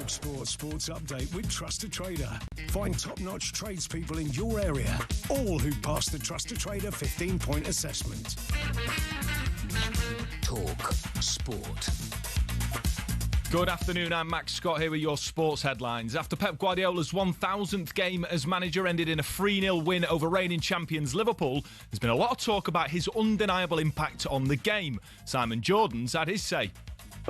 talkSPORT Sports Update with Trust a Trader. Find top-notch tradespeople in your area, all who pass the Trust a Trader 15-point assessment. talkSPORT. Good afternoon, I'm Max Scott here with your sports headlines. After Pep Guardiola's 1,000th game as manager ended in a 3-0 win over reigning champions Liverpool, there's been a lot of talk about his undeniable impact on the game. Simon Jordan's had his say.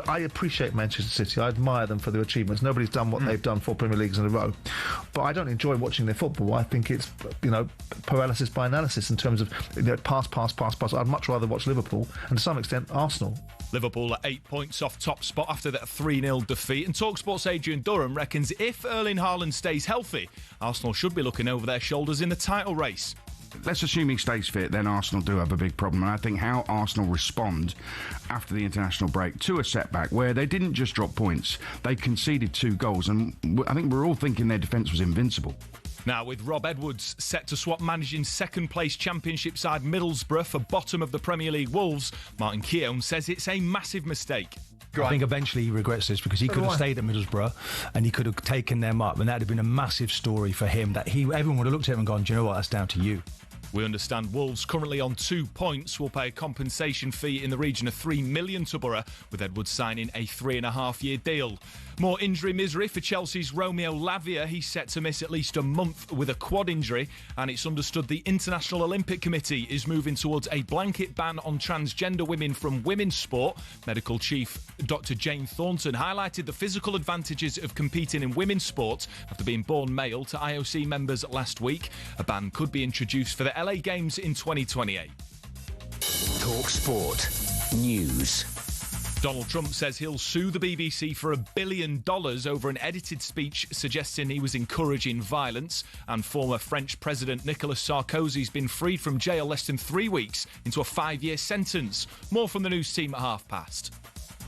I appreciate Manchester City. I admire them for their achievements. Nobody's done what they've done 4 Premier Leagues in a row. But I don't enjoy watching their football. I think it's, paralysis by analysis in terms of pass. I'd much rather watch Liverpool and to some extent Arsenal. Liverpool are 8 points off top spot after that 3-0 defeat. And talkSPORT's Adrian Durham reckons if Erling Haaland stays healthy, Arsenal should be looking over their shoulders in the title race. Let's assume he stays fit, then Arsenal do have a big problem. And I think how Arsenal respond after the international break to a setback where they didn't just drop points, they conceded 2 goals. And I think we're all thinking their defence was invincible. Now, with Rob Edwards set to swap managing second-place Championship side Middlesbrough for bottom of the Premier League Wolves, Martin Keown says it's a massive mistake. I think eventually he regrets this because he could have stayed at Middlesbrough and he could have taken them up, and that would have been a massive story for him. That everyone would have looked at him and gone, "Do you know what? That's down to you." We understand Wolves, currently on 2 points, will pay a compensation fee in the region of $3 million to Borough, with Edwards signing a 3.5-year deal. More injury misery for Chelsea's Romeo Lavia. He's set to miss at least a month with a quad injury, and it's understood the International Olympic Committee is moving towards a blanket ban on transgender women from women's sport. Medical Chief Dr. Jane Thornton highlighted the physical advantages of competing in women's sport after being born male to IOC members last week. A ban could be introduced for the LA Games in 2028. talkSPORT News. Donald Trump says he'll sue the BBC for $1 billion over an edited speech suggesting he was encouraging violence. And former French President Nicolas Sarkozy's been freed from jail less than 3 weeks into a 5-year sentence. More from the news team at past.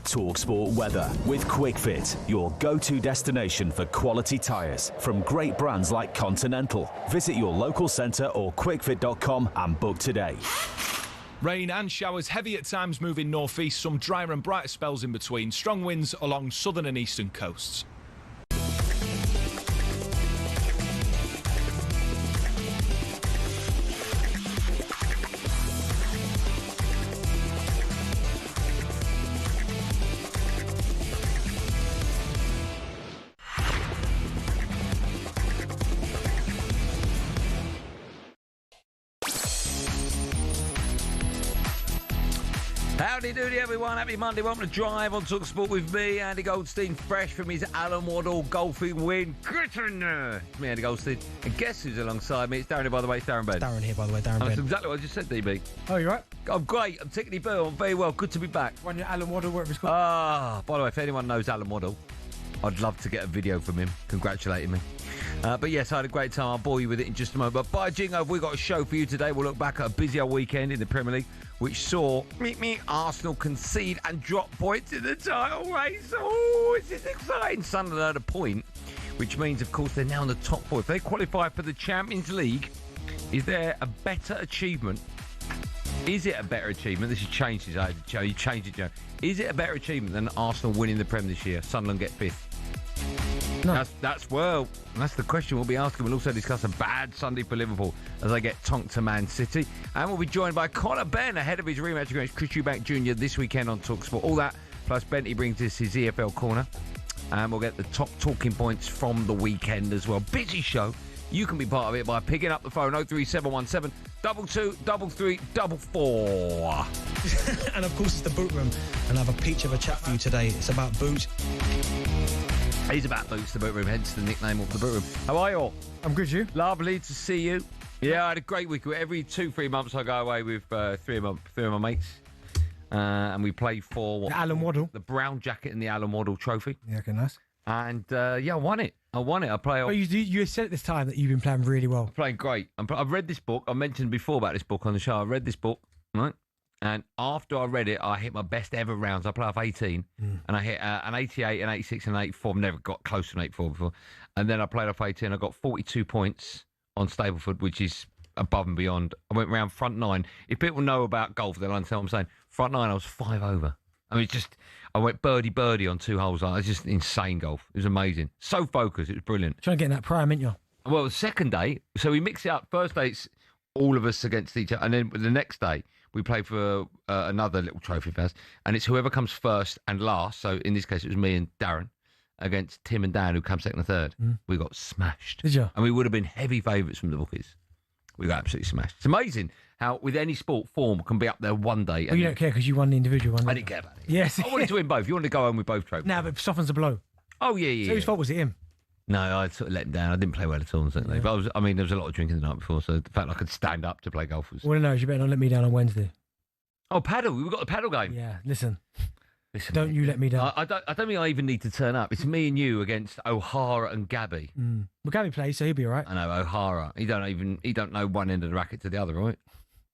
talkSPORT weather with QuickFit, your go-to destination for quality tyres from great brands like Continental. Visit your local centre or quickfit.com and book today. Rain and showers heavy at times moving north-east, some drier and brighter spells in between. Strong winds along southern and eastern coasts. Howdy doody everyone, happy Monday. Welcome to Drive on talkSPORT with me, Andy Goldstein, fresh from his Alan Waddle golfing win. Get in there! It's me, Andy Goldstein. And guess who's alongside me? It's Darren here, by the way. It's Darren Bent. Darren here, by the way. Darren Bent. That's exactly what I just said, DB. Oh, you right? I'm great. I'm tickety boo. I'm very well. Good to be back. Run your Alan Waddle, whatever it's called. By the way, if anyone knows Alan Waddle, I'd love to get a video from him congratulating me. But yes, I had a great time. I'll bore you with it in just a moment. But by jingo, we've got a show for you today. We'll look back at a busy old weekend in the Premier League, which saw Arsenal concede and drop points in the title race. Oh, this is exciting. Sunderland had a point, which means, of course, they're now in the top 4. If they qualify for the Champions League, is there a better achievement? Is it a better achievement? This has changed his age, Joe. You changed it, Joe. Is it a better achievement than Arsenal winning the Prem this year? Sunderland get 5th. No. That's the question we'll be asking. We'll also discuss a bad Sunday for Liverpool as they get tonked to Man City. And we'll be joined by Conor Benn ahead of his rematch against Chris Eubank Jr. this weekend on talkSPORT. All that, plus Benty brings us his EFL corner. And we'll get the top talking points from the weekend as well. Busy show. You can be part of it by picking up the phone 03717 223344. And of course, it's the boot room. And I have a peach of a chat for you today. It's about boot. He's about boots, the boot room, hence the nickname of the boot room. How are you all? I'm good, you? Lovely to see you. Yeah, I had a great week. Every 2-3 months I go away with three of my mates. And we play for the Alan Waddle. The brown jacket and the Alan Waddle trophy. Yeah, okay, nice. And I won it. I play. But you said at this time that you've been playing really well. I'm playing great. I've read this book. I mentioned before about this book on the show. I read this book, right? And after I read it, I hit my best ever rounds. I play off 18, and I hit an 88, an 86, and an 84. I've never got close to an 84 before. And then I played off 18. I got 42 points on Stableford, which is above and beyond. I went round front 9. If people know about golf, they'll understand what I'm saying. Front 9, I was 5 over. I mean, I went birdie on 2 holes. It was just insane golf. It was amazing. So focused. It was brilliant. Trying to get in that prime, ain't you? Well, the second day, so we mix it up. First day, it's all of us against each other. And then the next day, we play for another little trophy of ours. And it's whoever comes first and last. So in this case, it was me and Darren against Tim and Dan, who come second and third. We got smashed. Did you? And we would have been heavy favourites from the bookies. We got absolutely smashed. It's amazing how with any sport, form can be up there one day. Well, you don't care because you won the individual one. I didn't care about it. Yes. I wanted to win both. You wanted to go home with both trophies. Nah, but it softens the blow. Oh, yeah. So whose fault was it, him? No, I sort of let him down. I didn't play well at all, certainly. Yeah. But there was a lot of drinking the night before, so the fact I could stand up to play golf was... Well, no, you better not let me down on Wednesday. Oh, paddle. We've got the paddle game. Yeah, listen. Don't you let me down. I don't think I even need to turn up. It's me and you against O'Hara and Gabby. Well, Gabby plays, so he'll be all right. I know, O'Hara. He don't know one end of the racket to the other, right?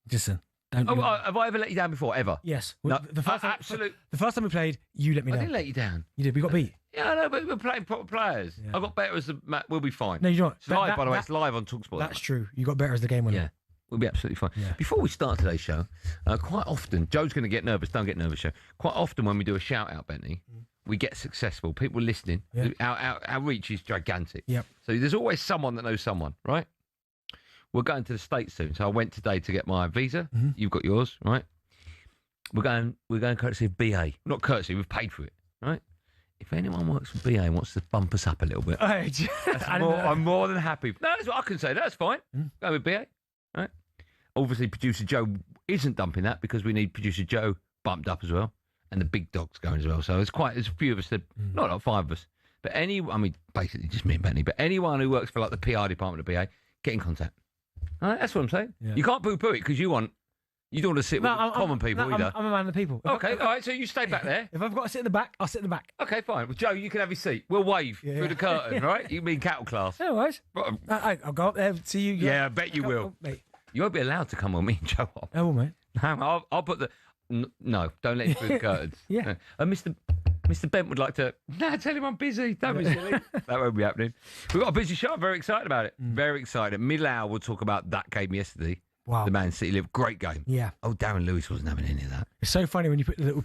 Listen. Have I ever let you down before? Ever? Yes. No, The first time we played, you let me down. I didn't let you down. You did. We got beat. Yeah, I know, but we're playing proper players. Yeah. I got better as the match. We'll be fine. No, you're not. It's live, by the way. It's live on talkSPORT. That's true. You got better as the game went on. Yeah. We'll be absolutely fine. Yeah. Before we start today's show, quite often, Joe's going to get nervous. Don't get nervous, Joe. Quite often when we do a shout-out, Bentley, we get successful. People listening. Yeah. Our reach is gigantic. Yep. So there's always someone that knows someone, right? We're going to the States soon. So I went today to get my visa. Mm-hmm. You've got yours, right? We're going courtesy of BA. Not courtesy, we've paid for it, right? If anyone works for BA and wants to bump us up a little bit, I'm more than happy. No, that's what I can say. That's fine. Go with BA, right? Obviously, producer Joe isn't dumping that because we need producer Joe bumped up as well, and the big dog's going as well. So there's a few of us that, not like 5 of us, but basically just me and Bentley. But anyone who works for like the PR department of BA, get in contact. All right, that's what I'm saying. Yeah. You can't poo-poo it because you don't want to sit with common people either. I'm a man of the people. Okay, all right, so you stay back there. If I've got to sit in the back, I'll sit in the back. Okay, fine. Well, Joe, you can have your seat. We'll wave through the curtain, right? You mean cattle class. No worries. I'll go up there, see you. Yeah, I bet you will. Mate. You won't be allowed to come on me and Joe up. Oh, mate. No, I'll put the... No, don't let him through the curtains. Yeah. Mr. Bent would like to... No, tell him I'm busy. Don't be silly. That won't be happening. We've got a busy show. I'm very excited about it. Very excited. Middle-hour, we'll talk about that game yesterday. Wow. The Man City Live. Great game. Yeah. Oh, Darren Lewis wasn't having any of that. It's so funny when you put the little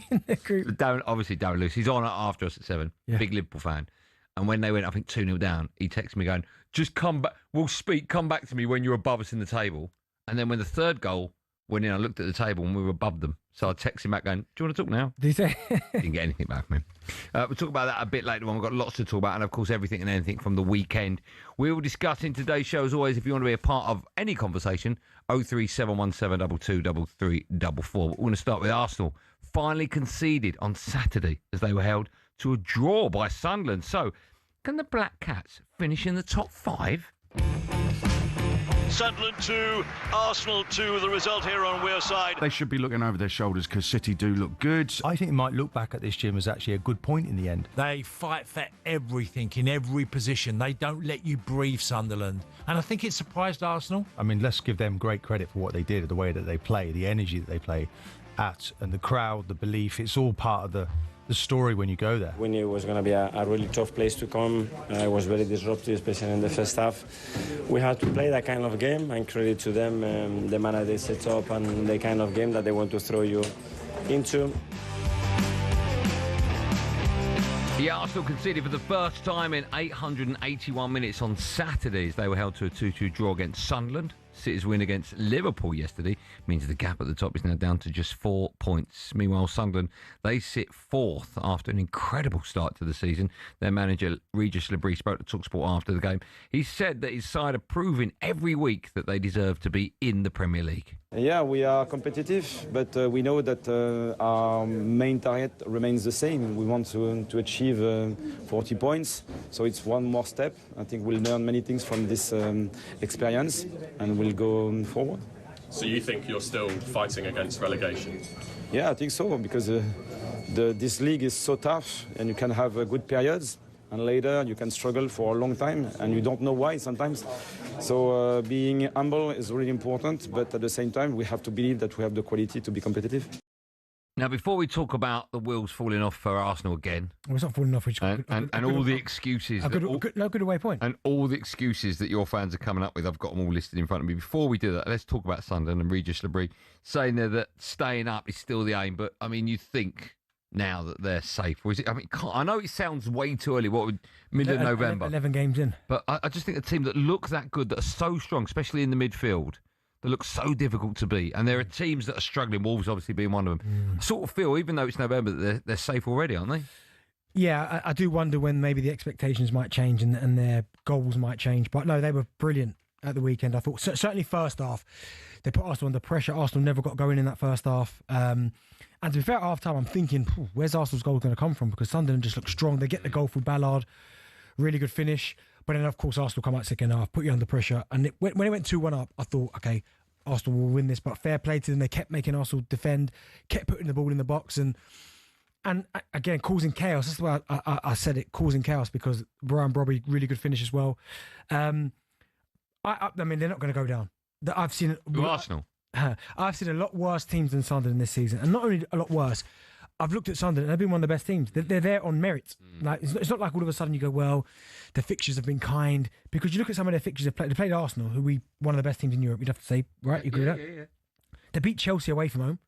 in the group. Darren Lewis, he's on after us at 7. Yeah. Big Liverpool fan. And when they went, I think, 2-0 down, he texted me going, just come back. We'll speak. Come back to me when you're above us in the table. And then when the third goal went in, I looked at the table and we were above them. So I texted him back going, do you want to talk now? Did he say? Didn't get anything back from him. We'll talk about that a bit later on. We've got lots to talk about. And, of course, everything and anything from the weekend. We will discuss in today's show, as always, if you want to be a part of any conversation, 03717 223344. We're going to start with Arsenal. Finally conceded on Saturday as they were held to a draw by Sunderland. So, can the Black Cats finish in the top 5? Sunderland 2, Arsenal 2, the result here on Wearside. They should be looking over their shoulders because City do look good. I think it might look back at this, Jim, as actually a good point in the end. They fight for everything in every position. They don't let you breathe, Sunderland. And I think it surprised Arsenal. I mean, let's give them great credit for what they did, the way that they play, the energy that they play at, and the crowd, the belief. It's all part of the story when you go there. We knew it was going to be a really tough place to come. It was very disruptive, especially in the first half. We had to play that kind of game, and credit to them, the manner they set up and the kind of game that they want to throw you into. The Arsenal conceded for the first time in 881 minutes on Saturdays. They were held to a 2-2 draw against Sunderland. City's win against Liverpool yesterday means the gap at the top is now down to just 4 points. Meanwhile, Sunderland, they sit 4th after an incredible start to the season. Their manager, Regis Lebris, spoke to talkSPORT after the game. He said that his side are proving every week that they deserve to be in the Premier League. Yeah, we are competitive, but we know that our main target remains the same. We want to achieve 40 points, so it's one more step. I think we'll learn many things from this experience, and we'll go forward. So you think you're still fighting against relegation? Yeah, I think so, because this league is so tough, and you can have good periods, and later you can struggle for a long time, and you don't know why sometimes. So being humble is really important, but at the same time, we have to believe that we have the quality to be competitive. Now, before we talk about the wheels falling off for Arsenal again, Well, it's not falling off. and all the excuses, good away point, and all the excuses that your fans are coming up with, I've got them all listed in front of me. Before we do that, let's talk about Sunderland and Regis Labrie saying there that staying up is still the aim. But I mean, you think now that they're safe, or is it? I mean, I know it sounds way too early. What would middle of November? 11 games in, but I just think a team that look that good, that are so strong, especially in the midfield, that look so difficult to beat. And there are teams that are struggling, Wolves obviously being one of them. I sort of feel, even though it's November, that they're safe already, aren't they? Yeah, I do wonder when maybe the expectations might change and their goals might change. But no, they were brilliant at the weekend. I thought, certainly first half, they put Arsenal under pressure. Arsenal never got going in that first half. And to be fair, at half-time, I'm thinking, where's Arsenal's goal going to come from? Because Sunderland just looked strong. They get the goal through Ballard. Really good finish. But then, of course, Arsenal come out second half, put you under pressure. And when it went 2-1 up, I thought, okay, Arsenal will win this, but fair play to them. They kept making Arsenal defend, kept putting the ball in the box, and again, causing chaos. That's why I said it, causing chaos, because Brian Brobby, really good finish as well. I mean, they're not going to go down. I've seen Arsenal. I've seen a lot worse teams than Sunderland this season, and not only a lot worse. I've looked at Sunderland, they've been one of the best teams. They're there on merit. Like, it's not like all of a sudden you go, well, the fixtures have been kind. Because you look at some of their fixtures, they played Arsenal, who one of the best teams in Europe, you'd have to say, right? You agree with that? Yeah. They beat Chelsea away from home.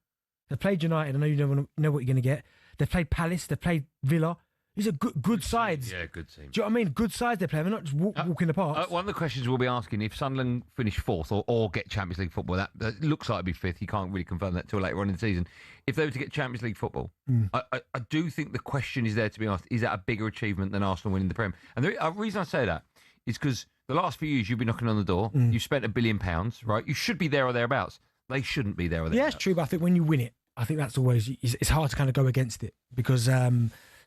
They played United, I know you never know what you're going to get. They played Palace, they played Villa. These are good sides. Yeah, good team. Do you know what I mean? Good sides they play. They're not just walking the park. One of the questions we'll be asking, if Sunderland finish fourth or get Champions League football, that looks like it'd be fifth. You can't really confirm that till later on in the season. If they were to get Champions League football, I do think the question is there to be asked, is that a bigger achievement than Arsenal winning the Prem? And the reason I say that is because the last few years you've been knocking on the door. You've spent £1 billion, right? You should be there or thereabouts. They shouldn't be there or thereabouts. Yeah, it's true, but I think when you win it, I think that's always, it's hard to kind of go against it, because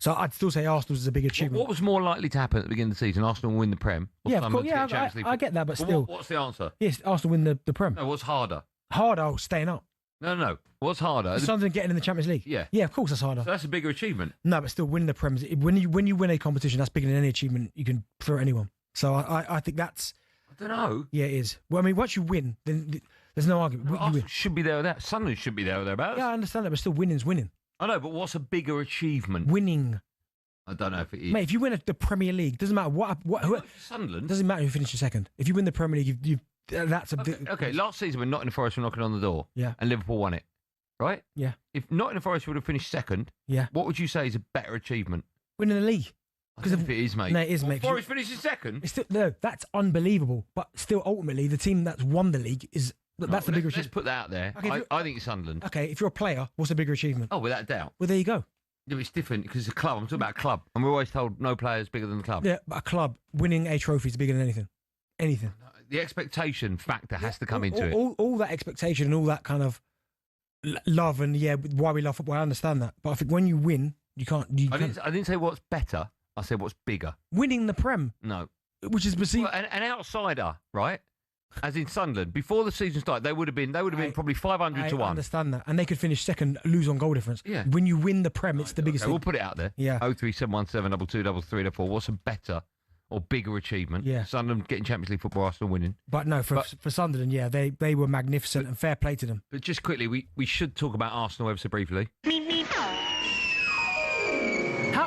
so I'd still say Arsenal's is a big achievement. What was more likely to happen at the beginning of the season? Arsenal win the Prem? Yeah, of course. Yeah, I get that, but still. What's the answer? Yes, Arsenal win the Prem. No, what's harder? Harder, staying up. No. What's harder? Sunderland getting in the Champions League. Yeah. Yeah, of course that's harder. So that's a bigger achievement. No, but still winning the Prem. When you win a competition, that's bigger than any achievement you can throw at anyone. So I think that's. I don't know. Yeah, it is. Well, I mean, once you win, then there's no argument. No, Arsenal should be there or there. Sunderland should be there or thereabouts. Yeah, I understand that, but still winning's winning. I know, but what's a bigger achievement? Winning. I don't know if it is. Mate, if you win the Premier League, doesn't matter who Sunderland. Doesn't matter who finishes second. If you win the Premier League, you've that's a big. Okay, last season when Nottingham Forest were knocking on the door, yeah, and Liverpool won it, right? Yeah. If Nottingham Forest would have finished second, yeah, what would you say is a better achievement? Winning the league. Because if it is, mate. No, it is, mate. Forest finishes second. It's still, no, that's unbelievable. But still, ultimately, the team that's won the league is. That's the bigger achievement. Let's put that out there. Okay, I think it's Sunderland. Okay, if you're a player, what's a bigger achievement? Oh, without doubt. Well, there you go. Yeah, it's different because it's a club. I'm talking about a club. And we're always told no player is bigger than the club. Yeah, but a club winning a trophy is bigger than anything. Anything. The expectation factor has to come into it. All that expectation and all that kind of love and, why we love football, I understand that. But I think when you win, you can't. I didn't say what's better. I said what's bigger. Winning the Prem. No. Which is perceived. Well, an outsider, right? As in Sunderland, before the season started, they would have been probably 500 to 1. I understand that, and they could finish second, lose on goal difference. Yeah. When you win the Prem, it's the biggest. Okay, we'll put it out there. Yeah. 03717 2233 4. What's a better or bigger achievement? Yeah. Sunderland getting Champions League football, Arsenal winning. But no, for Sunderland, they were magnificent and fair play to them. But just quickly, we should talk about Arsenal ever so briefly.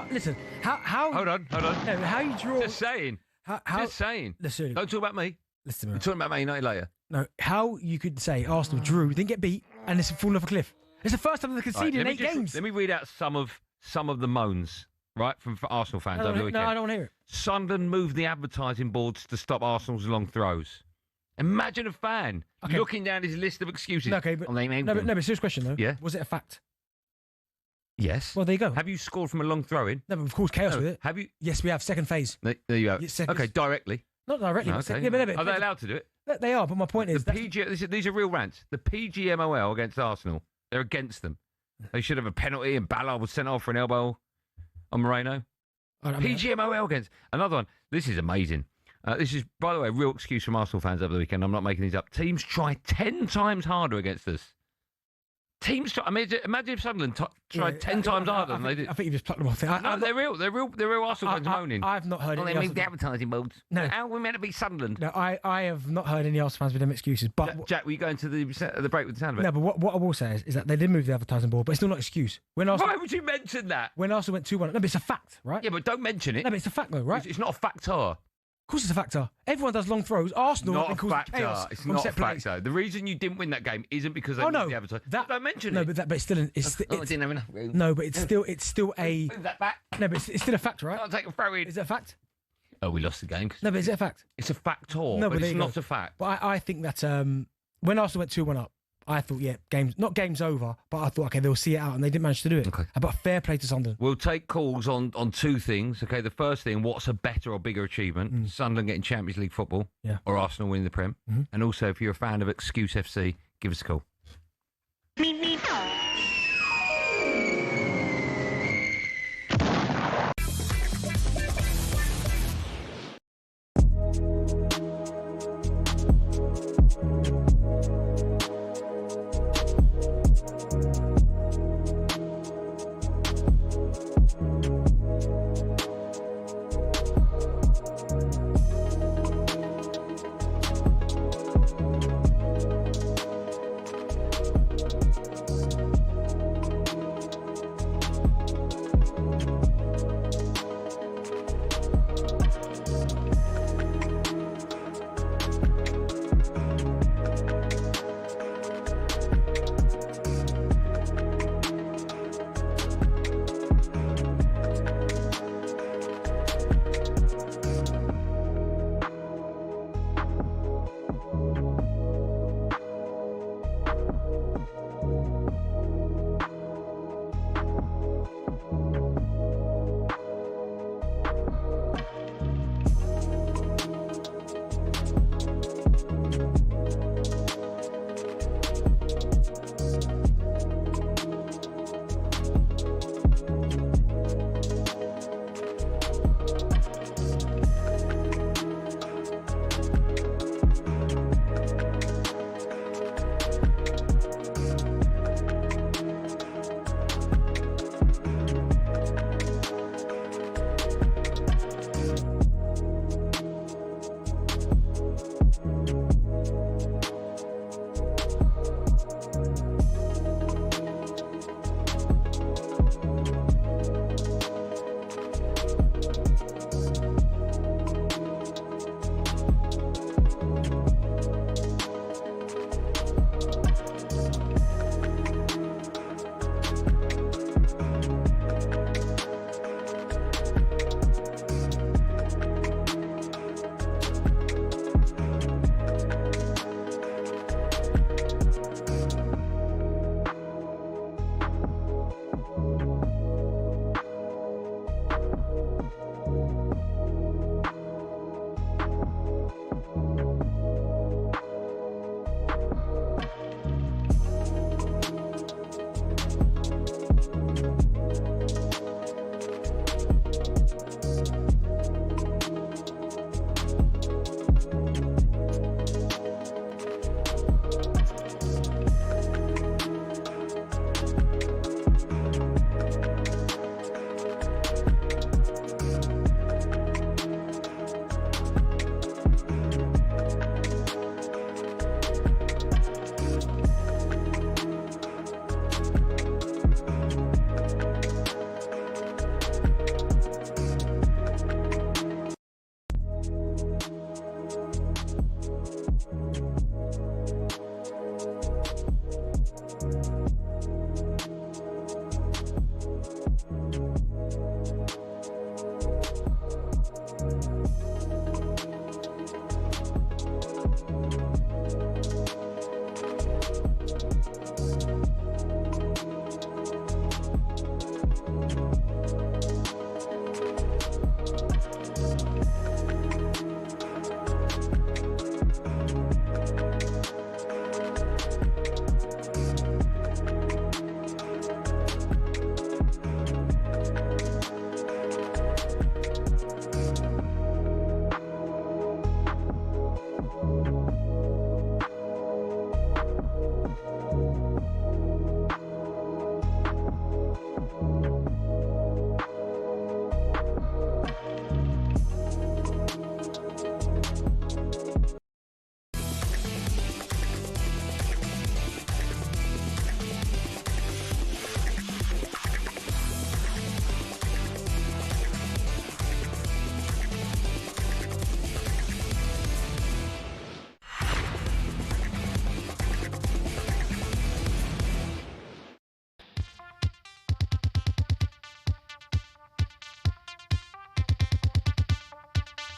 Listen, how? Hold on. No, how you draw? Just saying. Just saying. Listen. Don't talk about me. Listen, we're talking about Man United later. No, how you could say Arsenal drew, didn't get beat, and it's fallen off a cliff. It's the first time they've conceded in 8 games. Let me read out some of the moans, right, from Arsenal fans over the weekend. No, I don't want to hear it. Sunderland moved the advertising boards to stop Arsenal's long throws. Imagine a fan looking down his list of excuses. Okay, but serious question though. Yeah. Was it a fact? Yes. Well, there you go. Have you scored from a long throw in? No, but of course, chaos with it. Have you? Yes, we have. Second phase. There you go. Okay, directly. Not directly. No, okay. But are they allowed to do it? They are, but my point is... These are real rants. The PGMOL against Arsenal, they're against them. They should have a penalty and Ballard was sent off for an elbow on Moreno. PGMOL against... Another one. This is amazing. This is, by the way, a real excuse from Arsenal fans over the weekend. I'm not making these up. Teams try 10 times harder against us. Teams try. I mean, imagine if Sunderland tried 10 times harder than they did. I think you just plucked them off. No, they're real. They're real Arsenal fans moaning. I've not heard any. They moved the advertising boards. No. How are we meant to beat Sunderland? No, I have not heard any Arsenal fans with them excuses. But Jack, were you going to the break with the sound of it? No, but what I will say is that they did move the advertising board, but it's still not an excuse. When Arsenal, Why would you mention that? When Arsenal went 2-1, no, but it's a fact, right? Yeah, but don't mention it. No, but it's a fact, though, right? It's not a factor. Of course, it's a factor. Everyone does long throws. Arsenal Not have a been causing factor. chaos. It's from not a set plays. factor. The reason you didn't win that game isn't because they moved the advertising. Don't mention it. No, but it's still I didn't have enough room. No, but it's still a. Move that back. No, but it's still a fact, right? Can't take a throw in. Is it a fact? Oh, we lost the game. No, but is it a fact? It's a factor, No, but there it's you not go. a fact. But I think that when Arsenal went 2-1 up, I thought, not game's over, but I thought, okay, they'll see it out, and they didn't manage to do it. Okay. But fair play to Sunderland. We'll take calls on two things. Okay, the first thing, what's a better or bigger achievement? Sunderland getting Champions League football, or Arsenal winning the Prem? And also, if you're a fan of Excuse FC, give us a call.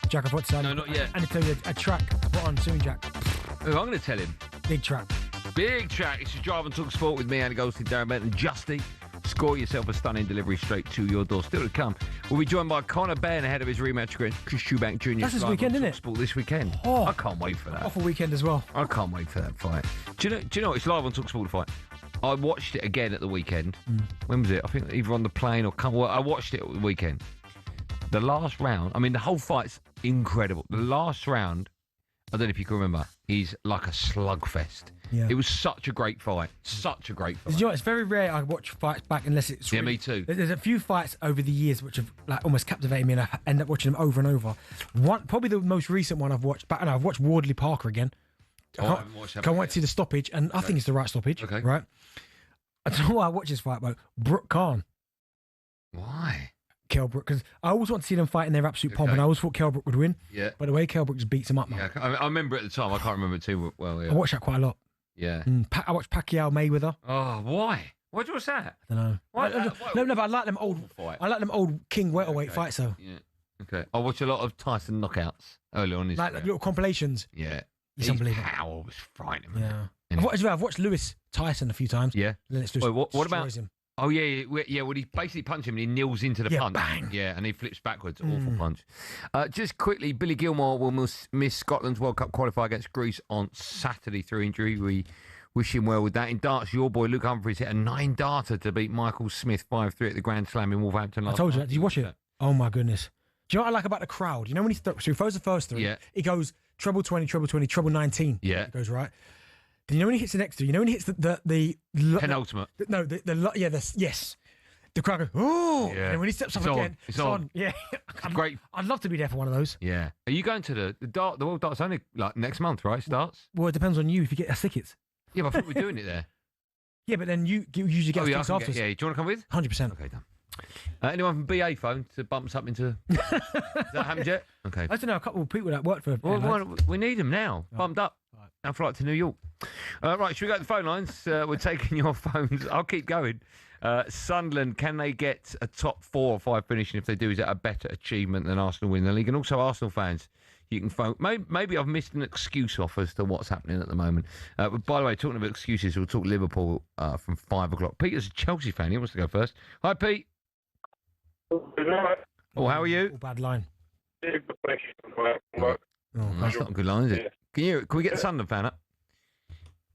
Jack, I've got to No, not yet. And to tell you a track I put on soon, Jack. I'm going to tell him. Big track. Big track. It's your Drive and Talk Sport with me, Andy Goldstein Darren Bent, and Justy. Score yourself a stunning delivery straight to your door. Still to come. We'll be joined by Conor Benn ahead of his rematch against Chris Eubank Jr. That's this weekend, isn't it? Sport this weekend. Oh, I can't wait for that. Off a weekend as well. I can't wait for that fight. Do you know? It's live on talkSPORT, the fight. I watched it again at the weekend. When was it? I think either on the plane or I watched it at the weekend. The last round, I mean, the whole fight's incredible. The last round, I don't know if you can remember, is like a slugfest. Yeah. It was such a great fight. Such a great fight. You know, it's very rare I watch fights back unless it's... Yeah, me too. There's a few fights over the years which have like almost captivated me, and I end up watching them over and over. Probably the most recent one I've watched back, and I've watched Wardley Parker again. I can't wait to see the stoppage, and I think it's the right stoppage. Okay. Right? I don't know why I watch this fight, but Brooke Khan. Why? Kell Brook, because I always want to see them fight in their absolute pomp, and I always thought Kell Brook would win. Yeah. But the way Kell Brook just beats him up, man. Yeah, I remember at the time. I can't remember it too well. Yeah. I watched that quite a lot. Yeah. I watched Pacquiao Mayweather. Oh, why? Why do you watch that? I don't know. Why? No, but I like them old. I like them old King welterweight fights, though. Yeah. Okay. I watch a lot of Tyson knockouts early on. Like little compilations. Yeah. It's unbelievable. Power was frightening. Yeah. Anyway. I've watched Lewis Tyson a few times. Yeah. Lennox just what about destroys him. Oh, yeah. Well, he basically punches him and he kneels into the punch. Bang. Yeah, and he flips backwards. Awful punch. Just quickly, Billy Gilmore will miss Scotland's World Cup qualifier against Greece on Saturday through injury. We wish him well with that. In darts, your boy Luke Humphries hit a 9-darter to beat Michael Smith 5-3 at the Grand Slam in Wolverhampton last I told you night. that. Did you watch it? Oh, my goodness. Do you know what I like about the crowd? You know when he throws the first three, he goes treble 20, treble 20, treble 19. Yeah. It goes right. Then you know when he hits the next two, you know when he hits the penultimate. Yes. The crowd goes, oh! Yeah. And when he steps up again, it's on. Yeah. Great. I'd love to be there for one of those. Yeah. Are you going to the World Darts only like next month, right? Starts? Well, it depends on you if you get us tickets. Yeah, but I think we're doing it there. Yeah, but then you usually get us tickets afterwards. Yeah, do you want to come with? 100%. Okay, done. Anyone from BA phone to bump something to... Has that happened yet? Okay. I don't know, a couple of people that work for... Well, we need them now. Right. Bumped up. Right. Our flight to New York. Right, should we go to the phone lines? We're taking your phones. I'll keep going. Sunderland, can they get a top 4 or 5 finish? And if they do, is that a better achievement than Arsenal winning the league? And also, Arsenal fans, you can phone. Maybe I've missed an excuse off as to what's happening at the moment. But by the way, talking about excuses, we'll talk Liverpool from 5 o'clock. Peter's a Chelsea fan. He wants to go first. Hi, Pete. Oh, how are you? Bad line. That's not a good line, is it? Can we get the Sunderland fan up?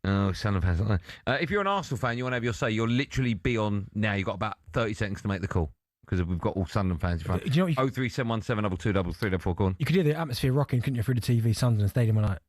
Oh, Sunderland fans. If you're an Arsenal fan, you want to have your say, you'll literally be on now. You've got about 30 seconds to make the call because we've got all Sunderland fans in front. 03717 222 go on. You could hear the atmosphere rocking, couldn't you, through the TV, Sunderland Stadium one night?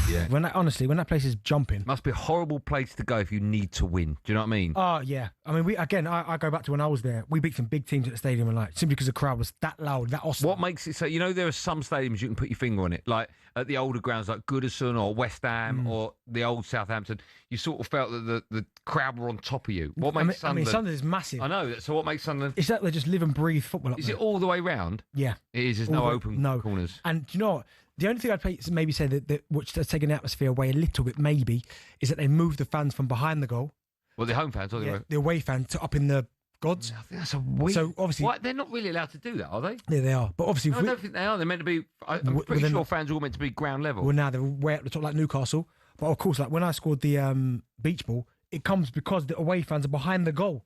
Yeah. When that place is jumping. Must be a horrible place to go if you need to win. Do you know what I mean? Oh, yeah. I mean, I go back to when I was there. We beat some big teams at the stadium one night simply because the crowd was that loud, that awesome. What makes it so, there are some stadiums you can put your finger on it, like at the older grounds like Goodison or West Ham or the old Southampton, you sort of felt that the crowd were on top of you. What makes Sunderland... I mean, Sunderland is massive. I know. So what makes Sunderland... It's that they just live and breathe football up Is there. it all the way round? Yeah. It is. There's no open corners. And do you know what? The only thing I'd maybe say that which has taken the atmosphere away a little bit, maybe, is that they moved the fans from behind the goal. Well, the home fans or the away fans to up in the gods. I think that's a weird... So obviously, they're not really allowed to do that, are they? Yeah, they are. But obviously, I don't think they are. They're meant to be. I'm pretty sure fans are all meant to be ground level. Well, now they're way up the top, like Newcastle. But of course, like when I scored the beach ball, it comes because the away fans are behind the goal.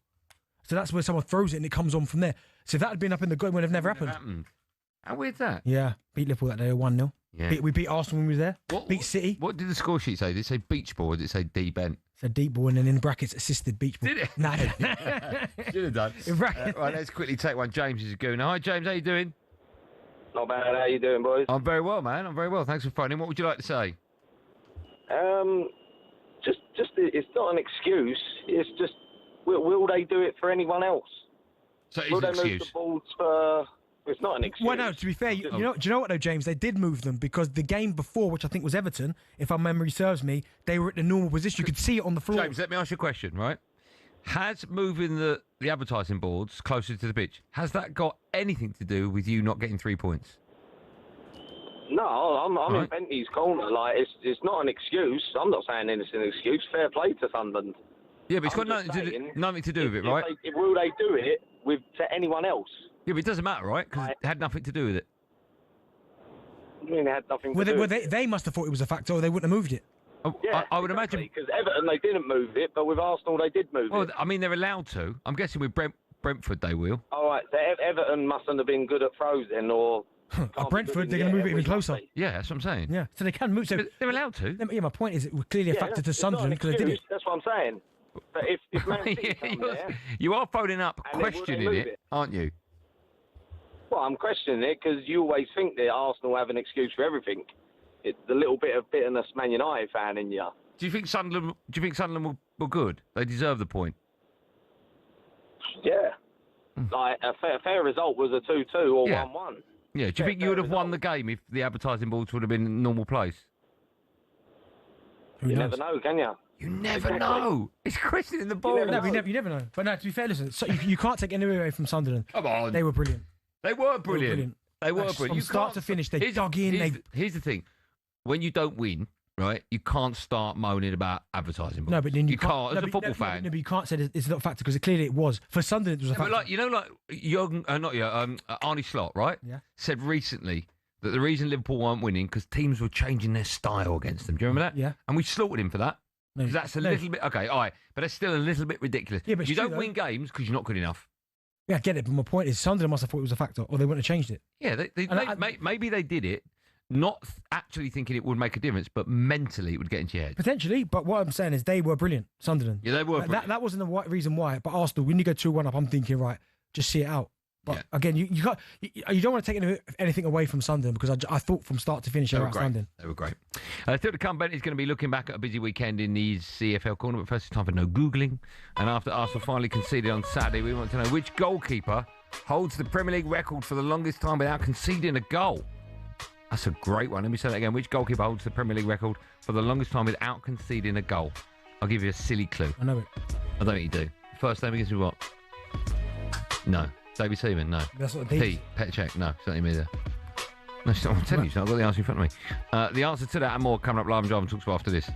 So that's where someone throws it and it comes on from there. So if that had been up in the goal, it would have never happened. How weird's that? Yeah, beat Liverpool that day 1-0. Yeah. We beat Arsenal when we were there. Beat City. What did the score sheet say? Did it say beach ball or did it say D Bent? It said deep ball and then in brackets assisted beach ball. Did it? Nah. Should have done. Right, let's quickly take one. James is going. Hi, James. How you doing? Not bad. How you doing, boys? I'm very well, man. I'm very well. Thanks for phoning. What would you like to say? Just it's not an excuse. It's just will they do it for anyone else? So it's will an they excuse. move the balls for? It's not an excuse. Well, no, to be fair, do you know what though, James? They did move them because the game before, which I think was Everton, if my memory serves me, they were at the normal position. You could see it on the floor. James, let me ask you a question, right? Has moving the advertising boards closer to the pitch, has that got anything to do with you not getting 3 points? No, I'm in Bentley's corner. Like it's not an excuse. I'm not saying it's an excuse. Fair play to Sunderland. Yeah, but it's got nothing to do with it, right? Will they do it to anyone else? Yeah, but it doesn't matter, right? Because it had nothing to do with it. I mean, it had nothing to Well, do. they must have thought it was a factor, or they wouldn't have moved it. Yeah, I would imagine because Everton they didn't move it, but with Arsenal they did move Well, it. I mean, they're allowed to. I'm guessing with Brentford they will. All right, so Everton mustn't have been good at throws then, or At Brentford, they're going to move it even closer. Yeah, that's what I'm saying. Yeah, so they can move. So they're allowed to. Yeah, my point is, it was clearly a factor to Sunderland because they did it. That's what I'm saying. But if Man City come there, You are phoning up, And then will they questioning move it, it? aren't you? well, I'm questioning it because you always think that Arsenal have an excuse for everything. It's the little bit of bitterness Man United fan in you. Do you think Sunderland were good? They deserve the point. Yeah. Like a fair result was a 2-2 or 1-1. Yeah. Do you think you would have won the game if the advertising boards would have been in a normal place? You never know, can you? You never know. It's questioning the ball. You never know. But no, to be fair, listen, so you can't take anything away from Sunderland. Come on. They were brilliant. They were brilliant. They were brilliant. From You start can't- to finish, they dug in. Here's the thing. When you don't win, right, you can't start moaning about advertising boards. No, but then you can't. No, As a football fan. No, but you can't say that it's not a factor because clearly it was. For Sunderland, it was a Yeah, factor. but Arne Slot, right? Yeah. Said recently that the reason Liverpool weren't winning because teams were changing their style against them. Do you remember that? Yeah. And we slaughtered him for that. No, 'Cause that's a little bit okay, all right, but that's still a little bit ridiculous. Yeah, but you it's true, don't win games because you're not good enough. Yeah, I get it. But my point is, Sunderland must have thought it was a factor, or they wouldn't have changed it. Yeah, maybe they did it, not actually thinking it would make a difference, but mentally it would get into your head. Potentially, but what I'm saying is they were brilliant, Sunderland. Yeah, they were brilliant. That wasn't the reason why. But Arsenal, when you go 2-1 up, I'm thinking, right, just see it out. But again, you can't. You don't want to take anything away from Sunderland because I thought from start to finish they were outstanding. They were great. Still to come, Bent is going to be looking back at a busy weekend in the CFL corner, but first it's time for no Googling. And after Arsenal finally conceded on Saturday, we want to know which goalkeeper holds the Premier League record for the longest time without conceding a goal. That's a great one. Let me say that again. Which goalkeeper holds the Premier League record for the longest time without conceding a goal? I'll give you a silly clue. I know it. I don't think you do. First name begins with what? No. David Seaman? No. That's what P. Petr Cech? No. It's not him either. No, it's not. I'm telling you, it's not. I've got the answer in front of me. The answer to that and more coming up live and drive and talk about after this.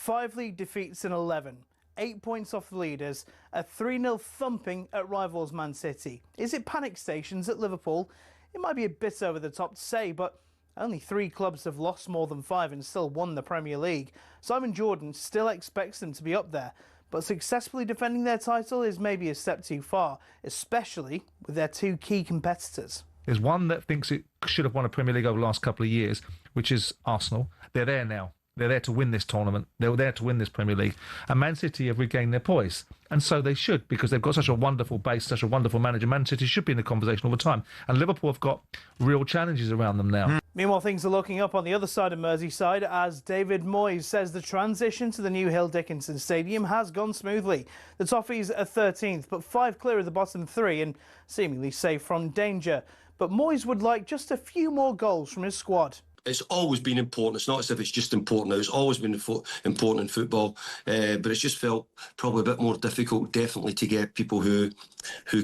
5 league defeats in 11, 8 points off the leaders, a 3-0 thumping at rivals Man City. Is it panic stations at Liverpool? It might be a bit over the top to say, but only 3 clubs have lost more than 5 and still won the Premier League. Simon Jordan still expects them to be up there, but successfully defending their title is maybe a step too far, especially with their 2 key competitors. There's one that thinks it should have won a Premier League over the last couple of years, which is Arsenal. They're there now. They're there to win this tournament. They were there to win this Premier League. And Man City have regained their poise. And so they should, because they've got such a wonderful base, such a wonderful manager. Man City should be in the conversation all the time. And Liverpool have got real challenges around them now. Meanwhile, things are looking up on the other side of Merseyside as David Moyes says the transition to the new Hill Dickinson Stadium has gone smoothly. The Toffees are 13th, but 5 clear of the bottom 3 and seemingly safe from danger. But Moyes would like just a few more goals from his squad. It's always been important. It's not as if it's just important now. It's always been important in football, but it's just felt probably a bit more difficult, definitely, to get people who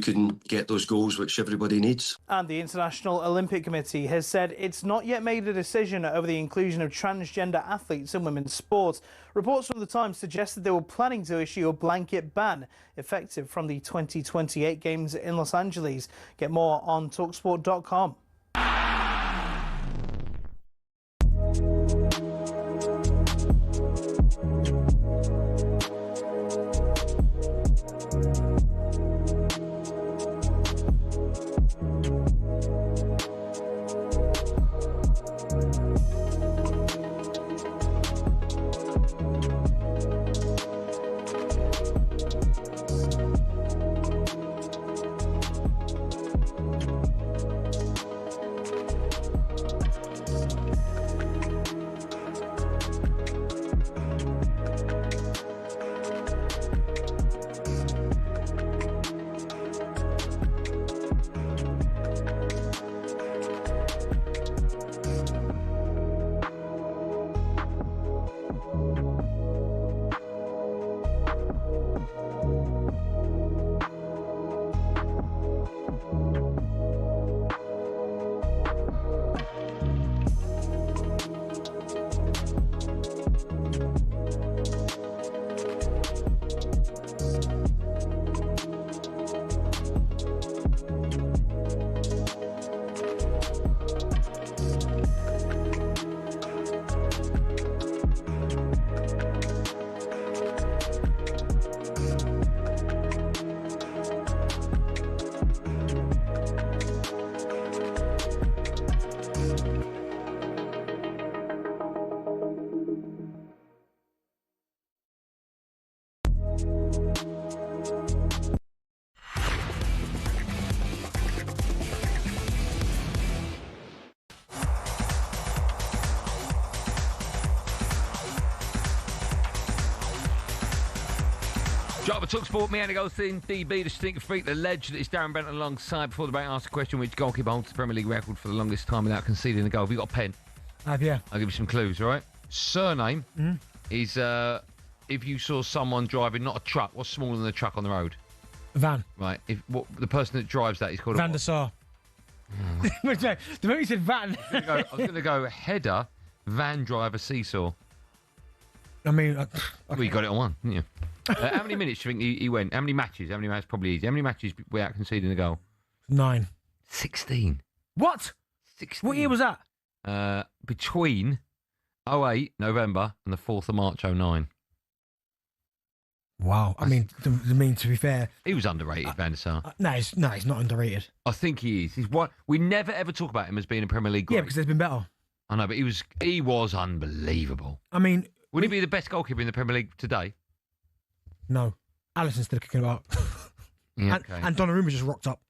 can get those goals, which everybody needs. And the International Olympic Committee has said it's not yet made a decision over the inclusion of transgender athletes in women's sport. Reports from the Times suggest that they were planning to issue a blanket ban effective from the 2028 Games in Los Angeles. Get more on talkSPORT.com. Driver talkSPORT, me, Andy Goldstein, DB, the stinker freak, the legend. It's Darren Bent alongside. Before the break, asked a question: which goalkeeper holds the Premier League record for the longest time without conceding a goal? Have you got a pen? Yeah. I'll give you some clues, all right? Surname is, if you saw someone driving, not a truck, what's smaller than a truck on the road? Van. Right. The person that drives that is called Van der Sar. The moment you said van. I was going to go header, van driver, seesaw. I mean... Well, you got it on one, didn't you? How many minutes do you think he went? How many matches? How many matches? Probably easy. How many matches without conceding a goal? 9. 16. What? 16. What year was that? Between 08, November, and the 4th of March, 09. Wow. I mean, to be fair... He was underrated, Van der Sar. No, he's not underrated. I think he is. He's one. We never, ever talk about him as being a Premier League great. Yeah, because there's been better. I know, but he was unbelievable. I mean... Would he be the best goalkeeper in the Premier League today? No. Alisson's still kicking about. Yeah, okay. And Donnarumma just rocked up.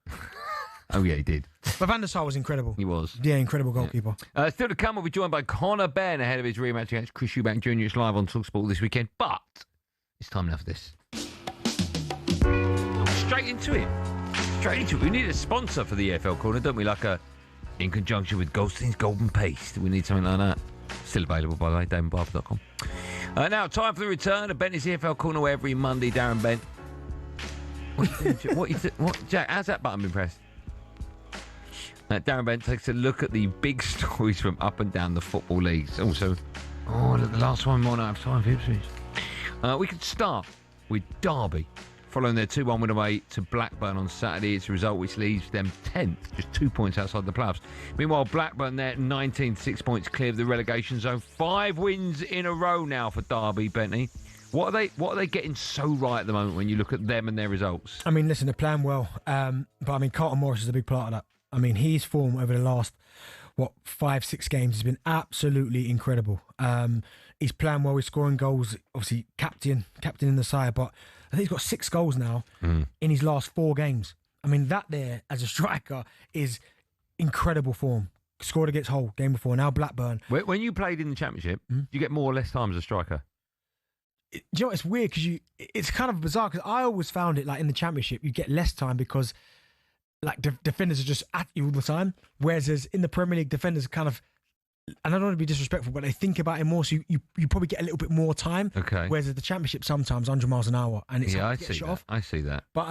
Oh, yeah, he did. But Van der Sar was incredible. He was. Yeah, incredible goalkeeper. Yeah. Still to come, we'll be joined by Conor Benn ahead of his rematch against Chris Eubank Jr. It's live on talkSPORT this weekend. But it's time now for this. Straight into it. We need a sponsor for the EFL Corner, don't we? Like in conjunction with Goldstein's Golden Paste. We need something like that. Still available, by the way, damonbarber.com. Now, time for the return of Bentley's EFL Corner, where every Monday, Darren Bent. What, Jack? How's that button been pressed? Darren Bent takes a look at the big stories from up and down the football leagues. Also, the last one might not have time for Ipswich. We could start with Derby. Following their 2-1 win away to Blackburn on Saturday, it's a result which leaves them 10th, just 2 points outside the playoffs. Meanwhile, Blackburn, they're 19th, 6 points clear of the relegation zone. 5 wins in a row now for Derby, Bentley. What are they getting so right at the moment when you look at them and their results? I mean, listen, they're playing well, but I mean, Carlton Morris is a big part of that. I mean, his form over the last 5-6 games has been absolutely incredible. He's playing well, he's scoring goals, obviously captain in the side, but I think he's got 6 goals now in his last 4 games. I mean, that there as a striker is incredible form. Scored against Hull game before, now Blackburn. When you played in the Championship, do you get more or less time as a striker? Do you know what, it's weird because it's kind of bizarre because I always found it like in the Championship you get less time because like defenders are just at you all the time, whereas in the Premier League defenders kind of, and I don't want to be disrespectful, but they think about it more, so you probably get a little bit more time. Okay. Whereas at the Championship sometimes 100 miles an hour and it's hard to get shot off. I see that. But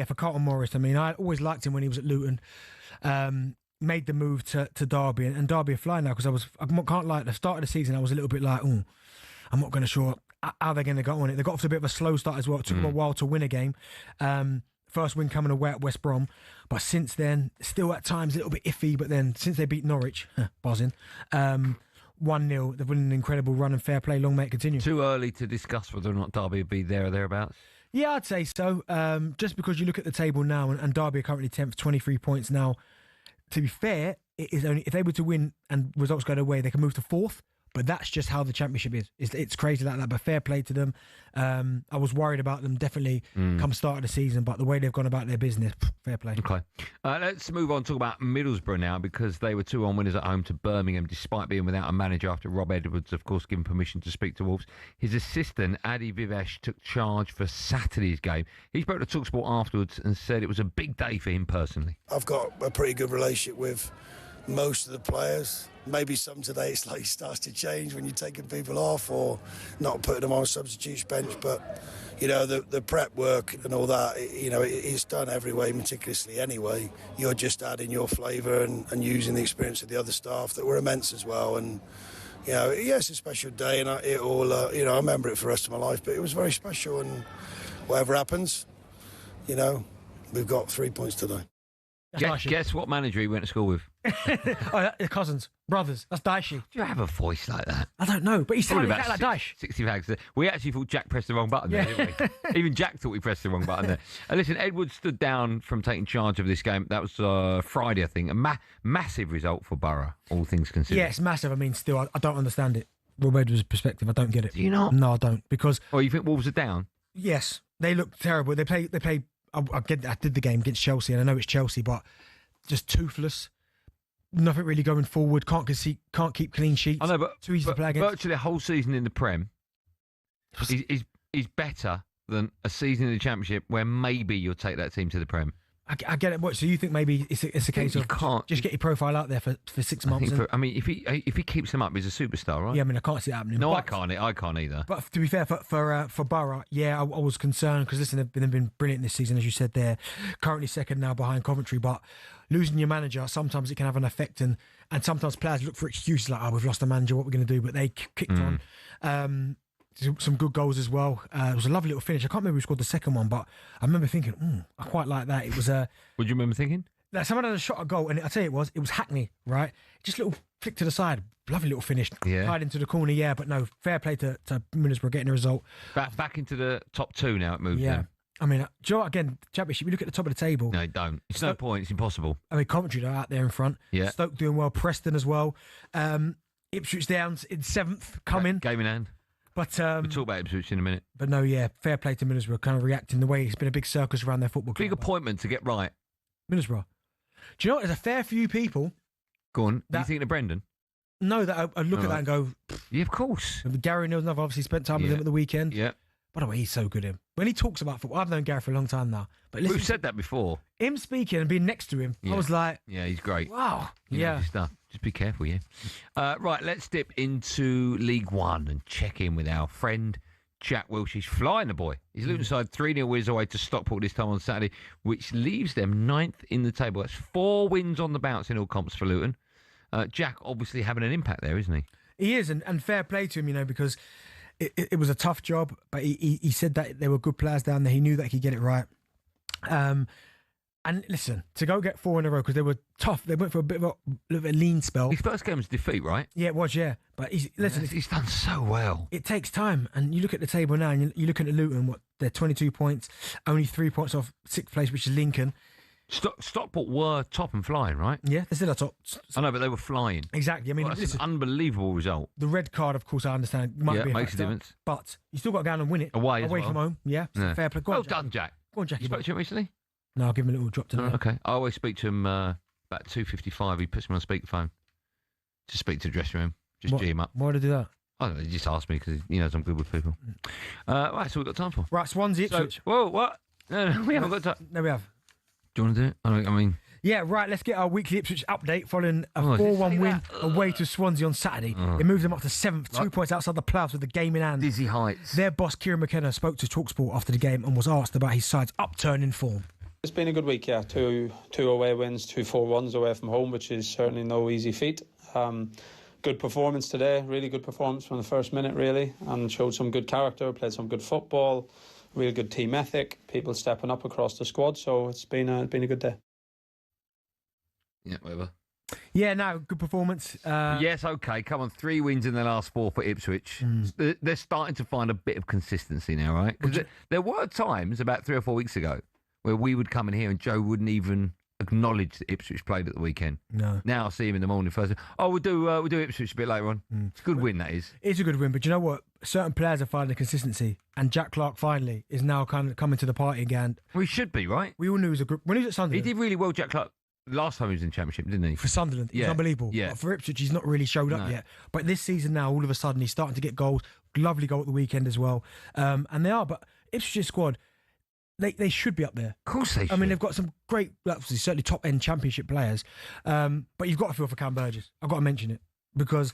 for Carlton Morris, I mean, I always liked him when he was at Luton. Made the move to Derby, and Derby are flying now because I can't lie, at the start of the season I was a little bit like, I'm not going to sure how they're going to go on it. They got off to a bit of a slow start as well. It took them a while to win a game. First win coming away at West Brom, but since then, still at times a little bit iffy. But then since they beat Norwich, buzzing, 1-0, they've won an incredible run and fair play. Long may it continue. Too early to discuss whether or not Derby will be there or thereabouts. Yeah, I'd say so. Just because you look at the table now, and Derby are currently 10th, 23 points now. To be fair, it is only if they were to win and results go their way, they can move to 4th. But that's just how the Championship is. It's crazy like that, but fair play to them. I was worried about them definitely come start of the season, but the way they've gone about their business, fair play. Okay. Let's move on and talk about Middlesbrough now, because they were 2-1 winners at home to Birmingham, despite being without a manager after Rob Edwards, of course, given permission to speak to Wolves. His assistant, Adi Vivesh, took charge for Saturday's game. He spoke to talkSPORT afterwards and said it was a big day for him personally. I've got a pretty good relationship with most of the players. Maybe some today it's like it starts to change when you're taking people off or not putting them on a substitutes bench, but the prep work and all that, it's done every way meticulously anyway. You're just adding your flavour and using the experience of the other staff that were immense as well. And it's a special day, and I remember it for the rest of my life, but it was very special. And whatever happens, we've got 3 points today. Guess what manager he went to school with? Cousins, brothers. That's Daishi. Do you have a voice like that? I don't know, but he sounded like Daesh. 60 bags. We actually thought Jack pressed the wrong button there, didn't we? Even Jack thought we pressed the wrong button there. Listen, Edwards stood down from taking charge of this game. That was Friday, I think. A massive result for Borough, all things considered. Yeah, it's massive. I mean, still, I don't understand it. Rob Edwards' perspective, I don't get it. Do you not? No, I don't. Because... Oh, you think Wolves are down? Yes. They look terrible. They play. I did the game against Chelsea, and I know it's Chelsea, but just toothless. Nothing really going forward. Can't keep clean sheets. I know, but too easy to play against. Virtually a whole season in the Prem is better than a season in the Championship where maybe you'll take that team to the Prem. I get it. What? So you think maybe it's a case of just get your profile out there for 6 months? If he keeps them up, he's a superstar, right? Yeah, I mean, I can't see it happening. No, I can't either. But to be fair, for Borough, yeah, I was concerned because listen, they've been brilliant this season, as you said. They're currently second now behind Coventry, but losing your manager sometimes it can have an effect, and sometimes players look for excuses like, we've lost the manager, what we're going to do? But they kicked on. Some good goals as well. It was a lovely little finish. I can't remember who scored the second one, but I remember thinking, I quite like that. It was What do you remember thinking? That someone had a shot a goal, and I tell you it was Hackney, right? Just a little flick to the side, lovely little finish, tied into the corner. Yeah, but no, fair play to Middlesbrough getting a result. Back into the top 2 now. It moves. Yeah. I mean, do you know what, again, Championship, you look at the top of the table. No, don't. It's no point. It's impossible. I mean, Coventry are out there in front. Yeah. Stoke doing well. Preston as well. Ipswich Downs in 7th, coming. Game in hand. But we'll talk about Ipswich in a minute. But no, yeah, fair play to Middlesbrough, kind of reacting the way it's been a big circus around their football club. Big appointment to get right. Middlesbrough. Do you know what? There's a fair few people. Go on. Do you think of Brendan? No, that I look at that and go, yeah, of course. Gary Neville, I've obviously spent time with him at the weekend. Yeah. By the way, he's so good. When he talks about football, I've known Gary for a long time now. But we've said that before. Him speaking and being next to him, I was like, yeah, he's great. Wow. You know his stuff. Just be careful, yeah. Right, let's dip into League One and check in with our friend Jack Wilshere. He's flying the boy. He's Luton side 3-0 wins away to Stockport this time on Saturday, which leaves them 9th in the table. That's 4 wins on the bounce in all comps for Luton. Jack obviously having an impact there, isn't he? He is, and fair play to him, because it was a tough job, but he said that there were good players down there. He knew that he could get it right. And listen, to go get 4 in a row, because they were tough. They went for a bit of a lean spell. His first game was defeat, right? Yeah, it was, yeah. But he's done so well. It takes time. And you look at the table now, and you look at Luton, they're 22 points, only 3 points off 6th place, which is Lincoln. Stockport were top and flying, right? Yeah, they're still a top. I know, but they were flying. Exactly. I mean, that's an unbelievable result. The red card, of course, I understand. Might be makes a difference. But you still got to go out and win it. Away from home. Yeah, fair play. Well done, Jack. Go on, Jackie. You spoke to him recently? No, I'll give him a little drop today. Okay. I always speak to him about 2:55. He puts me on speakerphone to speak to the dressing room. Just G him up. Why did he do that? I don't know. He just asked me because he knows I'm good with people. Right, that's all we've got time for. Right, Swansea, Ipswich. Whoa, what? No, we haven't got time. No, we have. Do you want to do it? I mean... Yeah, right, let's get our weekly Ipswich update following a 4-1 win away to Swansea on Saturday. It moved them up to 7th, 2 points outside the playoffs with the game in hand. Dizzy heights. Their boss, Kieran McKenna, spoke to talkSPORT after the game and was asked about his side's upturn in form. It's been a good week, yeah. Two away wins, 2 4-1s away from home, which is certainly no easy feat. Good performance today, really good performance from the first minute, really, and showed some good character, played some good football, real good team ethic, people stepping up across the squad, so it's been a good day. Yeah, whatever. Yeah, no, good performance. Yes, okay, come on, 3 wins in the last 4 for Ipswich. They're starting to find a bit of consistency now, right? Because there were times about 3 or 4 weeks ago where we would come in here and Joe wouldn't even acknowledge that Ipswich played at the weekend. No. Now I see him in the morning first. Oh, we'll do Ipswich a bit later on. It's a good win, that is. It's a good win, but you know what? Certain players are finding consistency, and Jack Clark finally is now kind of coming to the party again. Well, he should be, right? We all knew he was a group. When he was at Sunderland, he did really well, Jack Clark. Last time he was in Championship, didn't he? For Sunderland, it was unbelievable. Yeah. But for Ipswich, he's not really showed up yet. But this season now, all of a sudden, he's starting to get goals. Lovely goal at the weekend as well. And they are, but Ipswich's squad, they should be up there. Of course they should. I mean, they've got some great, certainly top-end Championship players. But you've got to feel for Cam Burgess. I've got to mention it. Because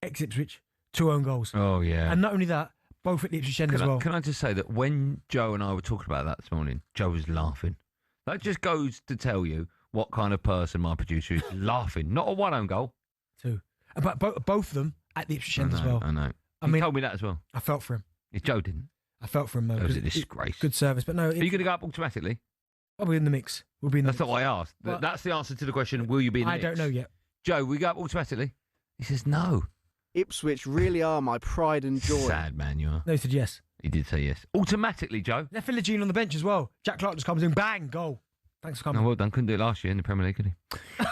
ex-Ipswich, 2 own goals. Oh, yeah. And not only that, both at the Ipswich end as well. Can I just say that when Joe and I were talking about that this morning, Joe was laughing. That just goes to tell you what kind of person my producer is. Laughing. Not a 1 own goal. 2. But both of them at the Ipswich end as well. I know. He told me that as well. I felt for him. If Joe didn't. I felt for him, though. That was a disgrace. Good service, but no. Are you going to go up automatically? I'll be in the mix. We'll be in the That's not what I asked. Well, that's the answer to the question, will you be in the mix? I don't know yet. Joe, will you go up automatically? He says no. Ipswich really are my pride and joy. Sad man you are. No, he said yes. He did say yes. Automatically, Joe. Left Philogene on the bench as well. Jack Clark just comes in, bang, goal. Thanks for coming. No, well done. Couldn't do it last year in the Premier League, could he?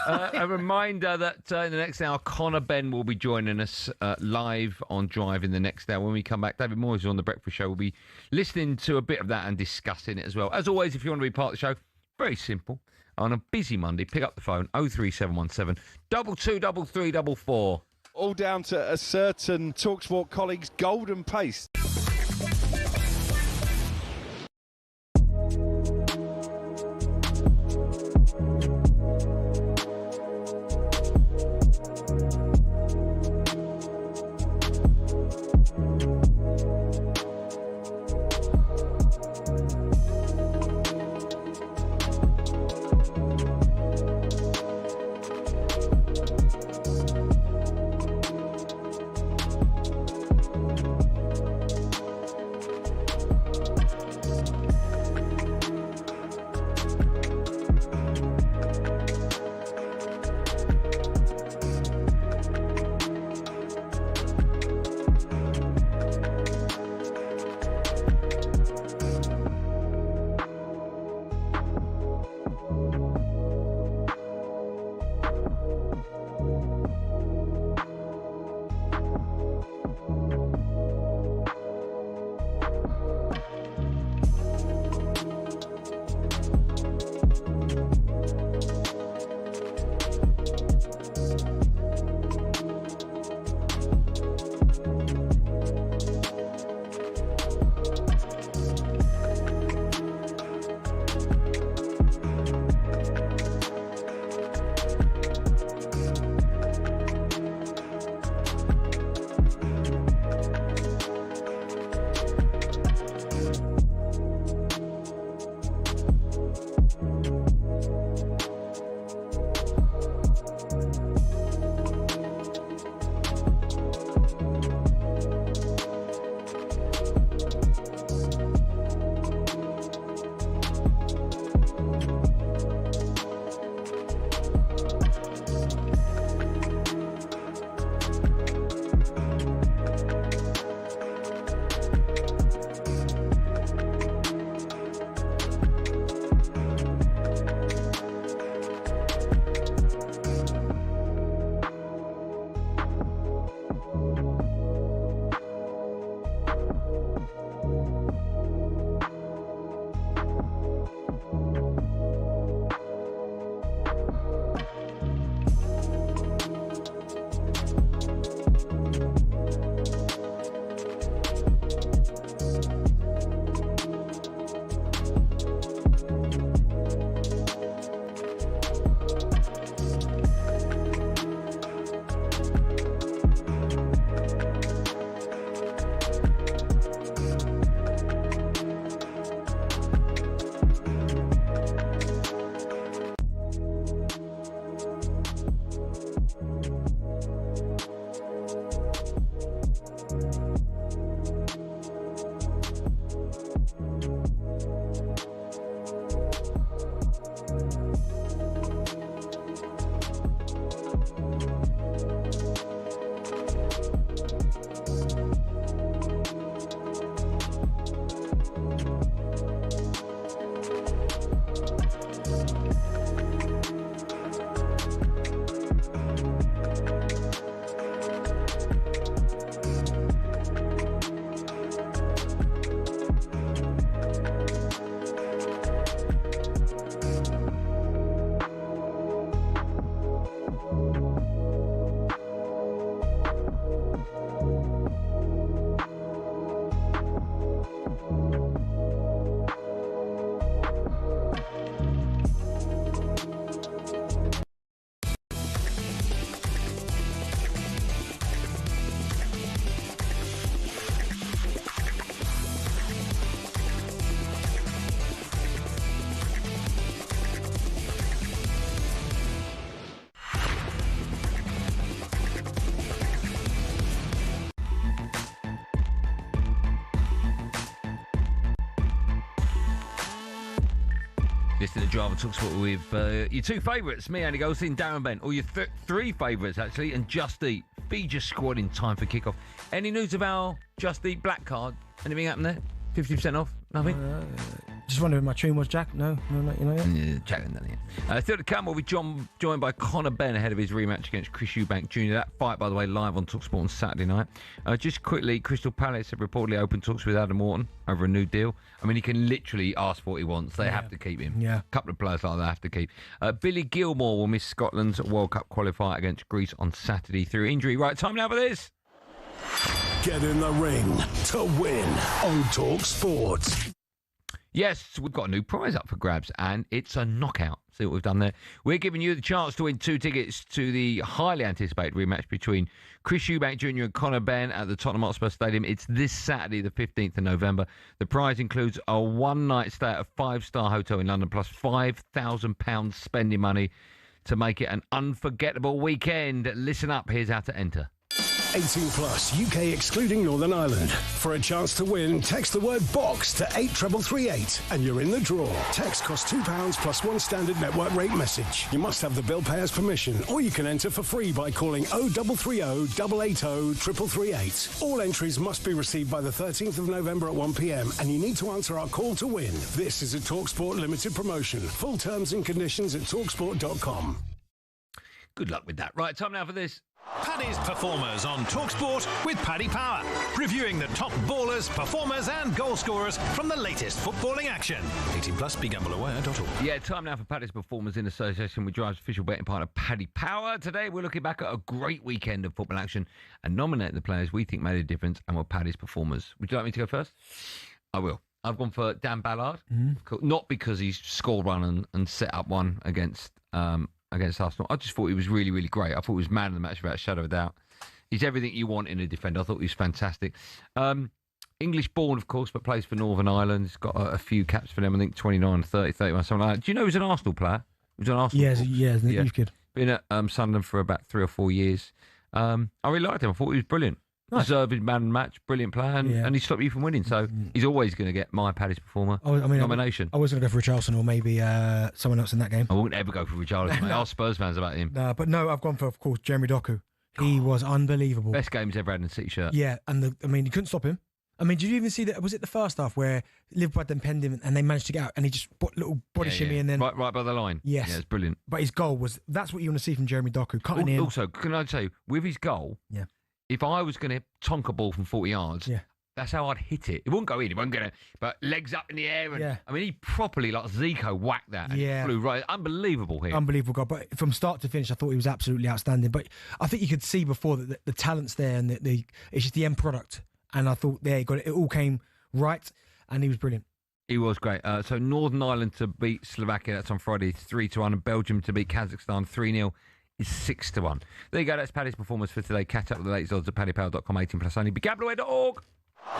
A reminder that in the next hour, Conor Benn will be joining us live on Drive in the next hour. When we come back, David Moyes on The Breakfast Show. We'll be listening to a bit of that and discussing it as well. As always, if you want to be part of the show, very simple. On a busy Monday, pick up the phone, 03717 223344. All down to a certain talkSPORT colleague's golden pace. Listen to Drive on talkSPORT with your two favourites, me, Andy Goldstein, Darren Bent, or your three favourites, actually, and Just Eat. Beat your squad in time for kick-off. Any news of our Just Eat black card? Anything happen there? 50% off? Nothing? Just wondering if my tune was Jack. No, not you know yet. Yeah, Jack hasn't done it yet. Still to come, we'll be joined by Conor Benn ahead of his rematch against Chris Eubank Jr. That fight, by the way, live on talkSPORT on Saturday night. Just quickly, Crystal Palace have reportedly opened talks with Adam Morton over a new deal. I mean, he can literally ask for what he wants. They have to keep him. Yeah. A couple of players like that have to keep. Billy Gilmore will miss Scotland's World Cup qualifier against Greece on Saturday through injury. Right, time now for this. Get in the ring to win on talkSPORT. Yes, we've got a new prize up for grabs, and it's a knockout. See what we've done there? We're giving you the chance to win 2 tickets to the highly anticipated rematch between Chris Eubank Jr. and Conor Benn at the Tottenham Hotspur Stadium. It's this Saturday, the 15th of November. The prize includes a one-night stay at a 5-star hotel in London, plus £5,000 spending money to make it an unforgettable weekend. Listen up, here's how to enter. 18 plus, UK excluding Northern Ireland. For a chance to win, text the word BOX to 83338 and you're in the draw. Text costs £2 plus one standard network rate message. You must have the bill payer's permission, or you can enter for free by calling 0330 880 3338. All entries must be received by the 13th of November at 1 p.m. and you need to answer our call to win. This is a talkSPORT limited promotion. Full terms and conditions at talksport.com. Good luck with that. Right, time now for this. Paddy's Performers on talkSPORT with Paddy Power. Reviewing the top ballers, performers and goal scorers from the latest footballing action. 18 plus, begambleaware.org. Yeah, time now for Paddy's Performers in association with Drive's official betting partner, Paddy Power. Today, we're looking back at a great weekend of football action and nominating the players we think made a difference and were Paddy's Performers. Would you like me to go first? I will. I've gone for Dan Ballard. Not because he's scored one and set up one against Arsenal. I just thought he was really, really great. I thought he was man of the match without a shadow of a doubt. He's everything you want in a defender. I thought he was fantastic. English born, of course, but plays for Northern Ireland. He's got a few caps for them. I think 29, 30, 31, something like that. Do you know he's an Arsenal player? He was an Arsenal player. Yeah, youth kid. Been at Sunderland for about 3 or 4 years. I really liked him. I thought he was brilliant. Nice. Deserved man of the match, brilliant player, and he stopped you from winning. So he's always going to get my Paddy's Performer nomination. I was going to go for Richarlison or maybe someone else in that game. I wouldn't ever go for Richarlison. I ask Spurs fans about him. But no, I've gone for, of course, Jeremy Doku. He was unbelievable. Best game he's ever had in a City shirt. Yeah, and you couldn't stop him. I mean, did you even see that? Was it the first half where Liverpool had them penned him and they managed to get out and he just put little body shimmy and then... Right by the line. Yes. Yeah, it's brilliant. But his goal was... That's what you want to see from Jeremy Doku, cutting in. Also, can I say, with his goal... Yeah. If I was going to tonk a ball from 40 yards, that's how I'd hit it. It wouldn't go in. It wasn't going to... But legs up in the air. And, I mean, he properly, like Zico, whacked that and flew right. Unbelievable here. Unbelievable goal. But from start to finish, I thought he was absolutely outstanding. But I think you could see before that the talent's there and it's just the end product. And I thought, it all came right and he was brilliant. He was great. So Northern Ireland to beat Slovakia, that's on Friday, 3-1. And Belgium to beat Kazakhstan, 3-0. Is 6-1. There you go. That's Paddy's Performers for today. Catch up with the latest odds at paddypower.com. 18 plus only. begambleaware.org.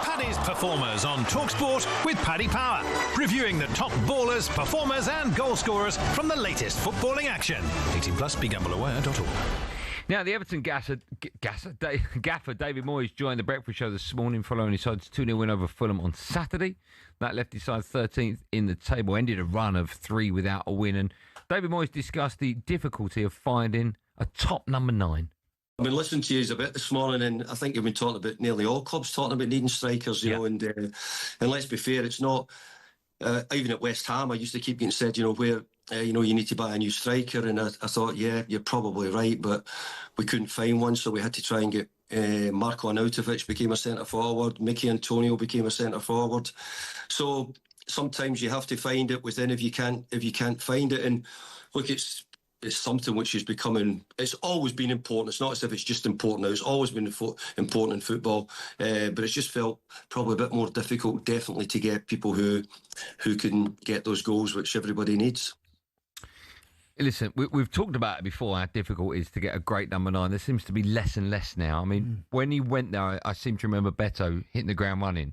Paddy's Performers on talkSPORT with Paddy Power. Reviewing the top ballers, performers and goal scorers from the latest footballing action. 18 plus, begambleaware.org. Now, the Everton gaffer David Moyes joined the breakfast show this morning following his side's 2-0 win over Fulham on Saturday. That left his side 13th in the table, ended a run of 3 without a win. And David Moyes discussed the difficulty of finding a top number 9. I've been listening to you a bit this morning, and I think you've been talking about nearly all clubs talking about needing strikers, you know, and let's be fair, it's not, even at West Ham, I used to keep getting said, where, you need to buy a new striker, and I thought, yeah, you're probably right, but we couldn't find one, so we had to try and get Marko Arnautovic became a centre-forward, Mickey Antonio became a centre-forward. So sometimes you have to find it within if you can't find it. And look, it's something which is becoming, it's always been important. It's not as if it's just important now. It's always been important in football. But it's just felt probably a bit more difficult, definitely, to get people who can get those goals, which everybody needs. Listen, we've talked about it before, how difficult it is to get a great number 9. There seems to be less and less now. I mean, when he went there, I seem to remember Beto hitting the ground running.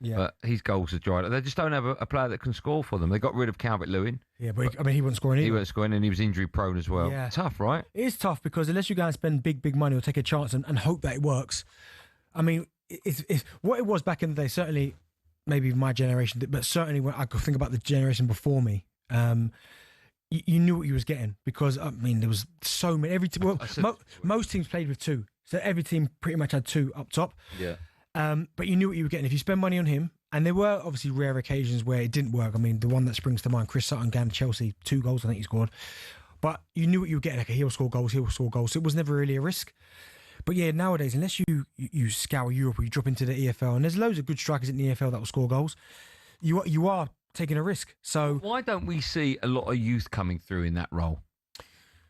Yeah. But his goals are dried. They just don't have a player that can score for them. They got rid of Calvert-Lewin. Yeah, but he wasn't scoring either. He wasn't scoring, and he was injury prone as well. Yeah. Tough, right? It is tough because unless you go and spend big money or take a chance and hope that it works, I mean, it's what it was back in the day. Certainly, maybe my generation, but certainly when I could think about the generation before me. You knew what you was getting because, I mean, there was so many. Most teams played with two. So every team pretty much had two up top. Yeah. But you knew what you were getting. If you spend money on him, and there were obviously rare occasions where it didn't work. I mean, the one that springs to mind, Chris Sutton down to Chelsea, 2 goals I think he scored. But you knew what you were getting. Okay, he'll score goals. So it was never really a risk. But yeah, nowadays, unless you scour Europe or you drop into the EFL, and there's loads of good strikers in the EFL that will score goals, you are taking a risk. So why don't we see a lot of youth coming through in that role?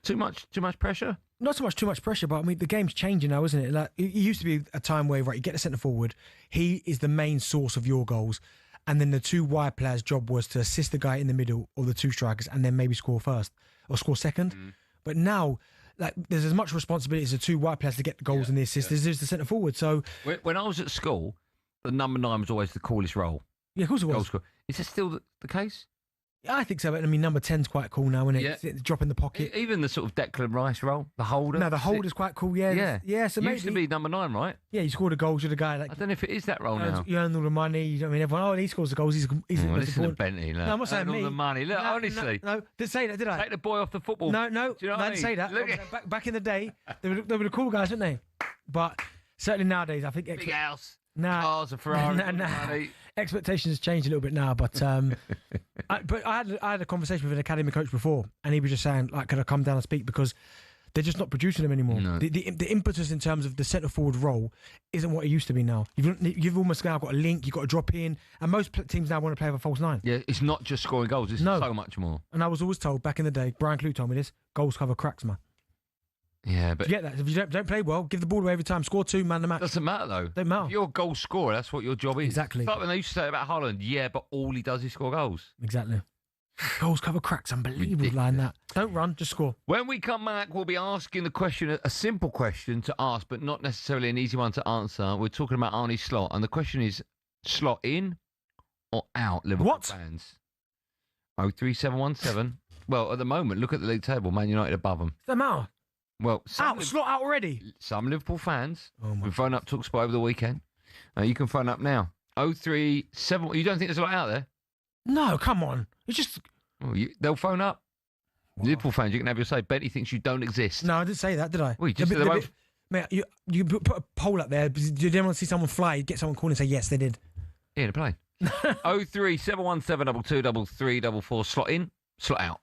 Too much pressure? Not so much too much pressure, but I mean the game's changing now, isn't it? Like it used to be a time where you get the centre forward, he is the main source of your goals, and then the 2 wide players' job was to assist the guy in the middle or the 2 strikers, and then maybe score first or score second. But now, like there's as much responsibility as the 2 wide players to get the goals and the assists as the centre forward. So when I was at school, the number 9 was always the coolest role. Yeah, of course it was. Is it still the case? Yeah, I think so. But I mean, number 10's quite cool now, isn't it? Yeah. Drop in the pocket. Even the sort of Declan Rice role, the holder. No, the holder's quite cool. Yeah. So used to be number 9, right? Yeah, you scored the goals. You're the guy. Like, I don't know if it is that role now. You earn all the money. You know what I mean, everyone. He scores the goals. He's listen to Bentley. No, I'm not saying all me. the money. Look, honestly. No, didn't say that, did I? Take the boy off the football. No. Do you know what I didn't mean? say that. Back in the day, they were the cool guys, weren't they? But certainly nowadays, I think big house. Cars, a Ferrari. Expectations changed a little bit now, but I had a conversation with an academy coach before, and he was just saying, like, can I come down and speak because they're just not producing them anymore. No. The impetus in terms of the centre forward role isn't what it used to be now. You've almost now got a link, you've got to drop in, and most teams now want to play with a false 9. Yeah, it's not just scoring goals; it's so much more. And I was always told back in the day, Brian Clough told me this: goals cover cracks, man. Yeah, but you get that. If you don't play well, give the ball away every time. Score 2, man the match. Doesn't matter though. Don't matter. If you're a goal scorer, that's what your job is. Exactly. It's like when they used to say about Haaland, yeah, but all he does is score goals. Exactly. Goals cover cracks. Unbelievable line that. Don't run, just score. When we come back, we'll be asking the question, a simple question to ask, but not necessarily an easy one to answer. We're talking about Arne Slot, and the question is: Slot in or out? Liverpool fans. 03717. Well, at the moment, look at the league table. Man United above them. Doesn't matter. Well, Slot out already. Some Liverpool fans will phone up talkSPORT over the weekend. You can phone up now. 037. You don't think there's a lot out there? No, come on. It's just. Well, they'll phone up. Wow. Liverpool fans, you can have your say. Bentley thinks you don't exist. No, I didn't say that, did I? Well, you just said they won't. Mate, you put a poll up there. You didn't want to see someone fly. Get someone calling and say yes, they did. Yeah, to play. 03717 223344. Slot in, slot out.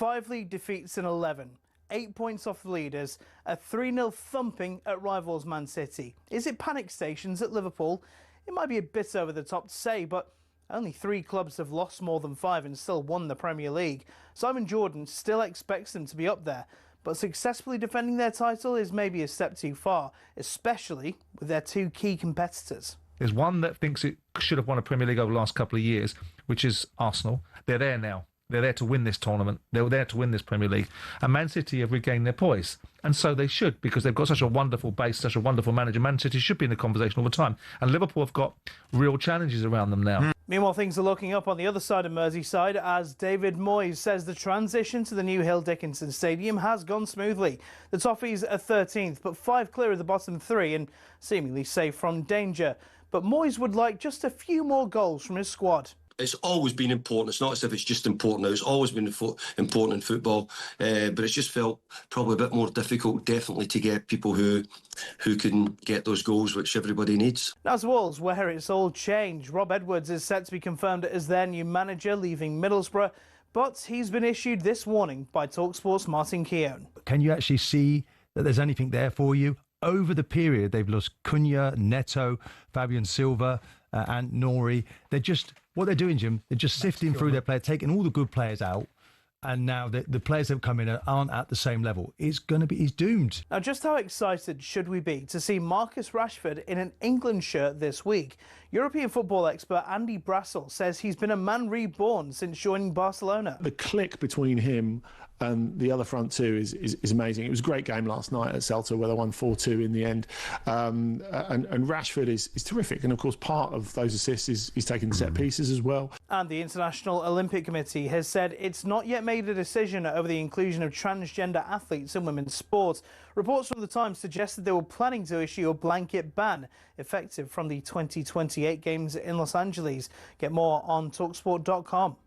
5 league defeats in 11. 8 points off the leaders, a 3-0 thumping at rivals Man City. Is it panic stations at Liverpool? It might be a bit over the top to say, but only 3 clubs have lost more than 5 and still won the Premier League. Simon Jordan still expects them to be up there, but successfully defending their title is maybe a step too far, especially with their 2 key competitors. There's one that thinks it should have won a Premier League over the last couple of years, which is Arsenal. They're there now. They're there to win this tournament. They were there to win this Premier League. And Man City have regained their poise. And so they should, because they've got such a wonderful base, such a wonderful manager. Man City should be in the conversation all the time. And Liverpool have got real challenges around them now. Meanwhile, things are looking up on the other side of Merseyside as David Moyes says the transition to the new Hill Dickinson Stadium has gone smoothly. The Toffees are 13th, but 5 clear of the bottom 3 and seemingly safe from danger. But Moyes would like just a few more goals from his squad. It's always been important. It's not as if it's just important now. It's always been important in football, but it's just felt probably a bit more difficult, definitely, to get people who can get those goals, which everybody needs. Now to Wolves, where it's all changed. Rob Edwards is set to be confirmed as their new manager, leaving Middlesbrough, but he's been issued this warning by talkSPORT's Martin Keown. Can you actually see that there's anything there for you? Over the period, they've lost Cunha, Neto, Fabian Silva, and Nori. They're just, what they're doing, Jim, they're just sifting through their players, taking all the good players out, and now the players that have come in aren't at the same level. He's doomed. Now, just how excited should we be to see Marcus Rashford in an England shirt this week? European football expert Andy Brassel says he's been a man reborn since joining Barcelona. The click between him and the other front two is amazing. It was a great game last night at Celta where they won 4-2 in the end. And Rashford is terrific. And of course, part of those assists is taking set pieces as well. And the International Olympic Committee has said it's not yet made a decision over the inclusion of transgender athletes in women's sport. Reports from the Times suggested they were planning to issue a blanket ban effective from the 2028 Games in Los Angeles. Get more on talksport.com.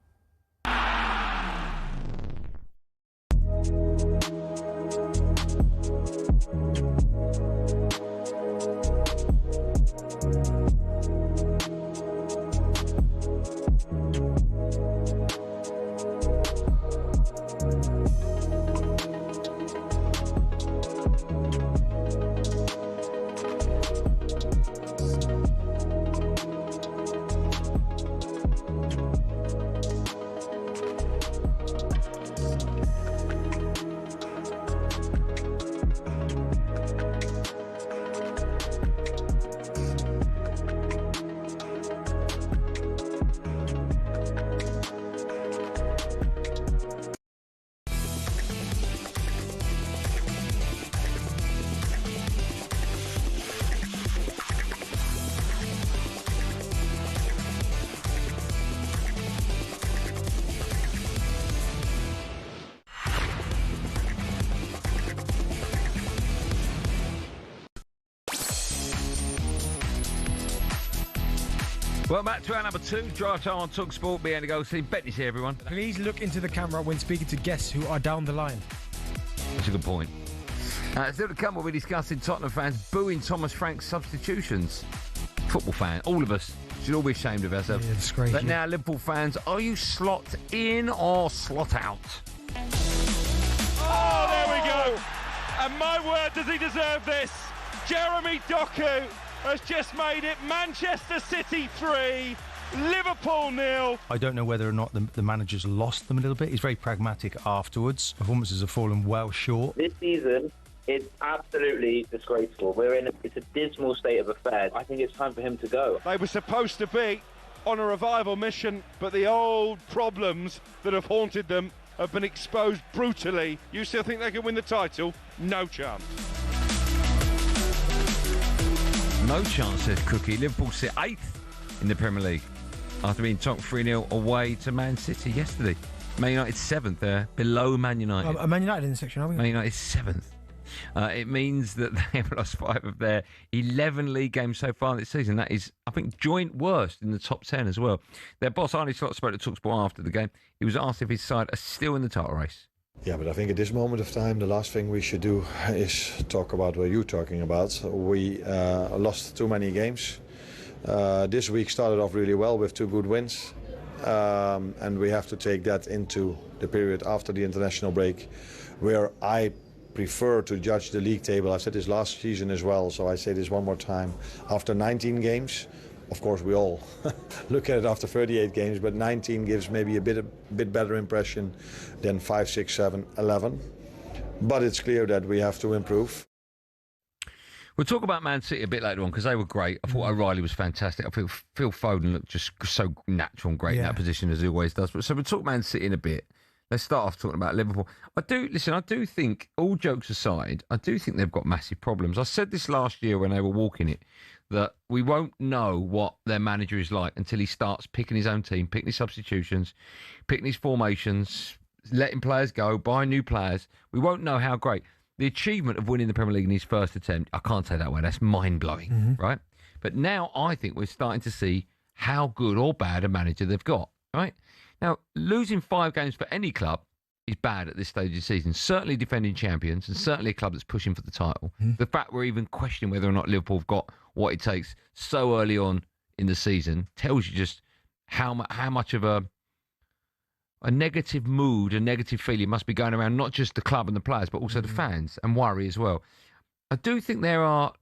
Welcome back to our number 2, Drive Time on talkSPORT. Me, Andy Goldstein. Bentley's here, everyone. Please look into the camera when speaking to guests who are down the line. That's a good point. Still to come, we'll be discussing Tottenham fans booing Thomas Frank's substitutions. Football fan, all of us should all be ashamed of ourselves. Yeah, disgrace. But now, Liverpool fans, are you slot in or slot out? Oh, there we go. And my word, does he deserve this? Jeremy Doku has just made it Manchester City 3, Liverpool 0. I don't know whether or not the manager's lost them a little bit. He's very pragmatic afterwards. Performances have fallen well short. This season, it's absolutely disgraceful. It's a dismal state of affairs. I think it's time for him to go. They were supposed to be on a revival mission, but the old problems that have haunted them have been exposed brutally. You still think they can win the title? No chance. No chance, says Cookie. Liverpool sit 8th in the Premier League after being topped 3-0 away to Man City yesterday. Man United 7th there, below Man United. Man United in the section, are we? Man United 7th. It means that they have lost 5 of their 11 league games so far this season. That is, I think, joint worst in the top 10 as well. Their boss, Arne Slot, spoke to talkSPORT after the game. He was asked if his side are still in the title race. Yeah, but I think at this moment of time, the last thing we should do is talk about what you're talking about. We lost too many games. This week started off really well with 2 good wins. and we have to take that into the period after the international break, where I prefer to judge the league table. I said this last season as well, so I say this one more time. After 19 games, of course we all look at it after 38 games, but 19 gives maybe a bit better impression than 5, 6, 7, 11. But it's clear that we have to improve. We'll talk about Man City a bit later on because they were great. I thought O'Reilly was fantastic. I feel Phil Foden looked just so natural and great in that position as he always does. But so we'll talk Man City in a bit. Let's start off talking about Liverpool. I do think, all jokes aside, I do think they've got massive problems. I said this last year when they were walking it, that we won't know what their manager is like until he starts picking his own team, picking his substitutions, picking his formations, letting players go, buying new players. We won't know how great. The achievement of winning the Premier League in his first attempt, I can't say that way, that's mind-blowing, right? But now I think we're starting to see how good or bad a manager they've got, right? Now, losing 5 games for any club is bad at this stage of the season. Certainly defending champions and certainly a club that's pushing for the title. The fact we're even questioning whether or not Liverpool have got what it takes so early on in the season tells you just how much of a negative mood, a negative feeling must be going around, not just the club and the players, but also the fans, and worry as well. I do think there are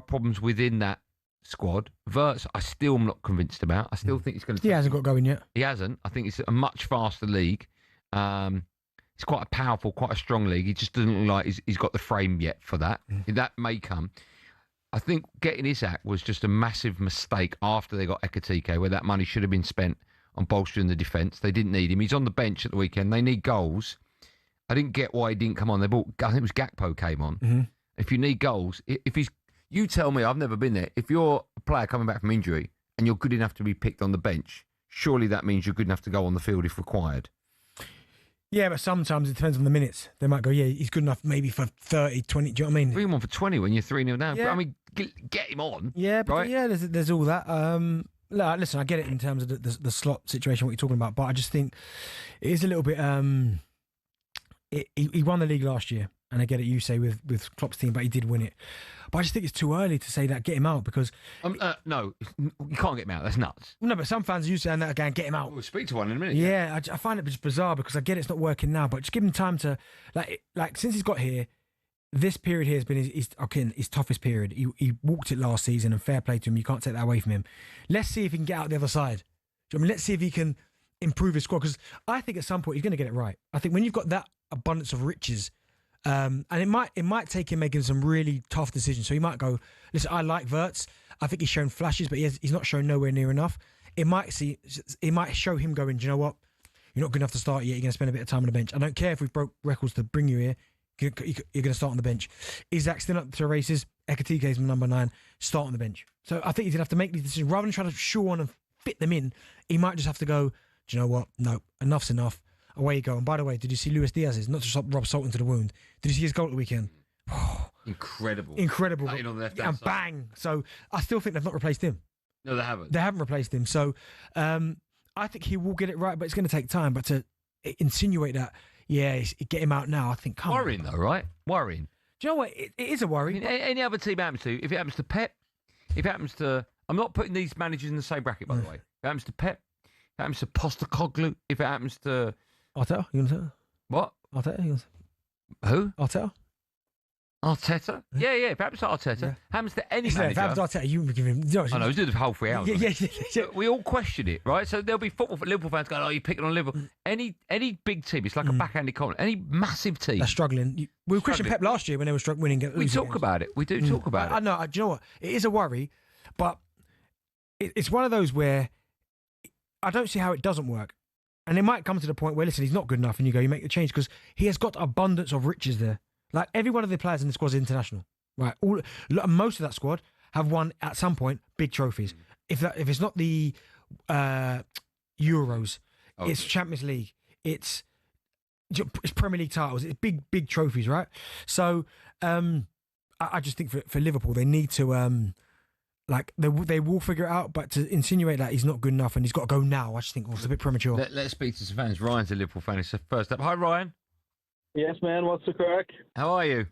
problems within that squad. Wirtz, I still am not convinced about. I still think he's going to... He hasn't got going yet. He hasn't. I think it's a much faster league. It's quite a powerful, quite a strong league. He just doesn't look like he's got the frame yet for that. That may come. I think getting Isak was just a massive mistake after they got Ekitike, where that money should have been spent on bolstering the defence. They didn't need him. He's on the bench at the weekend. They need goals. I didn't get why he didn't come on. I think it was Gakpo came on. If you need goals, you tell me, I've never been there. If you're a player coming back from injury and you're good enough to be picked on the bench, surely that means you're good enough to go on the field if required. Yeah, but sometimes it depends on the minutes. They might go, yeah, he's good enough maybe for 30, 20. Do you know what I mean? Bring him on for 20 when you're 3-0 down. Yeah. I mean, get him on. Yeah, but right? yeah, there's all that. Listen, I get it in terms of the slot situation, what you're talking about, but I just think it is a little bit... He won the league last year, and I get it, you say, with Klopp's team, but he did win it. But I just think it's too early to say that, get him out, because... no, you can't get him out. That's nuts. No, but some fans are used to saying that again, get him out. We'll speak to one in a minute. Yeah, I find it just bizarre, because I get it's not working now, but just give him time to... Like since he's got here, this period here has been his toughest period. He walked it last season, and fair play to him. You can't take that away from him. Let's see if he can get out the other side. Do you know what I mean? Let's see if he can improve his squad, because I think at some point he's going to get it right. I think when you've got that abundance of riches... and it might take him making some really tough decisions. So he might go, listen, I like Wirtz. I think he's shown flashes, but he's not shown nowhere near enough. It might show him going, do you know what? You're not good enough to start yet. You're going to spend a bit of time on the bench. I don't care if we've broke records to bring you here. You're going to start on the bench. Isak still up to races. Ekitike is number 9. Start on the bench. So I think he's going to have to make these decisions. Rather than trying to shoe on and fit them in, he might just have to go, do you know what? No, enough's enough. Away you go. And by the way, did you see Luis Diaz's? Not to rub salt into the wound. Did you see his goal at the weekend? Incredible. Incredible. On the left and bang. So I still think they've not replaced him. No, they haven't. They haven't replaced him. So I think he will get it right, but it's going to take time. But to insinuate that, get him out now, I think, come Worrying on. though, right? Worrying. Do you know what? It is a worry. I mean, any other team happens to, if it happens to Pep, if it happens to, I'm not putting these managers in the same bracket, by the way. If it happens to Pep, if it happens to Postecoglou, if it happens to... Arteta? You going to say what? Arteta? Who? Arteta? Arteta? Yeah. If it happens to Arteta, happens to any manager. If it happens to Arteta, you would give him... I know, he's doing the whole 3 hours. Yeah. We all question it, right? So there'll be Liverpool fans going, you're picking on Liverpool. Any big team, it's like a backhanded comment. Any massive team. They're struggling. We questioned Pep last year when they were winning. We talk about it. We do talk about it. I know. Do you know what? It is a worry, but it's one of those where I don't see how it doesn't work. And it might come to the point where, listen, he's not good enough, and you make the change, because he has got abundance of riches there. Like, every one of the players in the squad is international, right? Most of that squad have won, at some point, big trophies. If it's not the Euros, it's Champions League, it's Premier League titles, it's big trophies, right? So I just think for Liverpool, they need to... they will figure it out, but to insinuate that he's not good enough and he's got to go now, I just think it's a bit premature. Let's speak to some fans. Ryan's a Liverpool fan. It's first up. Hi, Ryan. Yes, man. What's the crack? How are you?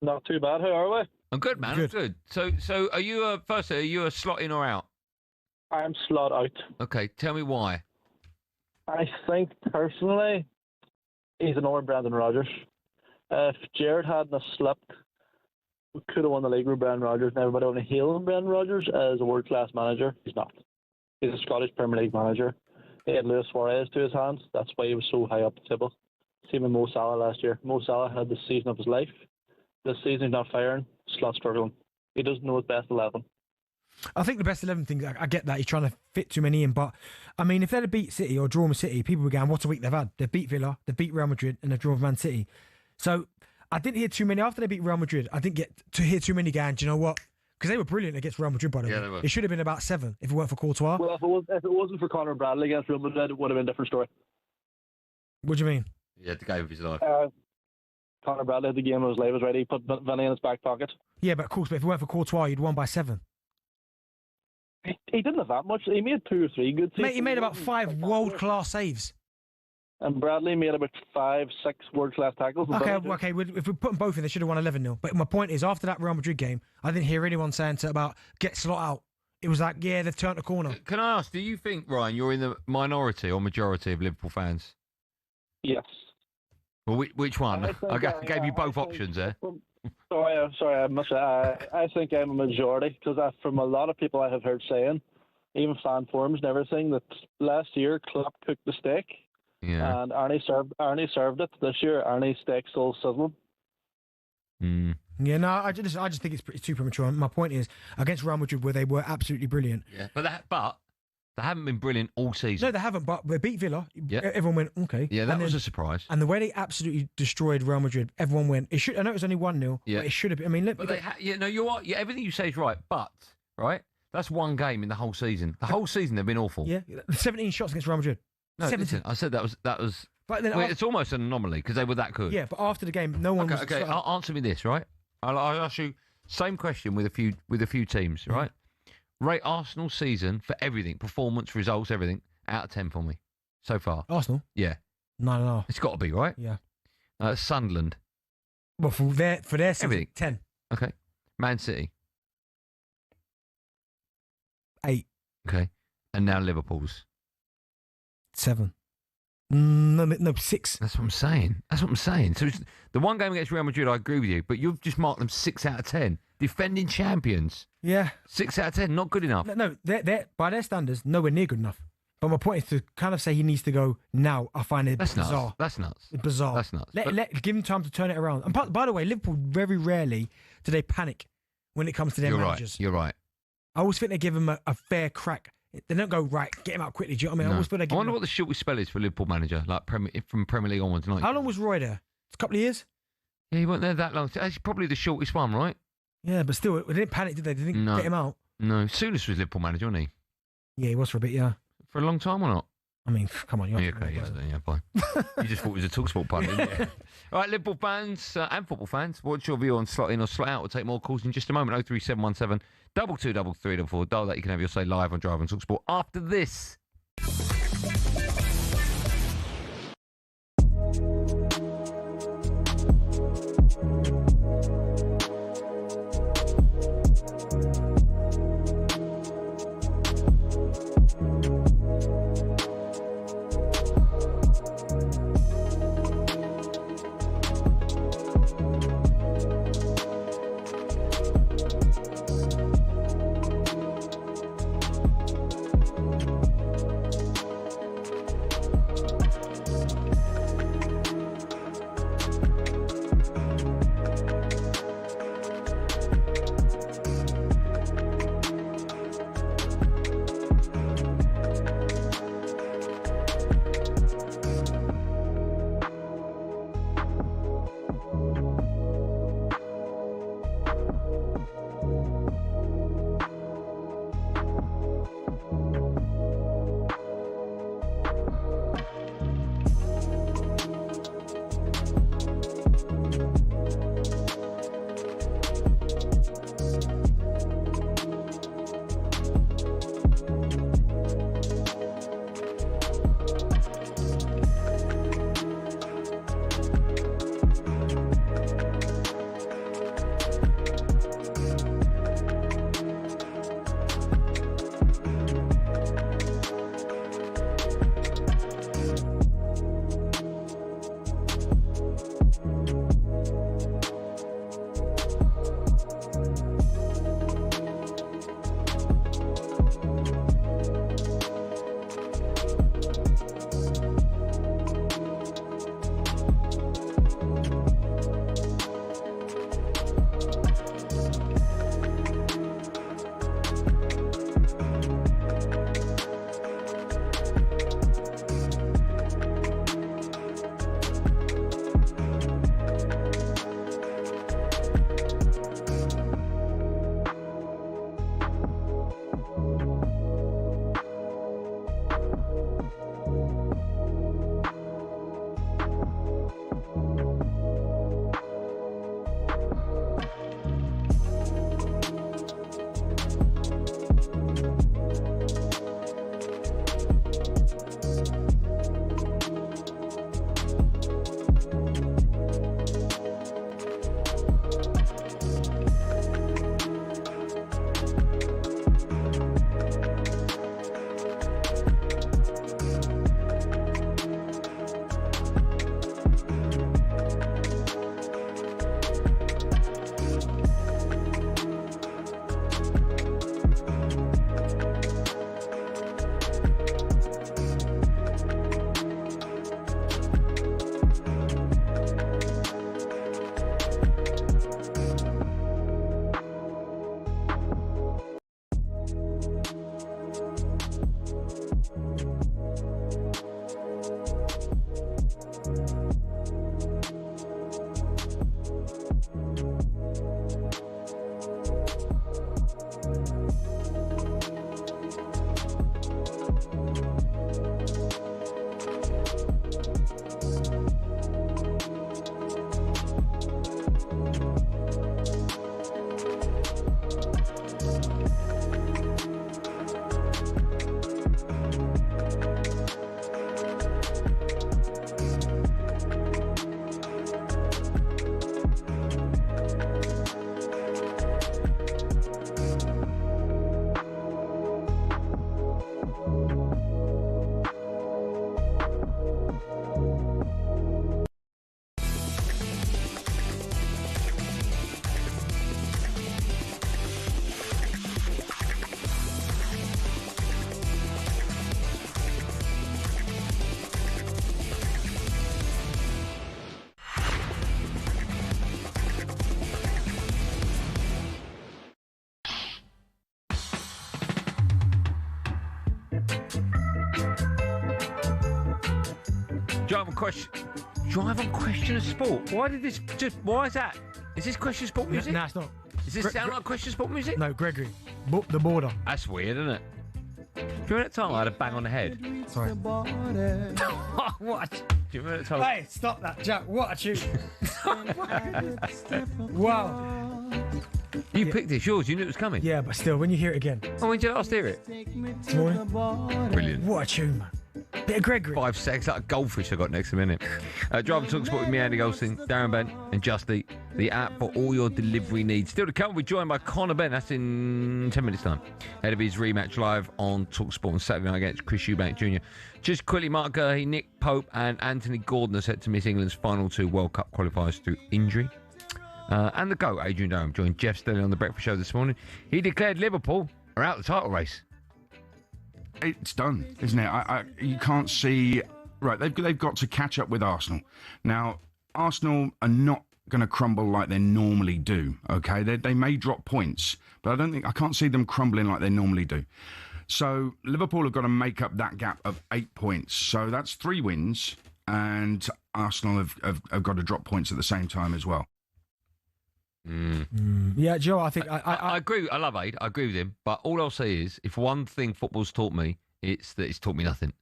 Not too bad. How are we? I'm good, man. I'm good. So are you a Slot in or out? I am Slot out. Okay, tell me why. I think personally, he's another Brendan Rodgers. If Gerrard hadn't slipped, we could have won the league with Brendan Rodgers. And everybody only hailing Brendan Rodgers as a world-class manager. He's not. He's a Scottish Premier League manager. He had Luis Suarez to his hands. That's why he was so high up the table. Same with Mo Salah last year. Mo Salah had the season of his life. This season he's not firing. Slot struggling. He doesn't know his best 11. I think the best 11 thing, I get that he's trying to fit too many in, but I mean, if they'd have beat City or drawn with City, people were going, what a week they've had. They've beat Villa, they've beat Real Madrid, and they've drawn with Man City. So I didn't hear too many after they beat Real Madrid. I didn't get to hear too many going, do you know what? Because they were brilliant against Real Madrid, by the way. It should have been about 7 if it weren't for Courtois. Well, if it wasn't for Conor Bradley against Real Madrid, it would have been a different story. What do you mean? Yeah, the game of his life. Conor Bradley had the game of his life. Was ready. He put Vinny in his back pocket. Yeah, but of course, but if it weren't for Courtois, you'd won by 7. He didn't have that much. He made 2 or 3 good saves. Mate, he made about 5 world-class saves. And Bradley made about 5, 6 world-class tackles. Okay. If we put them both in, they should have won 11-0. But my point is, after that Real Madrid game, I didn't hear anyone saying about get Slot out. It was like, yeah, they've turned the corner. Can I ask, do you think, Ryan, you're in the minority or majority of Liverpool fans? Yes. Well, which one? I gave you both options there. Sorry, I must say, I think I'm a majority, because from a lot of people I have heard saying, even fan forums and everything, that last year Klopp cooked the steak, and Arne served it. This year, Arne's steak still sizzling. Yeah, no, I just think it's too premature. My point is, against Real Madrid, where they were absolutely brilliant. Yeah, but they haven't been brilliant all season. No, they haven't, but they beat Villa. Yeah. Everyone went, okay. Yeah, that was a surprise. And the way they absolutely destroyed Real Madrid, everyone went, I know it was only 1-0, but it should have been. I mean, look. But you're right. Yeah, everything you say is right, but, right, that's one game in the whole season. The whole season they've been awful. Yeah, 17 shots against Real Madrid. No, 17. Listen, I said that was but then it's almost an anomaly, because they were that good. Yeah, but after the game, no one was... Okay, answer me this, right? I'll ask you same question with a few teams, right? Rate Arsenal's season for everything, performance, results, everything, out of 10 for me so far. Arsenal? Yeah. 9.5. It's got to be, right? Yeah. Sunderland. Well, for their season, everything. 10. Okay. Man City. 8. Okay. And now Liverpool's. 7. No, 6. That's what I'm saying. So the one game against Real Madrid, I agree with you, but you've just marked them 6 out of 10. Defending champions. Yeah. 6 out of 10, not good enough. No, they're by their standards, nowhere near good enough. But my point is to kind of say he needs to go now. I find it bizarre. Nuts. That's nuts. It's bizarre. That's nuts. Give him time to turn it around. And by the way, Liverpool very rarely do they panic when it comes to their managers. You're right. I always think they give him a fair crack. They don't go, right, get him out quickly. Do you know what I mean? No. I always feel they give I wonder what the shortest spell is for a Liverpool manager, like from Premier League onwards. How long was Roy there? A couple of years? Yeah, he wasn't there that long. That's probably the shortest one, right? Yeah, but still, they didn't panic, did they? They didn't get him out. No, Souness was Liverpool manager, wasn't he? Yeah, he was for a bit, yeah. For a long time or not? I mean, come on. Yeah, fine. You just thought it was a talkSPORT pun, didn't you? All right, Liverpool fans and football fans, what's your view on slot in or slot out? We'll take more calls in just a moment. 03717 223344. Dial that. You can have your say live on Drive on talkSPORT after this. Drive on question of sport. Why did this why is that? Is this question of sport music? No, it's not. Does this sound like question of sport music? No, Gregory. The border. That's weird, isn't it? Do you remember that time I had a bang on the head? Sorry. What? Do you remember that time? Hey, stop that, Jack. What a tune. Wow. You picked it, yours. You knew it was coming. Yeah, but still, when you hear it again. Oh, when did you last hear it? This morning. Brilliant. What a tune, man. Bit of Gregory. 5 seconds, like a goldfish I got next to me, innit? Drive and talkSPORT with me, Andy Goldstein, Darren Bent, and Justy, the app for all your delivery needs. Still to come, we're joined by Conor Benn. That's in 10 minutes' time. Ahead of his rematch live on talkSPORT on Saturday night against Chris Eubank Jr. Just quickly, Mark Gurhey, Nick Pope, and Anthony Gordon are set to miss England's final 2 World Cup qualifiers through injury. And the GOAT, Adrian Durham, joined Jeff Stelling on the Breakfast Show this morning. He declared Liverpool are out of the title race. It's done, isn't it? You can't see... Right, they've got to catch up with Arsenal. Now, Arsenal are not going to crumble like they normally do, okay? They may drop points, but I can't see them crumbling like they normally do. So Liverpool have got to make up that gap of 8 points. So that's 3 wins, and Arsenal have got to drop points at the same time as well. Yeah, Joe, I think I agree. I love Aid. I agree with him. But all I'll say is, if one thing football's taught me, it's that it's taught me nothing.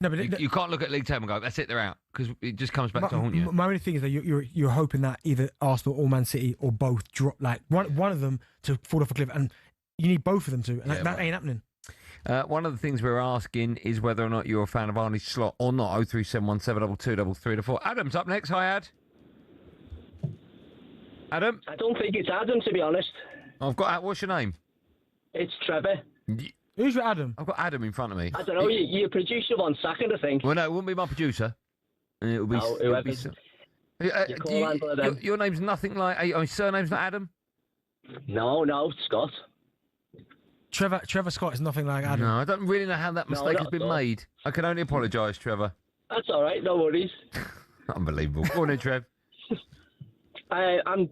No, but you can't look at league table and go, "That's it, they're out," because it just comes back to haunt you. My only thing is that you're hoping that either Arsenal or Man City or both drop, like one of them to fall off a cliff, and you need both of them to, and that ain't happening. One of the things we're asking is whether or not you're a fan of Arne Slot or not. 03717223334. Adam's up next. Hi, Ad. Adam? I don't think it's Adam, to be honest. I've got... What's your name? It's Trevor. Who's your Adam? I've got Adam in front of me. I don't know. Your producer one second, I think. Well, no, it wouldn't be my producer. It would be... No, whoever's... Your name's nothing like... Your surname's not Adam? No, Scott. Trevor Scott is nothing like Adam. No, I don't really know how that mistake has been made. I can only apologise, Trevor. That's all right. No worries. Unbelievable. Go on in, Trev. I'm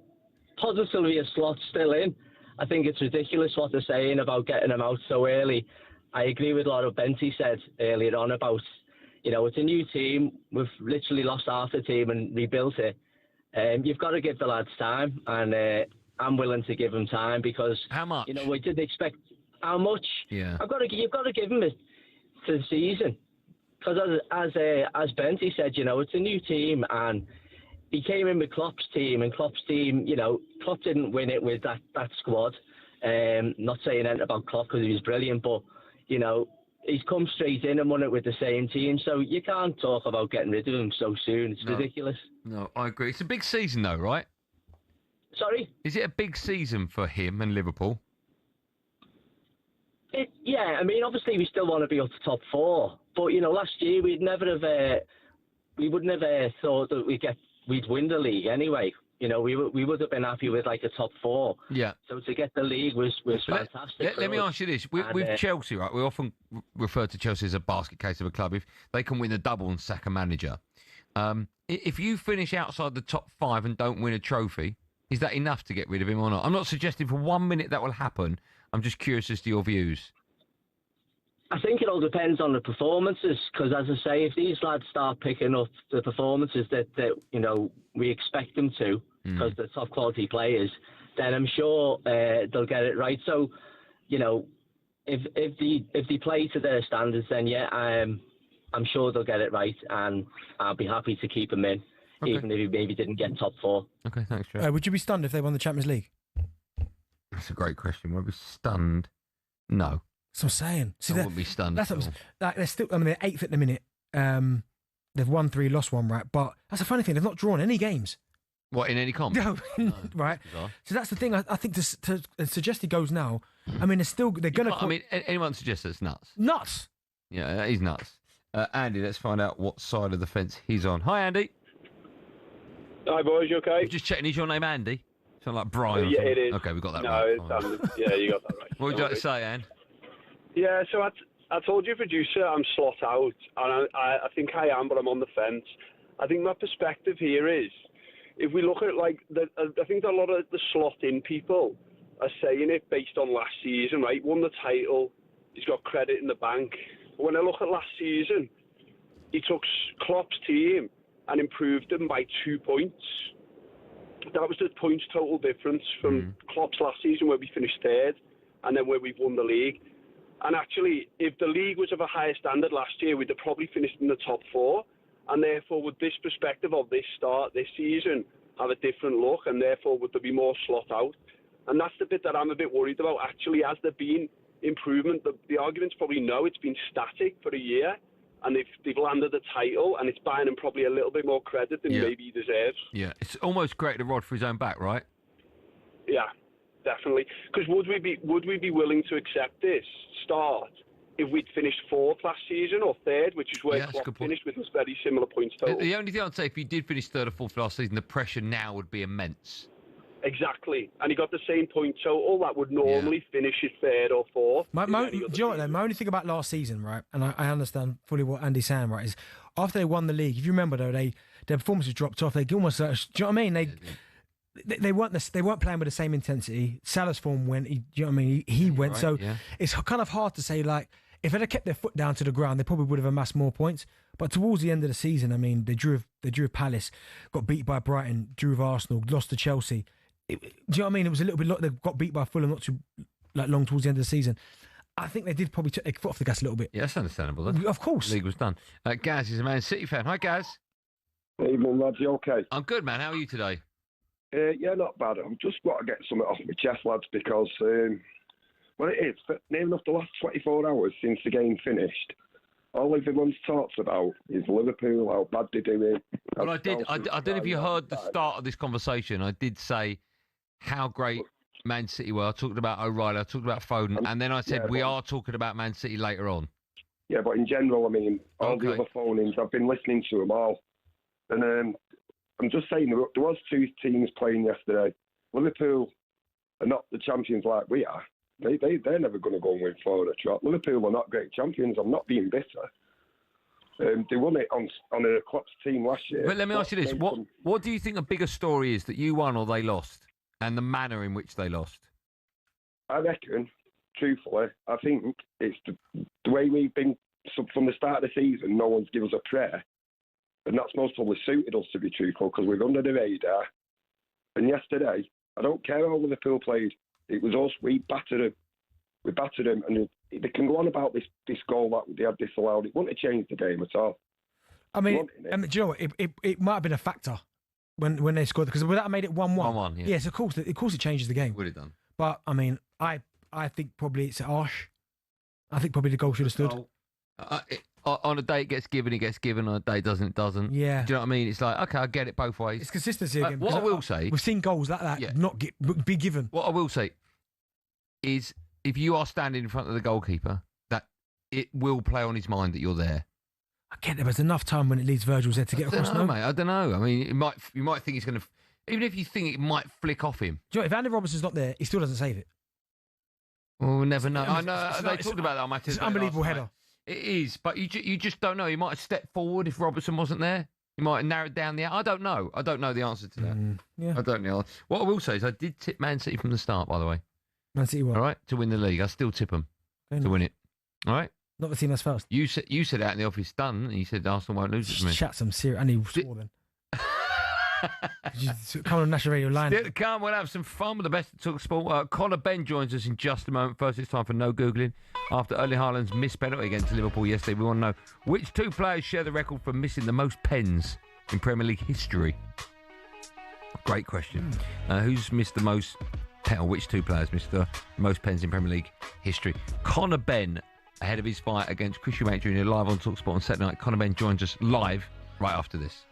positively a Slot still in. I think it's ridiculous what they're saying about getting him out so early. I agree with a lot of Benty said earlier on about, it's a new team. We've literally lost half the team and rebuilt it. You've got to give the lads time, and I'm willing to give them time because... How much? We didn't expect... How much? Yeah. You've got to give them it to the season. Because as Benty said, it's a new team, and he came in with Klopp's team, and Klopp's team, Klopp didn't win it with that squad. Not saying anything about Klopp because he was brilliant, but, he's come straight in and won it with the same team. So you can't talk about getting rid of him so soon. It's ridiculous. No, I agree. It's a big season, though, right? Sorry? Is it a big season for him and Liverpool? Yeah, I mean, obviously we still want to be up to top 4. But, last year we wouldn't have thought that we'd win the league anyway. We would have been happy with like a top 4. Yeah. So to get the league was fantastic. Let me ask you this: with Chelsea, right? We often refer to Chelsea as a basket case of a club. If they can win a double and sack a manager, if you finish outside the top 5 and don't win a trophy, is that enough to get rid of him or not? I'm not suggesting for 1 minute that will happen. I'm just curious as to your views. I think it all depends on the performances, because as I say, if these lads start picking up the performances that we expect them to, because they're top quality players, then I'm sure they'll get it right. So, if they play to their standards, then I'm sure they'll get it right, and I'll be happy to keep them in, even if he maybe didn't get top 4. Okay, thanks, Joe. Would you be stunned if they won the Champions League? That's a great question. Would I be stunned? No. That's what I'm saying. See, I wouldn't be stunned. That's they're still. I mean, they're 8th at the minute. They've won 3, lost 1, right? But that's a funny thing. They've not drawn any games. What, in any comp? No, right. So that's the thing. I think to suggest he goes now. I mean, they're going to. I mean, anyone suggests that's nuts. Nuts. Yeah, he's nuts. Andy, let's find out what side of the fence he's on. Hi, Andy. Hi, boys. You okay? I'm just checking. Is your name Andy? Sound like Brian. Yeah, it is. Okay, we got that right. No, yeah, you got that right. What would you like to say, Anne? Yeah, so I told your producer I'm Slot out, and I think I am, but I'm on the fence. I think my perspective here is, if we look at I think a lot of the Slot in people are saying it based on last season, right? Won the title, he's got credit in the bank. But when I look at last season, he took Klopp's team and improved them by 2 points. That was the points total difference from Klopp's last season, where we finished third, and then where we've won the league. And actually, if the league was of a higher standard last year, we'd have probably finished in the top 4. And therefore, would this perspective of this start, this season, have a different look? And therefore, would there be more Slot out? And that's the bit that I'm a bit worried about. Actually, has there been improvement? The argument's probably no. It's been static for a year, and they've landed the title, and it's buying him probably a little bit more credit than maybe he deserves. Yeah, it's almost created a rod for his own back, right? Yeah, definitely. Because would we be willing to accept this start if we'd finished 4th last season or 3rd, which is where Klopp finished with us very similar points total? The only thing I'd say, if you did finish 3rd or 4th last season, the pressure now would be immense. Exactly. And he got the same point total that would normally finish his 3rd or 4th. Do you know what, though? My only thing about last season, right, and I understand fully what Andy's saying, right, is after they won the league, if you remember, though, their performances dropped off. They almost, do you know what I mean? They weren't playing with the same intensity. Salah's form went. Do you know what I mean? He went. It's kind of hard to say, like, if they'd have kept their foot down to the ground, they probably would have amassed more points. But towards the end of the season, I mean, they drew with Palace, got beat by Brighton, drew with Arsenal, lost to Chelsea. Do you know what I mean? It was a little bit. They got beat by Fulham not too long towards the end of the season. I think they did probably take their foot off the gas a little bit. Yeah, that's understandable. Then. Of course, the league was done. Gaz is a Man City fan. Hi, Gaz. Evening, lads. You okay? I'm good, man. How are you today? Yeah, not bad. I'm just got to get something off my chest, lads, because well, it is near enough the last 24 hours since the game finished. All everyone's talks about is Liverpool, how bad they're doing. Well, I don't know if you heard the start of this conversation. I did say how great Man City were. I talked about O'Reilly, I talked about Foden, and then I said we are talking about Man City later on. Yeah, but in general, I mean, all the other phone-ins, I've been listening to them all. And I'm just saying, there was 2 teams playing yesterday. Liverpool are not the champions like we are. They're never going to go and win 4 at a trot. Liverpool are not great champions. I'm not being bitter. They won it on a Klopp's team last year. But let me ask you this: what do you think a bigger story is, that you won or they lost, and the manner in which they lost? I reckon, truthfully, I think it's the way we've been from the start of the season. No one's given us a prayer, and that's most probably suited us, to be truthful, because we're under the radar. And yesterday, I don't care how Liverpool played. It was us. We battered them. We battered them, and they can go on about this goal that they had disallowed. It wouldn't have changed the game at all. I mean, do you know what? It might have been a factor when they scored, because would that have made it 1-1? 1-1, yeah. Yes, of course it changes the game. Would have done. But I mean, I think probably it's harsh. I think probably the goal should have stood. On a day it gets given, it gets given. On a day it doesn't, it doesn't. Yeah. Do you know what I mean? It's like, okay, I get it both ways. It's consistency again. What I will say... We've seen goals like that not be given. What I will say is, if you are standing in front of the goalkeeper, that it will play on his mind that you're there. I get there was enough time when it leaves Virgil's head to get across. Mate. I don't know. I mean, you might think he's going to... Even if you think it might flick off him. Do you know, if Andy Robertson's not there, he still doesn't save it. Well, we'll never know. I know. They talked about that on my It's an unbelievable header. It is, but you just don't know. He might have stepped forward if Robertson wasn't there. He might have narrowed down the... I don't know. I don't know the answer to that. Yeah. I don't know. What I will say is I did tip Man City from the start, by the way. Man City what? All right, to win the league. I still tip them to win it. All right? Not the team that's first. You said out in the office, done, and you said Arsenal won't lose it to me. Chat some serious... And he swore then. Come on National Radio line. Still to come, we'll have some fun with the best of talkSPORT. Conor Benn joins us in just a moment. First, it's time for No Googling. After Erling Haaland's missed penalty against Liverpool yesterday, we want to know which 2 players share the record for missing the most pens in Premier League history. Great question. Who's missed the most... Or which 2 players missed the most pens in Premier League history? Conor Benn, ahead of his fight against Chris Eubank Jr. live on talkSPORT on Saturday night. Conor Benn joins us live right after this.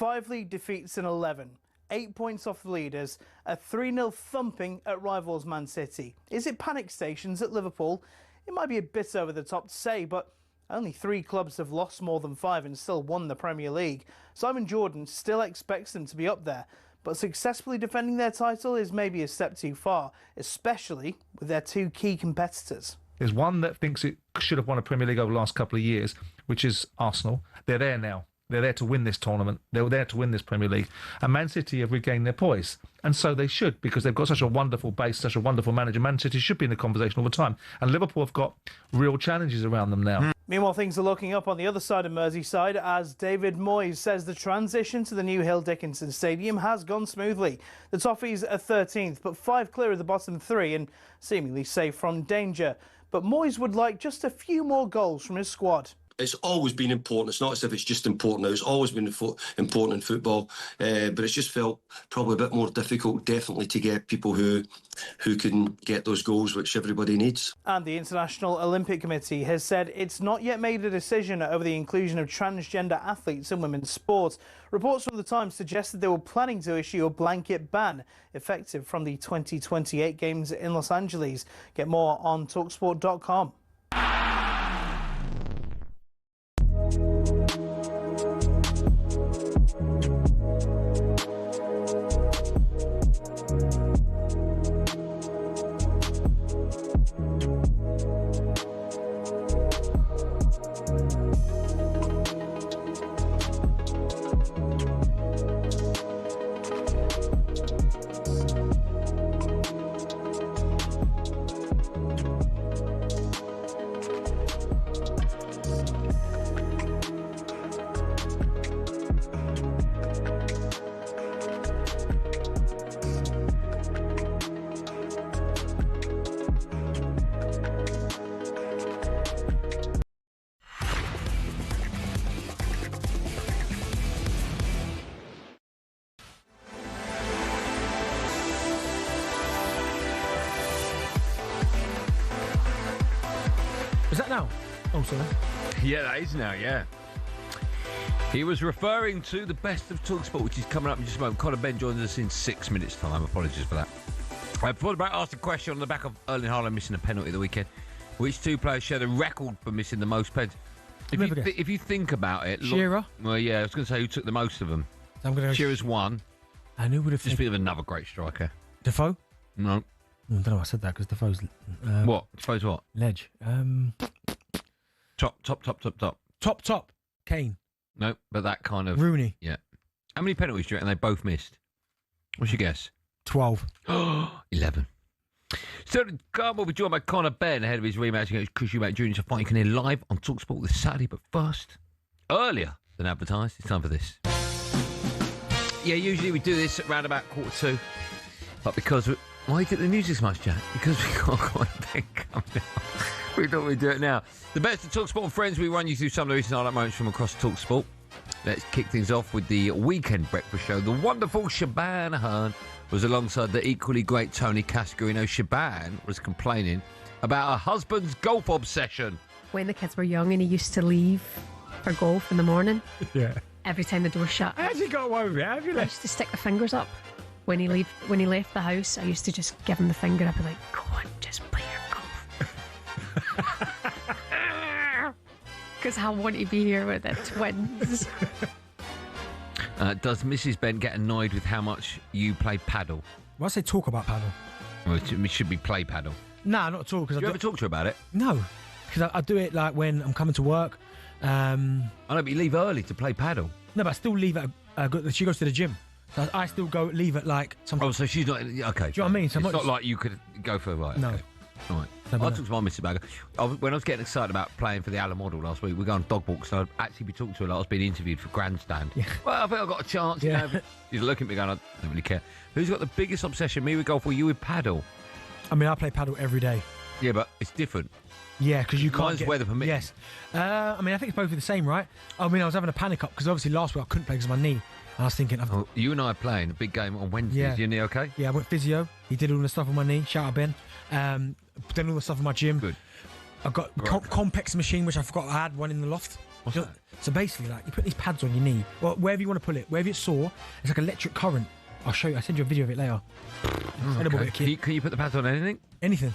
5 league defeats in 11. 8 points off the leaders, a 3-0 thumping at rivals Man City. Is it panic stations at Liverpool? It might be a bit over the top to say, but only 3 clubs have lost more than 5 and still won the Premier League. Simon Jordan still expects them to be up there, but successfully defending their title is maybe a step too far, especially with their 2 key competitors. There's one that thinks it should have won a Premier League over the last couple of years, which is Arsenal. They're there now. They're there to win this tournament. They're there to win this Premier League. And Man City have regained their poise. And so they should, because they've got such a wonderful base, such a wonderful manager. Man City should be in the conversation all the time. And Liverpool have got real challenges around them now. Meanwhile, things are looking up on the other side of Merseyside as David Moyes says the transition to the new Hill Dickinson Stadium has gone smoothly. The Toffees are 13th, but 5 clear of the bottom 3 and seemingly safe from danger. But Moyes would like just a few more goals from his squad. It's always been important. It's not as if it's just important now. It's always been important in football, but it's just felt probably a bit more difficult, definitely, to get people who can get those goals, which everybody needs. And the International Olympic Committee has said it's not yet made a decision over the inclusion of transgender athletes in women's sport. Reports from the Times suggested they were planning to issue a blanket ban effective from the 2028 Games in Los Angeles. Get more on talksport.com. Is that now? Oh, sorry. Yeah, that is now, yeah. He was referring to the best of talkSPORT, which is coming up in just a moment. Conor Benn joins us in 6 minutes' time. Apologies for that. Before the break, I asked a question on the back of Erling Haaland missing a penalty at the weekend. Which 2 players share the record for missing the most pens? If you think about it... Shearer? Well, yeah, I was going to say who took the most of them. So I'm gonna Shearer's 1. And who would have... Just think of another great striker. Defoe? No. I don't know why I said that, because Defoe's... what? Defoe's what? Ledge. Top. Kane. No, but that kind of... Rooney. Yeah. How many penalties do you reckon they both missed? What's your guess? 12. 11. Sterling Khan will be joined by Conor Benn ahead of his rematch against Chris Eubank Jr. to fight you can hear live on talkSPORT this Saturday. But first, earlier than advertised, it's time for this. Yeah, usually we do this at around about 1:45. But because... Why do you think the music's much, Jack? Because we got Conor Benn coming out. We thought we'd do it now. The best of talkSPORT friends, we run you through some of the recent highlight moments from across talkSPORT. Let's kick things off with the weekend breakfast show. The wonderful Shaban Ahern was alongside the equally great Tony Cascarino. Shaban was complaining about her husband's golf obsession. When the kids were young and he used to leave for golf in the morning. Yeah. Every time the door shut. How'd you got away with it? Have you I used to stick the fingers up. When he left the house, I used to just give him the finger. I'd be like, go on, just play your golf. Because I want to be here with the twins. Does Mrs. Benn get annoyed with how much you play paddle? Why say talk about paddle? Well, it should be play paddle. Nah, not at all. Do you ever talk to her about it? No, because I do it like when I'm coming to work. I know, but you leave early to play paddle. No, but I still leave at... she goes to the gym. So I still leave at like... Oh, so she's not... Okay. Do you know what I mean? So it's not like you could go for... Right, no. Okay. All right. I talked to my missus about it. When I was getting excited about playing for the Alan Model last week, we go on dog walks, and I'd actually be talking to her like I was being interviewed for Grandstand. Yeah. Well, I think I got a chance. Yeah. You know, she's looking at me going, I don't really care. Who's got the biggest obsession? Me with golf or you with paddle? I mean, I play paddle every day. Yeah, but it's different. Yeah, because you can't Mine's weather permitting. Yes. I mean, I think it's both the same, right? I mean, I was having a panic up because obviously last week I couldn't play because of my knee. And I was thinking... you and I are playing a big game on Wednesday. Yeah. Is your knee okay? Yeah, I went physio. He did all the stuff on my knee. Shout out, Ben. Done all the stuff in my gym. Good. I've got Compex machine, which I forgot I had one in the loft. So basically, like, you put these pads on your knee, or wherever you want to put it, wherever it's sore, it's like electric current. I'll show you. I'll send you a video of it later. Incredible bit of kit. Can you put the pads on anything? Anything.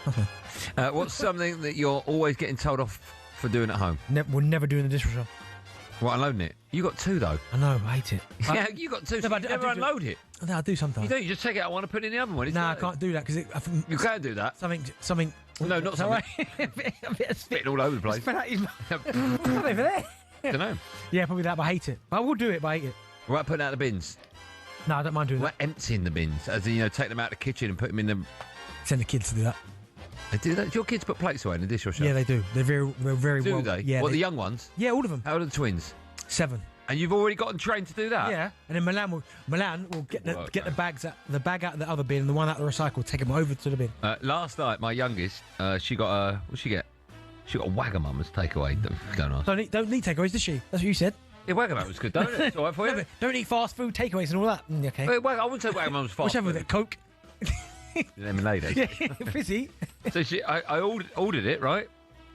Nothing. What's something that you're always getting told off for doing at home? We're never doing the dishwasher. What, unloading it? You got 2 though. I know, I hate it. Yeah, you got 2. So you never unload it. No, I do sometimes. You don't. You just take it out and want to put it in the oven when it's I can't do that because you can do that. Something. No, not something. a bit of spitting all over the place. What's over there? Don't know. Yeah, probably that, but I hate it. But I will do it, but I hate it. What about putting out the bins? No, I don't mind doing that. Emptying the bins, as in, take them out of the kitchen and put them in the. Send the kids to do that. They do that. Do your kids put plates away in the dishwasher? Yeah, they do. They're very do well. They? Yeah. The young ones? Yeah, all of them. How old are the twins? 7. And you've already gotten trained to do that? Yeah. And then Milan will get the bag out of the other bin and the one out of the recycle, take them over to the bin. Last night, my youngest, she got a. What'd she get? She got a Wagamama's takeaway. Don't ask. Don't need takeaways, does she? That's what you said. Yeah, Wagamama was good, don't it? It's all right for you. No, don't eat fast food takeaways and all that. Okay. I wouldn't say Wagamama's fast. What's with it? Coke. Lemonade. Yeah, fizzy. So I ordered it, right?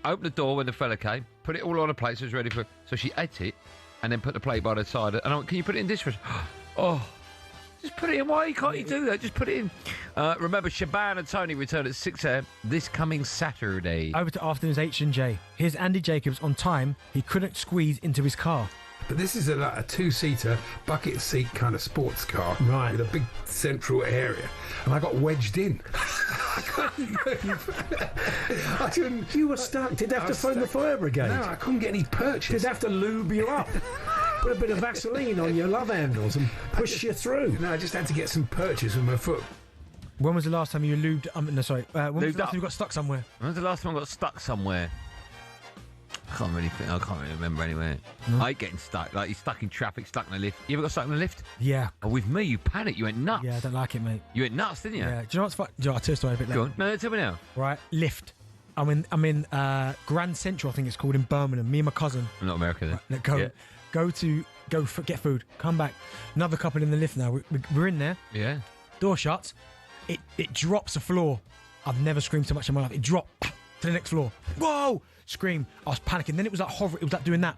Opened the door when the fella came, put it all on a plate so it was ready for. So she ate it, and then put the plate by the side. And I went, "Can you put it in this dishwasher?" Oh, just put it in. Why can't you do that? Just put it in. Remember, Shaban and Tony return at 6 a.m. this coming Saturday. Over to afternoon's H&J. Here's Andy Jacobs on time. He couldn't squeeze into his car. But this is a two-seater, bucket seat kind of sports car. Right. With a big central area. And I got wedged in. I couldn't. You were stuck. Did they have to phone the fire brigade? No, I couldn't get any purchase. Did they have to lube you up? Put a bit of Vaseline on your love handles and push you through? No, I just had to get some purchase with my foot. When was the last time you lubed... when was the last time you got stuck somewhere? When was the last time I got stuck somewhere? I can't really remember anywhere. No. I hate getting stuck. Like, you're stuck in traffic, stuck in a lift. You ever got stuck in a lift? Yeah. Oh, with me, you panicked. You went nuts. Yeah, I don't like it, mate. You went nuts, didn't you? Yeah. Do you know what's fun? I'll tell you a story a bit later. Go on. No, tell me now. Right, lift. I'm in Grand Central, I think it's called, in Birmingham. Me and my cousin. Not America, then. Right, get food. Come back. Another couple in the lift now. We're in there. Yeah. Door shuts. It drops the floor. I've never screamed so much in my life. It dropped to the next floor. Whoa! Scream. I was panicking. Then it was like hovering. It was like doing that.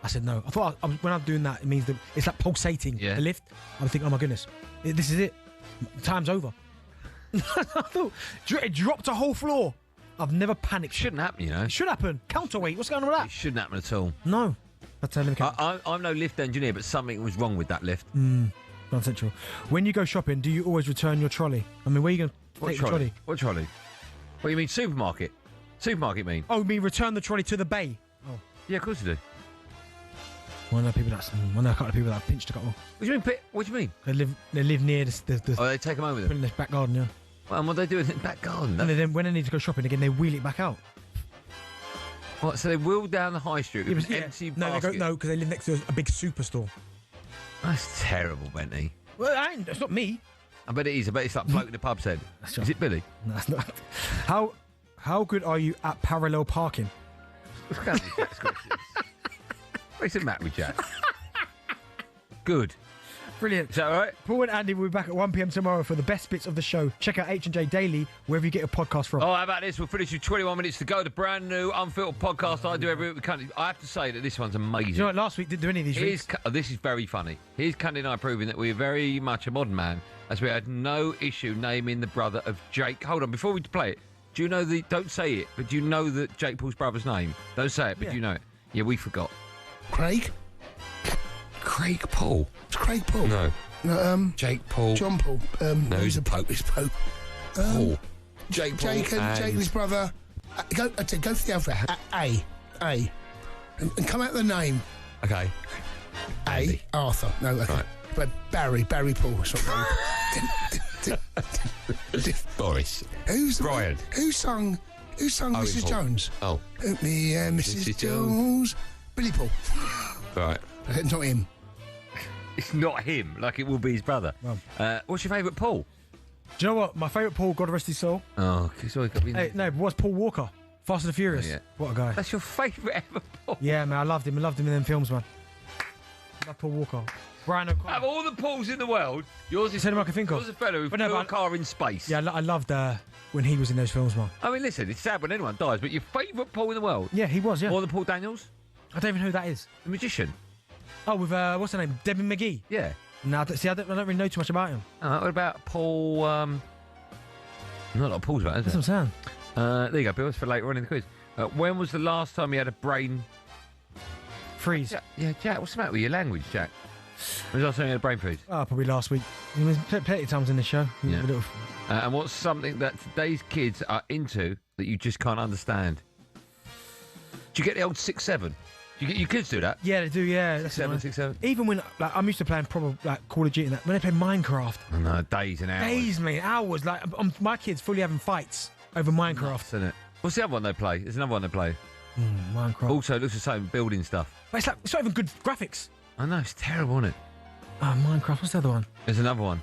I said no. I thought when I'm doing that, it means that it's like pulsating. Yeah. The lift. I'm thinking, oh my goodness, this is it. Time's over. I thought it dropped a whole floor. I've never panicked. Shouldn't happen, you know. It should happen. Counterweight. What's going on with that? It shouldn't happen at all. No. I'm no lift engineer, but something was wrong with that lift. Grand Central. When you go shopping, do you always return your trolley? I mean, where are you going to take the trolley? What trolley? What do you mean, supermarket? Supermarket mean? Oh, me return the trolley to the bay. Oh. Yeah, of course you do. One of the people a couple of people that pinched a couple. What do you mean? What do you mean? They live near the Oh, they take them over there? Put it in the back garden, yeah. Well, and what do they do in the back garden? And then when they need to go shopping again, they wheel it back out. What? So they wheel down the high street with an empty basket? No, because they live next to a big superstore. That's terrible, Bentley. Well, it's not me. I bet it is. I bet it's like bloke in the pub said. Is it Billy? No, that's not. How good are you at parallel parking? What's the matter with Jack? Good. Brilliant. Is that all right? Paul and Andy will be back at 1 p.m. tomorrow for the best bits of the show. Check out H&J Daily, wherever you get your podcast from. Oh, how about this? We'll finish with 21 minutes to go. The brand new Unfiltered podcast I do every week. I have to say that this one's amazing. You know what? Last week didn't do any of these reads. This is very funny. Here's Candy and I proving that we're very much a modern man, as we had no issue naming the brother of Jake. Hold on, before we play it, do you know don't say it, but do you know that Jake Paul's brother's name? Don't say it, but do you know it? Yeah, we forgot. Craig Paul. It's Craig Paul. No. Jake Paul. John Paul. No, he's a Pope. He's Pope. Paul. Jake Paul. Jake and his brother. Go for the alphabet. A. And come out with the name. Okay. Andy. Arthur. No, okay. Right. But Barry Paul. Boris. Brian. Who sung Mrs. Paul. Jones? Oh. Help me, Mrs. Jones. Billy Paul. Right. Not him. It's not him, like it will be his brother. What's your favourite Paul? Do you know what? My favourite Paul, God rest his soul. Oh, he's always got to be... Hey, no, what's Paul Walker? Fast and the Furious. Oh, yeah. What a guy. That's your favourite ever Paul? Yeah, man, I loved him. I loved him in them films, man. I love Paul Walker. Brian O'Connor. Out of all the Pauls in the world, yours is... I can think of. Yours is a fellow who flew a car in space. Yeah, I loved when he was in those films, man. I mean, listen, it's sad when anyone dies, but your favourite Paul in the world? Yeah, he was, yeah. More than Paul Daniels? I don't even know who that is. The magician. Oh, with what's her name? Debbie McGee. Yeah. No, I don't really know too much about him. What about Paul? Not a lot of Paul's about, is That's what I'm saying. There you go, Bill. It's for later on in the quiz. When was the last time you had a brain freeze? Jack. What's the matter with your language, Jack? When was the last time you had a brain freeze? Oh, probably last week. There's plenty of times in the show. Yeah. And what's something that today's kids are into that you just can't understand? Do you get the old 6-7? Do you get your kids do that? Yeah, they do. Yeah, 6-7. Even when I'm used to playing proper Call of Duty and that, when they play Minecraft. Oh, no, days and hours. Days, mate, hours. Like my kids fully having fights over Minecraft. Nuts, isn't it? What's the other one they play? There's another one they play. Minecraft. Also, it looks the same, building stuff. But it's not even good graphics. I know, it's terrible, isn't it? Minecraft. What's the other one? There's another one.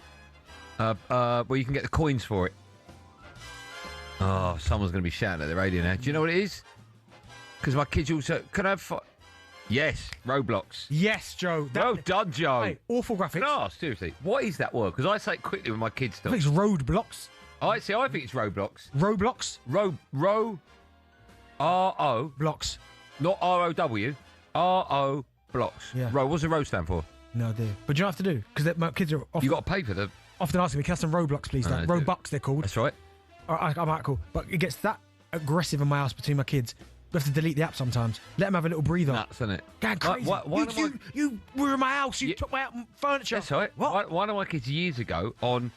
Where you can get the coins for it. Oh, someone's going to be shouting at the radio now. Do you know what it is? Because my kids also... Can I have... Yes, Roblox. Yes, Joe. Well done, Joe. Hey, awful graphics. No, seriously. What is that word? Because I say it quickly with my kids still. I think it's Roadblocks. I think it's Roblox. Roblox? R-O... Blocks. Not R-O-W. R-O... Blocks. Yeah. What's the row stand for? No idea. But do you know what I have to do? Because my kids are often... You got to pay for them. Often asking me, can I have some Roblox, please? Like, Robux, they're called. That's right. I'm like, cool. But it gets that aggressive in my house between my kids. We have to delete the app sometimes. Let them have a little breather. Nuts, isn't it? God, crazy. You were in my house. You took my furniture. That's right. What? One of my kids years ago on...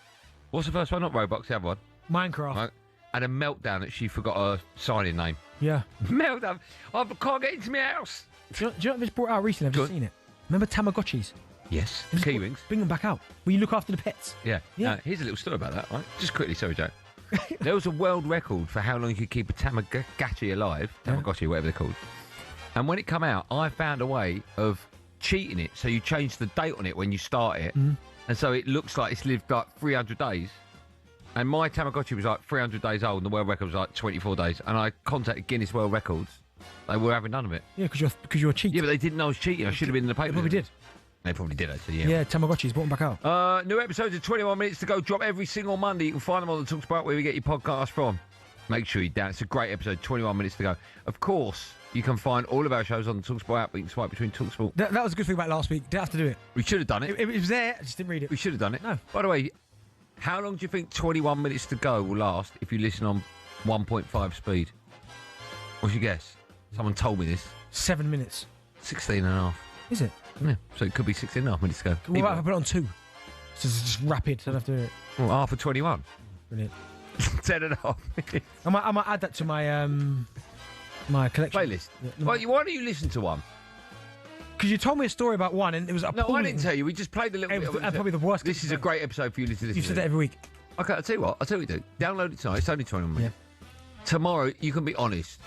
What's the first one? Not Roblox, the other one. Minecraft. Right. Had a meltdown that she forgot her signing name. Yeah. Meltdown. I can't get into my house. Do you know what this brought out recently? I've just seen it. Remember Tamagotchis? Yes. Key rings. Bring them back out. Will you look after the pets? Yeah. Yeah. Here's a little story about that, right? Just quickly, sorry, Joe. There was a world record for how long you could keep a Tamagotchi alive. Tamagotchi, whatever they're called. And when it come out, I found a way of cheating it. So you change the date on it when you start it. And so it looks like it's lived like 300 days. And my Tamagotchi was like 300 days old and the world record was like 24 days. And I contacted Guinness World Records. They were having none of it. Yeah, because you're a cheat. Yeah, but they didn't know I was cheating. I should have been in the paper. They probably did. They probably did, actually, yeah. Yeah, Tamagotchis, brought them back out. New episodes of 21 Minutes to Go drop every single Monday. You can find them on the talkSPORT where we get your podcast from. Make sure you down. It's a great episode, 21 Minutes to Go. Of course, you can find all of our shows on the talkSPORT app. You can swipe between talkSPORT. That was a good thing about last week. Didn't have to do it. We should have done it. It was there. I just didn't read it. We should have done it. No. By the way, how long do you think 21 Minutes to Go will last if you listen on 1.5 speed? What's your guess? Someone told me this. 7 minutes. 16 and a half. Is it? Yeah, so it could be 16 and a half minutes to go. What about if I put it on 2? So it's just rapid, so I don't have to do it. Well, half of 21. Brilliant. 10 and a half minutes. I might add that to my my collection. Playlist. Yeah, Well, why don't you listen to one? Because you told me a story about one and it was appalling. No, I didn't tell you. We just played a little bit of it. Probably the worst. This is a great episode for you to listen to. You said that every week. Okay, I'll tell you what you do. Download it tonight. It's only 21 minutes. Yeah. Tomorrow, you can be honest.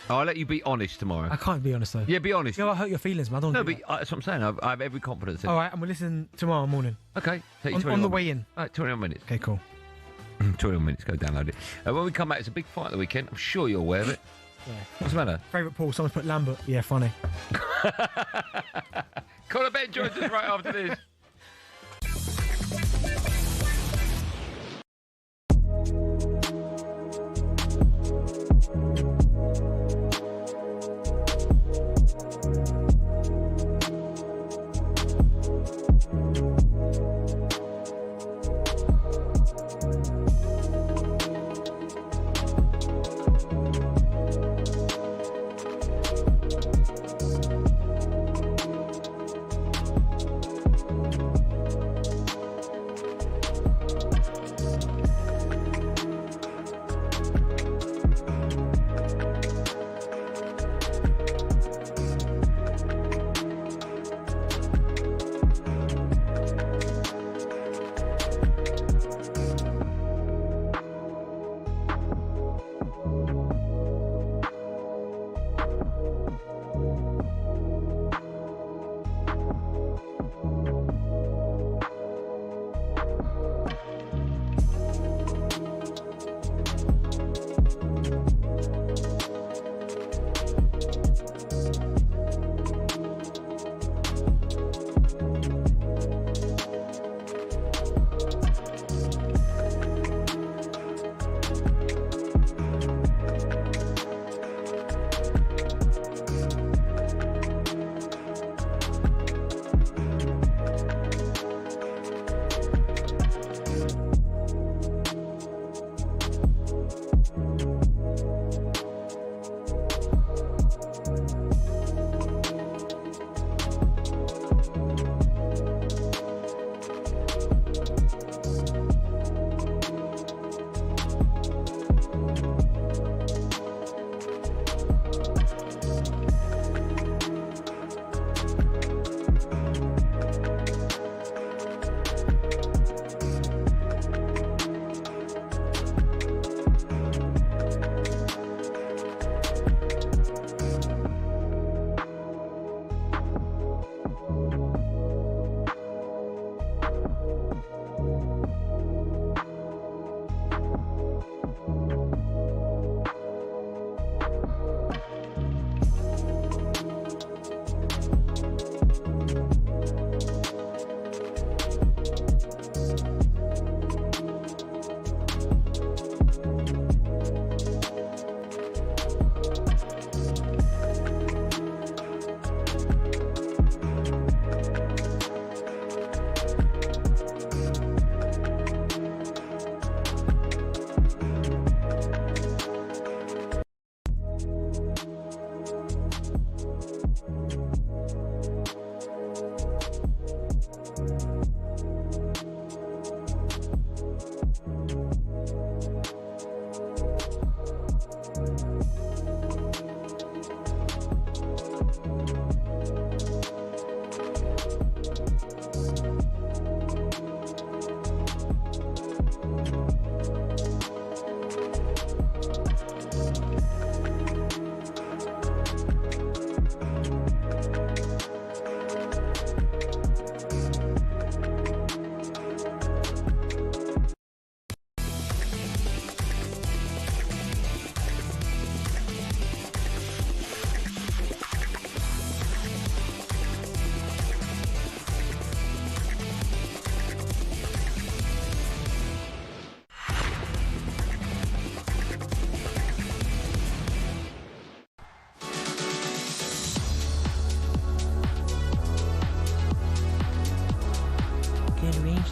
I'll let you be honest tomorrow. I can't be honest, though. Yeah, be honest. You know, I hurt your feelings, man. I don't No, do but that's what I'm saying. I have every confidence in it. All right, and we'll listen tomorrow morning. Okay. On the way in. All right, 21 minutes. Okay, cool. 21 minutes, go download it. When we come back, it's a big fight at the weekend. I'm sure you're aware of it. Yeah. What's the matter? Favourite Paul, someone's put Lambert. Yeah, funny. Conor Benn joins us right after this.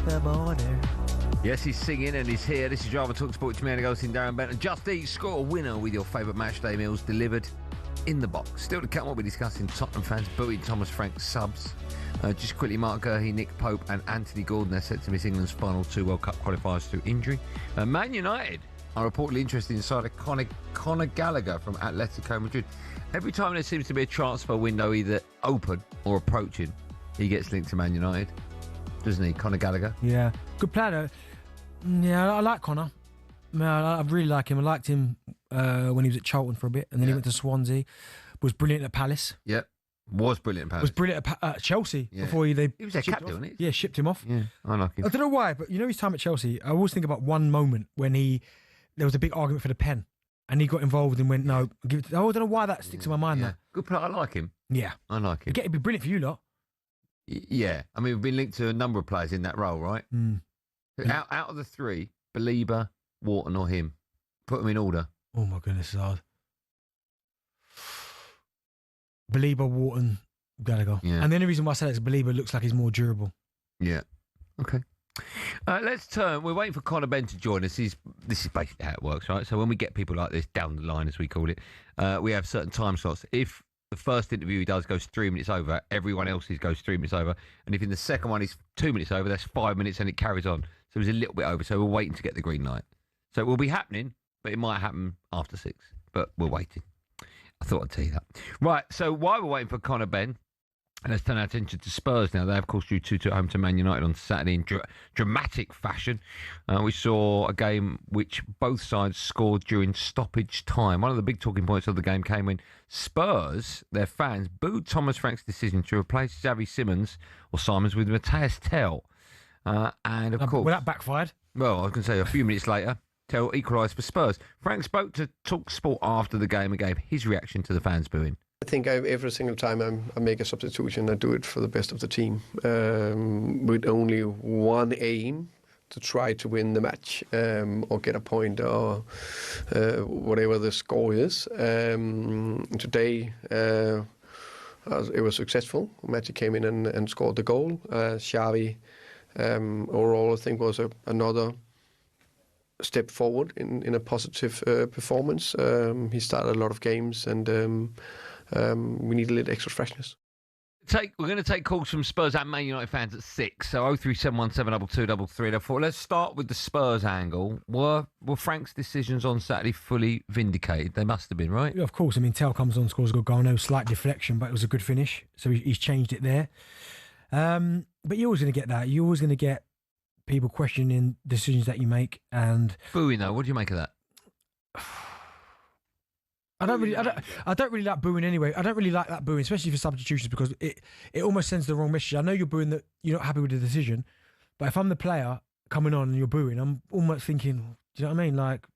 the border. Yes, he's singing and he's here. This is Driver talkSPORT. It's me, Andy Goldstein Darren Bent. And Just Eat, score a winner with your favourite matchday meals delivered in the box. Still to come, we'll be discussing Tottenham fans booing Thomas Frank subs. Just quickly, Mark Gurhey, Nick Pope and Anthony Gordon are set to miss England's final 2 World Cup qualifiers through injury. Man United are reportedly interested in signing Conor Gallagher from Atletico Madrid. Every time there seems to be a transfer window either open or approaching, he gets linked to Man United, doesn't he, Conor Gallagher? Yeah, good player. Yeah, I like Conor. I really like him. I liked him when he was at Charlton for a bit, and then he went to Swansea. Was brilliant at Palace. Yep. Was brilliant at Palace. Was brilliant at Chelsea before he was their captain, wasn't he? Yeah, shipped him off. Yeah, I like him. I don't know why, but his time at Chelsea, I always think about one moment when there was a big argument for the pen, and he got involved and went, no, give it I don't know why that sticks in my mind. That. Good player. I like him. Yeah. I like him. It'd be brilliant for you lot. Yeah. I mean, we've been linked to a number of players in that role, right? Mm. Out of the three, Belieber, Wharton or him, put them in order. Oh, my goodness, it's hard. Belieber, Wharton, Gallagher. Yeah. And the only reason why I said that is Belieber looks like he's more durable. Yeah. Okay. Let's turn. We're waiting for Conor Benn to join us. This is basically how it works, right? So when we get people like this down the line, as we call it, we have certain time slots. If the first interview he does goes 3 minutes over, everyone else's goes 3 minutes over. And if in the second one he's 2 minutes over, that's 5 minutes and it carries on. So it's a little bit over. So we're waiting to get the green light. So it will be happening, but it might happen after 6. But we're waiting. I thought I'd tell you that. Right, so while we're waiting for Conor Benn, let's turn our attention to Spurs now. They, of course, drew 2-2 at home to Man United on Saturday in dramatic fashion. We saw a game which both sides scored during stoppage time. One of the big talking points of the game came when Spurs, their fans, booed Thomas Frank's decision to replace Xavi Simons with Matthias Tell. And, of course... Well, that backfired. Well, I was going to say a few minutes later, Tell equalised for Spurs. Frank spoke to talkSPORT after the game and gave his reaction to the fans booing. I think every single time I make a substitution, I do it for the best of the team, with only one aim, to try to win the match or get a point or whatever the score is. Today, it was successful. Matty came in and scored the goal. Xavi, overall, I think was another step forward in a positive performance. He started a lot of games and... we need a little extra freshness. We're going to take calls from Spurs and Man United fans at 6. So 03717223334. Let's start with the Spurs angle. Were Frank's decisions on Saturday fully vindicated? They must have been, right? Yeah, of course. I mean, Tell comes on, scores a good goal. No slight deflection, but it was a good finish. So he's changed it there. But you're always going to get that. You're always going to get people questioning decisions that you make. And booing, though. What do you make of that? I don't really like booing anyway. I don't really like that booing, especially for substitutions, because it almost sends the wrong message. I know you're booing that you're not happy with the decision, but if I'm the player coming on and you're booing, I'm almost thinking, do you know what I mean? Like,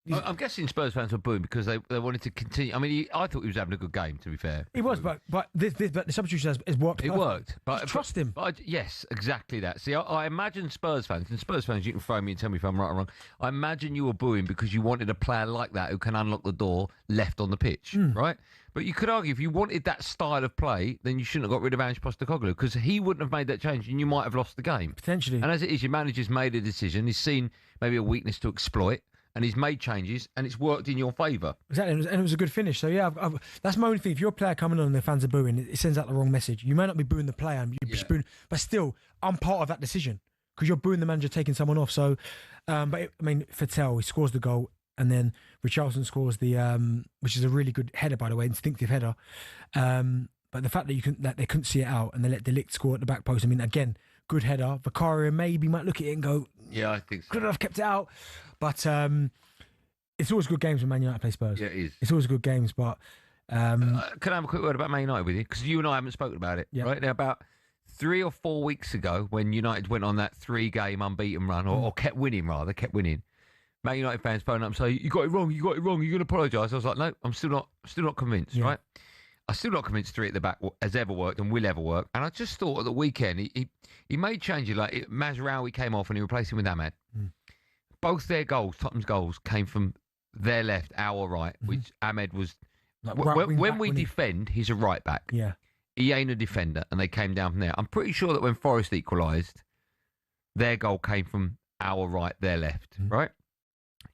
I'm guessing Spurs fans were booing because they wanted to continue. I mean, I thought he was having a good game, to be fair. He was, but the substitution has worked. It worked. But just trust him. Yes, exactly that. See, I imagine Spurs fans, you can phone me and tell me if I'm right or wrong. I imagine you were booing because you wanted a player like that who can unlock the door left on the pitch, right? But you could argue if you wanted that style of play, then you shouldn't have got rid of Ange Postecoglou, because he wouldn't have made that change and you might have lost the game. Potentially. And as it is, your manager's made a decision. He's seen maybe a weakness to exploit, and he's made changes, and it's worked in your favour. Exactly, and it was a good finish. So, yeah, that's my only thing. If you're a player coming on and the fans are booing, it sends out the wrong message. You may not be booing the player, you're just booing, but still, I'm part of that decision, because you're booing the manager taking someone off. So, Fattel, he scores the goal, and then Richarlison scores the, which is a really good header, by the way, instinctive header. But the fact that they couldn't see it out, and they let De Ligt score at the back post, I mean, again, good header. Vicario maybe might look at it and go, yeah, I think so. Could have kept it out. But it's always good games when Man United play Spurs. Yeah, it is. It's always good games, but... can I have a quick word about Man United with you? Because you and I haven't spoken about it, right? Now, about 3 or 4 weeks ago, when United went on that 3-game unbeaten run, or kept winning, Man United fans phone up and say, you got it wrong, you're going to apologise. I was like, no, I'm still not convinced, right? I'm still not convinced 3 at the back has ever worked and will ever work. And I just thought at the weekend, he made changes, like Mazraoui came off and he replaced him with Ahmed. Both their goals, Tottenham's goals, came from their left, our right, which Ahmed was... when we defend, he's a right back. Yeah. He ain't a defender, and they came down from there. I'm pretty sure that when Forest equalised, their goal came from our right, their left, right?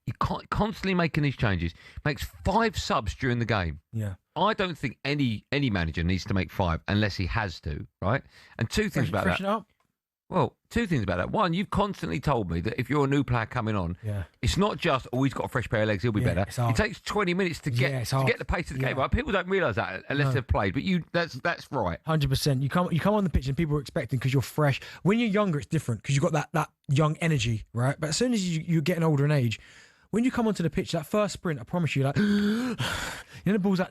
You can't constantly making these changes. Makes 5 subs during the game. Yeah. I don't think any manager needs to make 5 unless he has to, right? And two things about Freshen that. up. Well, 2 things about that. One, you've constantly told me that if you're a new player coming on, it's not just, oh, he's got a fresh pair of legs, he'll be better. It takes 20 minutes to get the pace of the game. Right? People don't realise that unless they've played, but that's right. 100%. You come on the pitch and people are expecting because you're fresh. When you're younger, it's different because you've got that young energy, right? But as soon as you're getting older in age, when you come onto the pitch, that first sprint, I promise you, like, the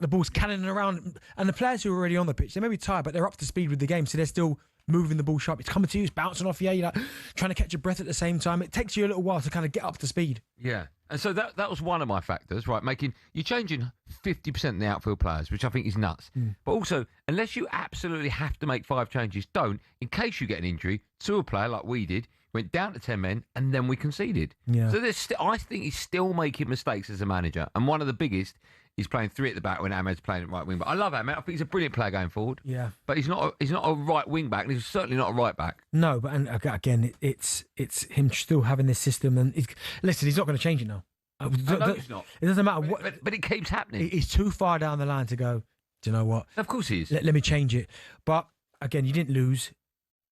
ball's cannoning around, and the players who are already on the pitch, they may be tired, but they're up to speed with the game, so they're still moving the ball sharp. It's coming to you, it's bouncing off you, you're like trying to catch your breath at the same time. It takes you a little while to kind of get up to speed. Yeah, and so that was one of my factors, right? You're changing 50% of the outfield players, which I think is nuts. But also, unless you absolutely have to make 5 changes, don't, in case you get an injury to a player like we did. Went down to 10 men, and then we conceded. Yeah. So I think he's still making mistakes as a manager, and one of the biggest is playing 3 at the back when Ahmed's playing at right wing. But I love Ahmed. I think he's a brilliant player going forward. Yeah. But he's not a right wing back, and he's certainly not a right back. No, but and again, it's him still having this system, and listen, he's not going to change it now. No, he's not. It doesn't matter what. But it keeps happening. He's too far down the line to go. Do you know what? Of course he is. Let me change it. But again, you didn't lose.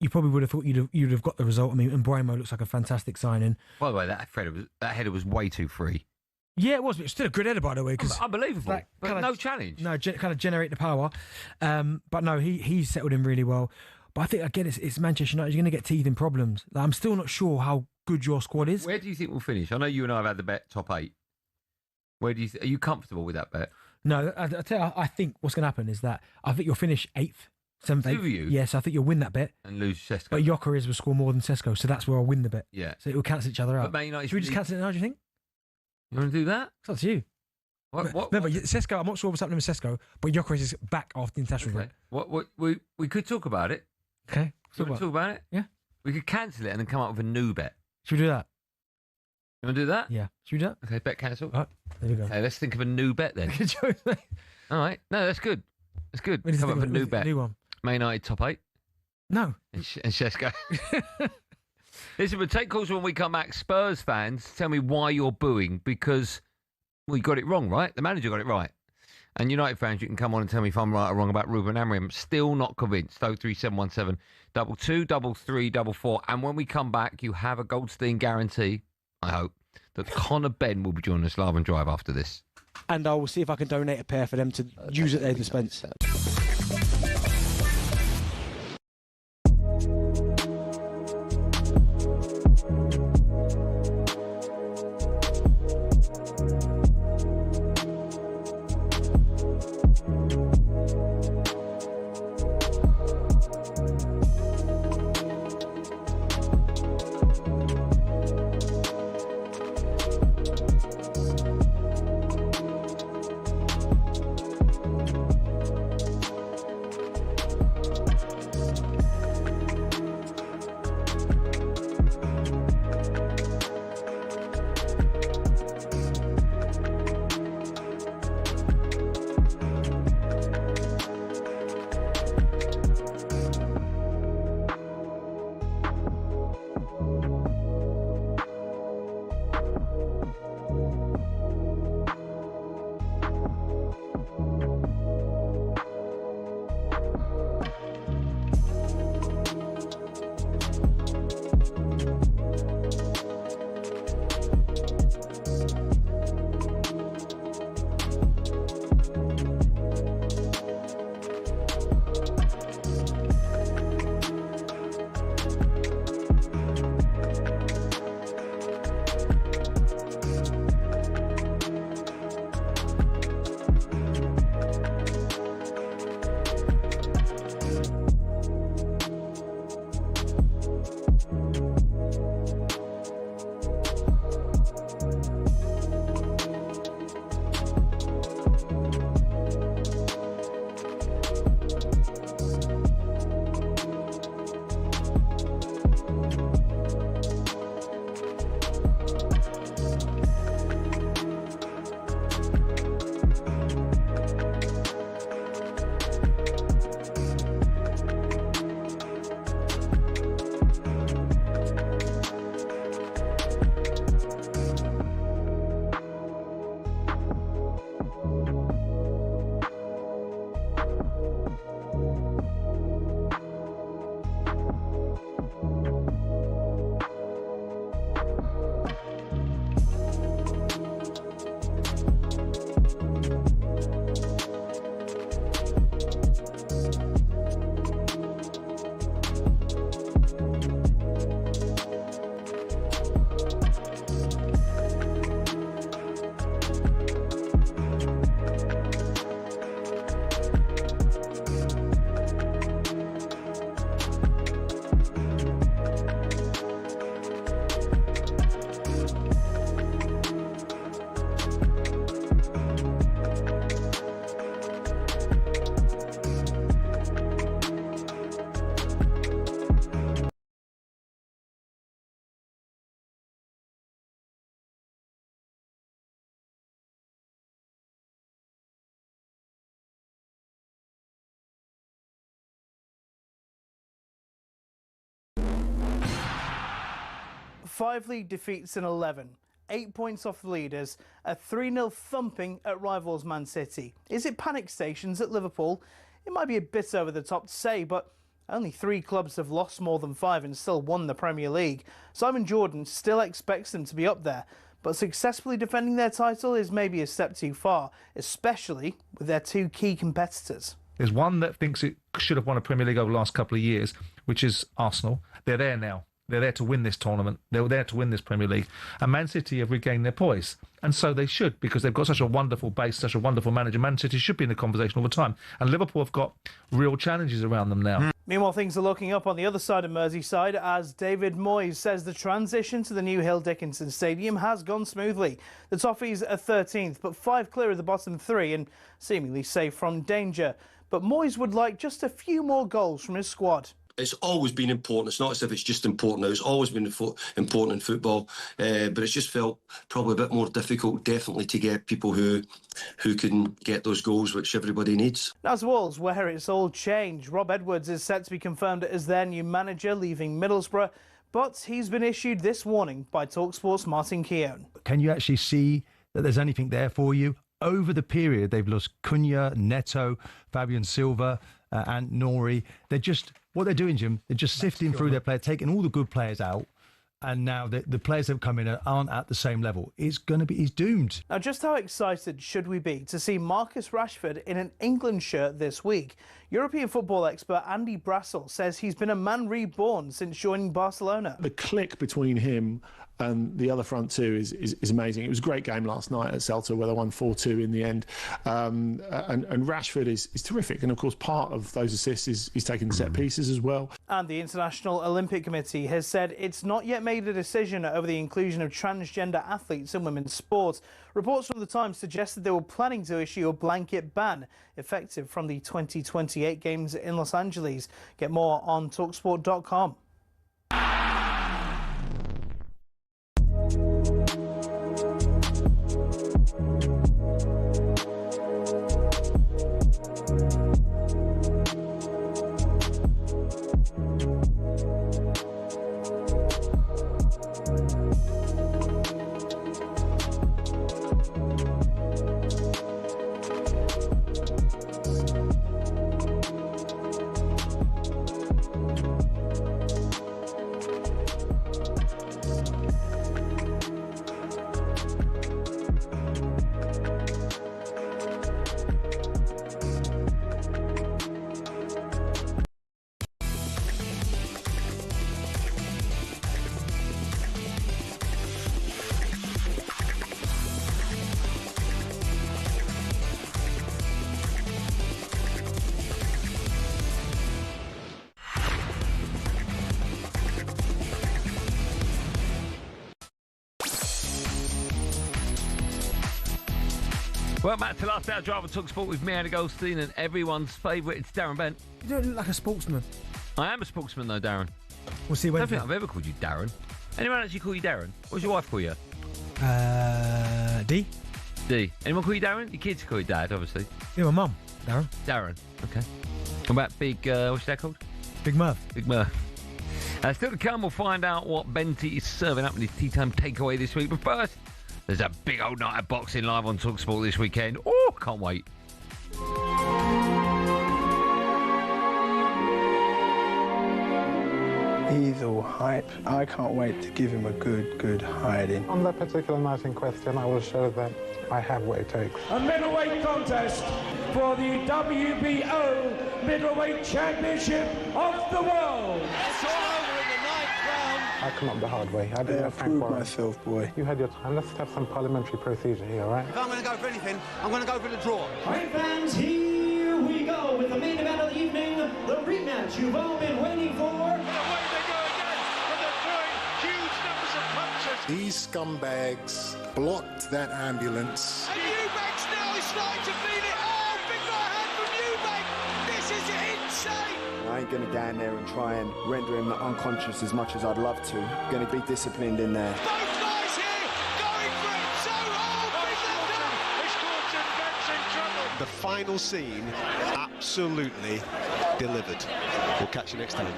You probably would have thought you'd have got the result. I mean, and Brimo looks like a fantastic signing. By the way, that header was way too free. Yeah, it was, but it's still a good header, by the way. Unbelievable. Like, but no challenge. No, kind of generate the power. But no, he's settled in really well. But I think, again, it's Manchester United. You're going to get teething problems. Like, I'm still not sure how good your squad is. Where do you think we'll finish? I know you and I have had the bet top 8. Where do you are you comfortable with that bet? No, I tell you, I think what's going to happen is that I think you'll finish 8th. 7th, 8th. Do you? Yes, I think you'll win that bet. And lose Sesko. But Gyökeres will score more than Sesko, so that's where I'll win the bet. Yeah. So it will cancel each other out. But Man United, should we just cancel it now, do you think? You want to do that? It's up to you. Remember, Sesko, I'm not sure what's happening with Sesko, but Gyökeres is back after the international break. We could talk about it. Okay. Talk about it? Yeah. We could cancel it and then come up with a new bet. Should we do that? You want to do that? Yeah. Should we do that? Okay, bet cancel. All right, there we go. Okay, let's think of a new bet then. All right. No, that's good. That's good. Come up with a new bet. New one. Man United top 8. No. And Sesko. Listen, we'll take calls when we come back. Spurs fans, tell me why you're booing, because we got it wrong, right? The manager got it right. And United fans, you can come on and tell me if I'm right or wrong about Ruben Amorim. Still not convinced. 03717 22 33 44. And when we come back, you have a Goldstein guarantee, I hope, that Conor Benn will be joining us live and drive after this. And I will see if I can donate a pair for them to use at their dispense. 5 league defeats in 11. 8 points off the leaders, a 3-0 thumping at rivals Man City. Is it panic stations at Liverpool? It might be a bit over the top to say, but only 3 clubs have lost more than 5 and still won the Premier League. Simon Jordan still expects them to be up there, but successfully defending their title is maybe a step too far, especially with their 2 key competitors. There's one that thinks it should have won a Premier League over the last couple of years, which is Arsenal. They're there now. They're there to win this tournament. They were there to win this Premier League. And Man City have regained their poise. And so they should, because they've got such a wonderful base, such a wonderful manager. Man City should be in the conversation all the time. And Liverpool have got real challenges around them now. Meanwhile, things are looking up on the other side of Merseyside as David Moyes says the transition to the new Hill Dickinson Stadium has gone smoothly. The Toffees are 13th, but 5 clear of the bottom 3 and seemingly safe from danger. But Moyes would like just a few more goals from his squad. It's always been important. It's not as if it's just important now. It's always been important in football, but it's just felt probably a bit more difficult, definitely, to get people who can get those goals, which everybody needs. As Wolves, where it's all changed. Rob Edwards is set to be confirmed as their new manager, leaving Middlesbrough, but he's been issued this warning by talkSPORT's Martin Keown. Can you actually see that there's anything there for you? Over the period, they've lost Cunha, Neto, Fabian Silva, and Nori. They're just, what they're doing, Jim, they're just sifting through their players, taking all the good players out, and now the players that have come in aren't at the same level. He's doomed. Now, just how excited should we be to see Marcus Rashford in an England shirt this week? European football expert Andy Brassel says he's been a man reborn since joining Barcelona. The click between him and the other front 2 is amazing. It was a great game last night at Celta where they won 4-2 in the end. And Rashford is terrific. And of course, part of those assists is taking set pieces as well. And the International Olympic Committee has said it's not yet made a decision over the inclusion of transgender athletes in women's sport. Reports from the Times suggested they were planning to issue a blanket ban effective from the 2028 Games in Los Angeles. Get more on talksport.com. Welcome back to Last Hour Drive on talkSPORT with me, Andy Goldstein, and everyone's favourite, it's Darren Bent. You don't look like a sportsman. I am a sportsman though, Darren. We'll see I when. don't think I've ever called you Darren. Anyone actually call you Darren? What does your wife call you? D. D. Anyone call you Darren? Your kids call you Dad, obviously. Yeah, my mum. Darren. Darren. Okay. What about Big, what's that called? Big Merv. Big Merv. Still to come, we'll find out what Benty is serving up in his tea time takeaway this week. But first, there's a big old night of boxing live on talkSPORT this weekend. Oh, can't wait. He's all hype. I can't wait to give him a good hiding. On that particular night in question, I will show that I have what it takes. A middleweight contest for the WBO Middleweight Championship of the World. It's all over in the ninth round. I come up the hard way. I didn't prove myself, boy. You had your time. Let's have some parliamentary procedure here, all right? If I'm going to go for anything, I'm going to go for the draw. All right, fans, here we go with the main event of the evening, the rematch you've all been waiting for. These scumbags blocked that ambulance. And Eubanks now is starting to feel it. Oh, big right hand from Eubanks. This is insane. I ain't going to go in there and try and render him unconscious as much as I'd love to. Going to be disciplined in there. Both guys here going for it. So, big left. The final scene, absolutely delivered. We'll catch you next time.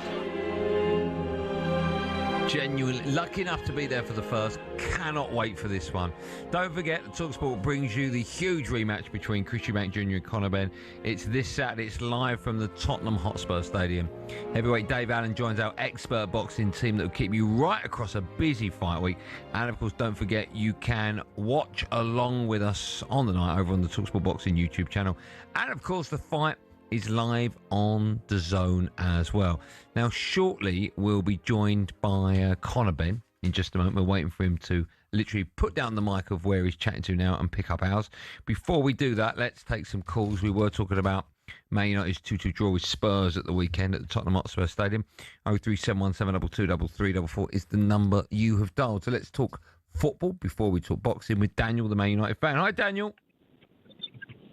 Genuinely lucky enough to be there for the first. Cannot wait for this one. Don't forget, talkSPORT brings you the huge rematch between Chris Eubank Jr. and Conor Benn. It's this Saturday. It's live from the Tottenham Hotspur Stadium. Heavyweight Dave Allen joins our expert boxing team that will keep you right across a busy fight week. And of course, don't forget, you can watch along with us on the night over on the talkSPORT Boxing YouTube channel. And of course, the fight is live on the Zone as well. Now, shortly, we'll be joined by Conor Benn in just a moment. We're waiting for him to literally put down the mic of where he's chatting to now and pick up ours. Before we do that, let's take some calls. We were talking about Man United's 2-2 draw with Spurs at the weekend at the Tottenham Hotspur Stadium. 0371 722 3344 is the number you have dialed. So let's talk football before we talk boxing with Daniel, the Man United fan. Hi, Daniel.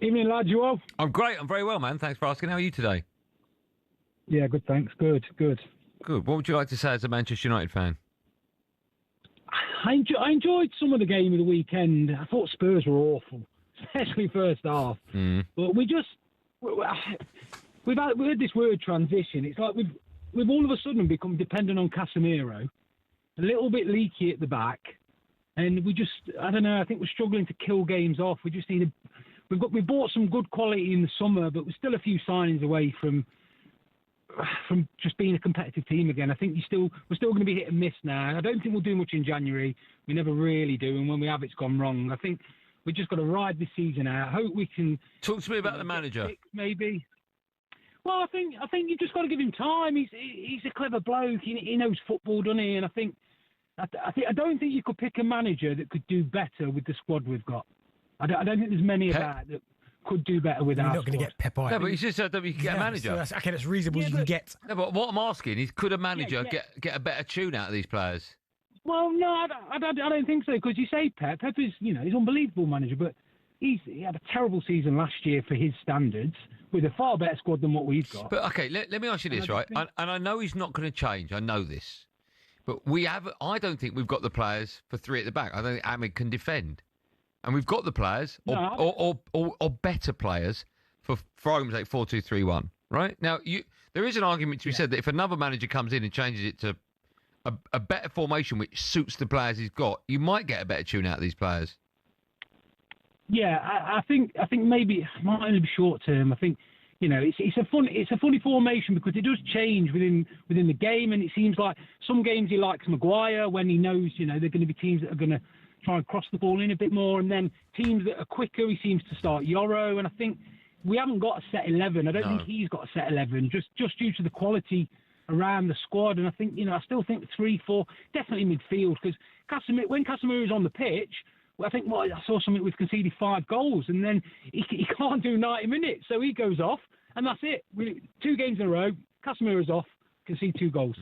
Evening, lad. You well? I'm great. I'm very well, man. Thanks for asking. How are you today? Yeah, good, thanks. Good. Good. What would you like to say as a Manchester United fan? I enjoyed some of the game of the weekend. I thought Spurs were awful, especially first half. But we've heard this word transition. It's like we've all of a sudden become dependent on Casemiro, a little bit leaky at the back, and I don't know. I think we're struggling to kill games off. We just need we bought some good quality in the summer, but we're still a few signings away from just being a competitive team again. I think we're still going to be hit and miss now. I don't think we'll do much in January. We never really do, and when we have, it's gone wrong. I think we've just got to ride this season out. I hope we can. Talk to me about the manager. Maybe. Well, I think you've just got to give him time. He's a clever bloke. He knows football, doesn't he? And I don't think you could pick a manager that could do better with the squad we've got. I don't think there's many about that could do better with You're our not going to get Pep. No, but you just said that you can get a manager. So that's reasonable. You can get. No, but what I'm asking is, could a manager get a better tune out of these players? Well, no, I don't think so. Because you say Pep is, he's an unbelievable manager, but he had a terrible season last year for his standards, with a far better squad than what we've got. But okay, let me ask you this, right? And I know he's not going to change. I know this, but I don't think we've got the players for three at the back. I don't think Ahmed can defend. And we've got the players, or better players, for argument's sake, 4-2-3-1, right? Now, there is an argument to be said that if another manager comes in and changes it to a better formation which suits the players he's got, you might get a better tune out of these players. Yeah, I think maybe it might only be short term. I think it's a funny formation because it does change within the game, and it seems like some games he likes Maguire when he knows they're going to be teams that are going to try and cross the ball in a bit more, and then teams that are quicker, he seems to start Yoro, and I think we haven't got a set 11. I don't think he's got a set 11, just due to the quality around the squad, and I think, I still think 3-4, definitely midfield, because when Casemiro is on the pitch, I think I saw something we've conceded 5 goals, and then he can't do 90 minutes, so he goes off, and that's it. 2 games in a row, Casemiro's off, concede 2 goals.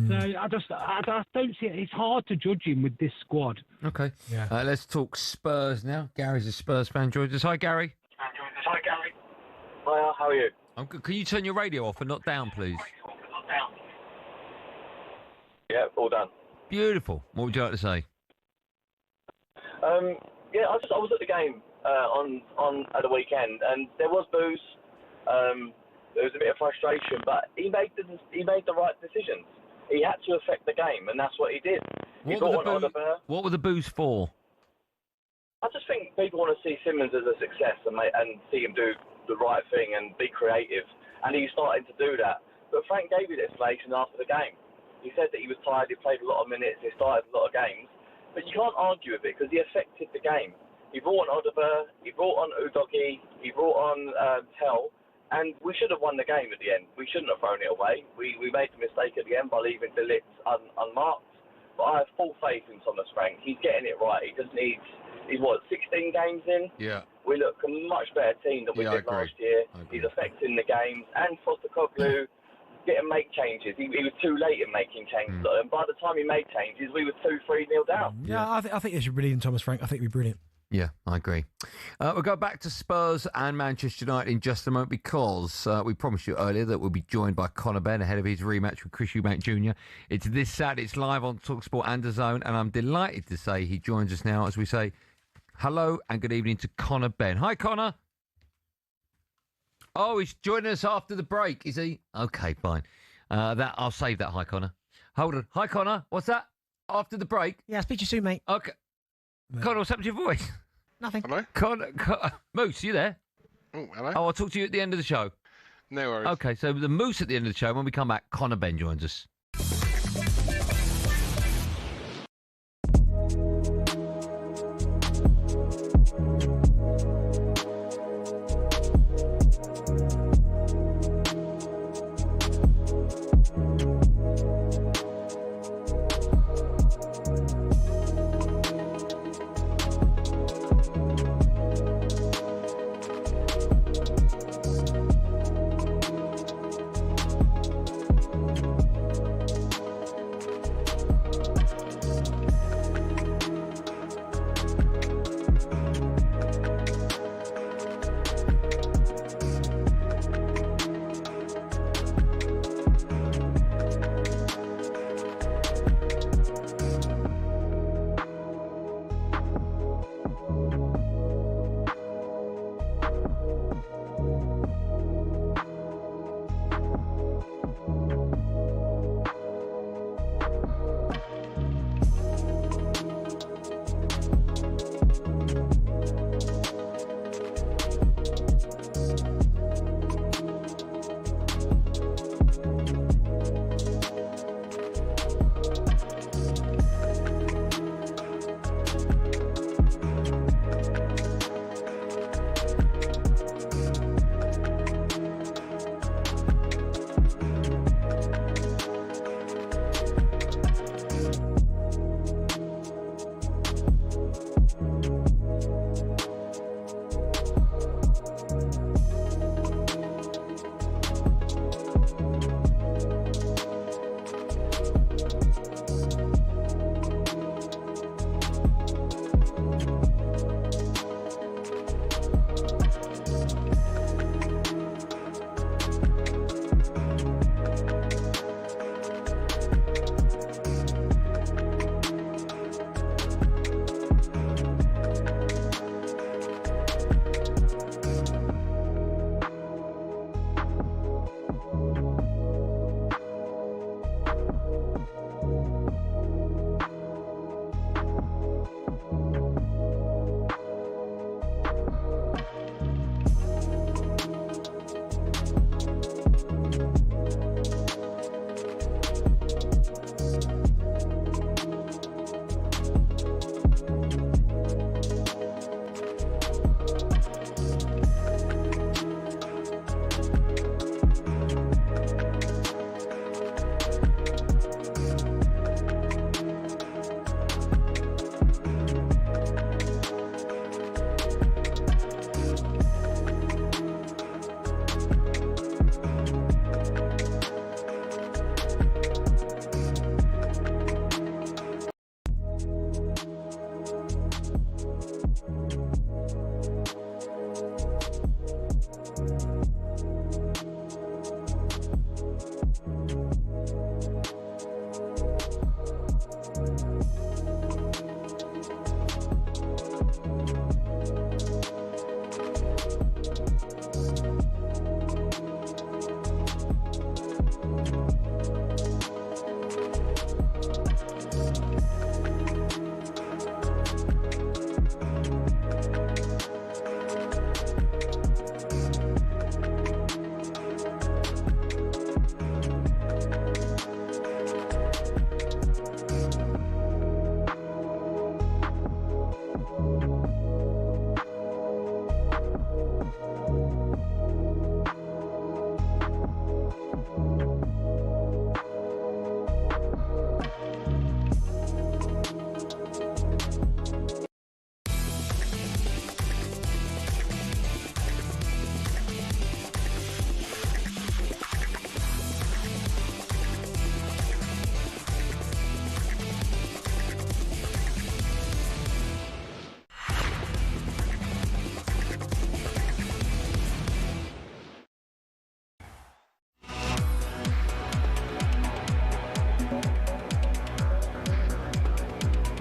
So I don't see it. It's hard to judge him with this squad. Okay. Yeah. Let's talk Spurs now. Gary's a Spurs fan. Joins us. Hi, Gary. Hiya, how are you? I'm good. Can you turn your radio off and not down, please? Yeah, all done. Beautiful. What would you like to say? Yeah, I was at the game on at the weekend, and there was boos. There was a bit of frustration, but he made the right decisions. He had to affect the game, and that's what he did. What were the boos for? I just think people want to see Simmons as a success and see him do the right thing and be creative, and he's starting to do that. But Frank gave you the explanation after the game. He said that he was tired, he played a lot of minutes, he started a lot of games, but you can't argue with it because he affected the game. He brought on Odegaard, he brought on Udogie, he brought on Tell. And we should have won the game at the end. We shouldn't have thrown it away. We made the mistake at the end by leaving De Ligt unmarked. But I have full faith in Thomas Frank. He's getting it right. He just needs, 16 games in? Yeah. We look a much better team than we did last year. He's affecting the games. And Postecoglou didn't make changes. He was too late in making changes. And by the time he made changes, we were 2-3-0 down. Yeah, I think they should believe in Thomas Frank. I think he'd be brilliant. Yeah, I agree. We'll go back to Spurs and Manchester United in just a moment because we promised you earlier that we'll be joined by Conor Benn ahead of his rematch with Chris Eubank Jr. It's this Saturday. It's live on talkSPORT and DAZN, and I'm delighted to say he joins us now as we say hello and good evening to Conor Benn. Hi, Conor. Oh, he's joining us after the break, is he? Okay, fine. I'll save that. Hi, Conor. Hold on. Hi, Connor. What's that? After the break? Yeah, I'll speak to you soon, mate. Okay. Connor, what's happened to your voice? Nothing. Hello? Connor, Moose, you there? Oh, hello. Oh, I'll talk to you at the end of the show. No worries. Okay, so the Moose at the end of the show. When we come back, Conor Benn joins us.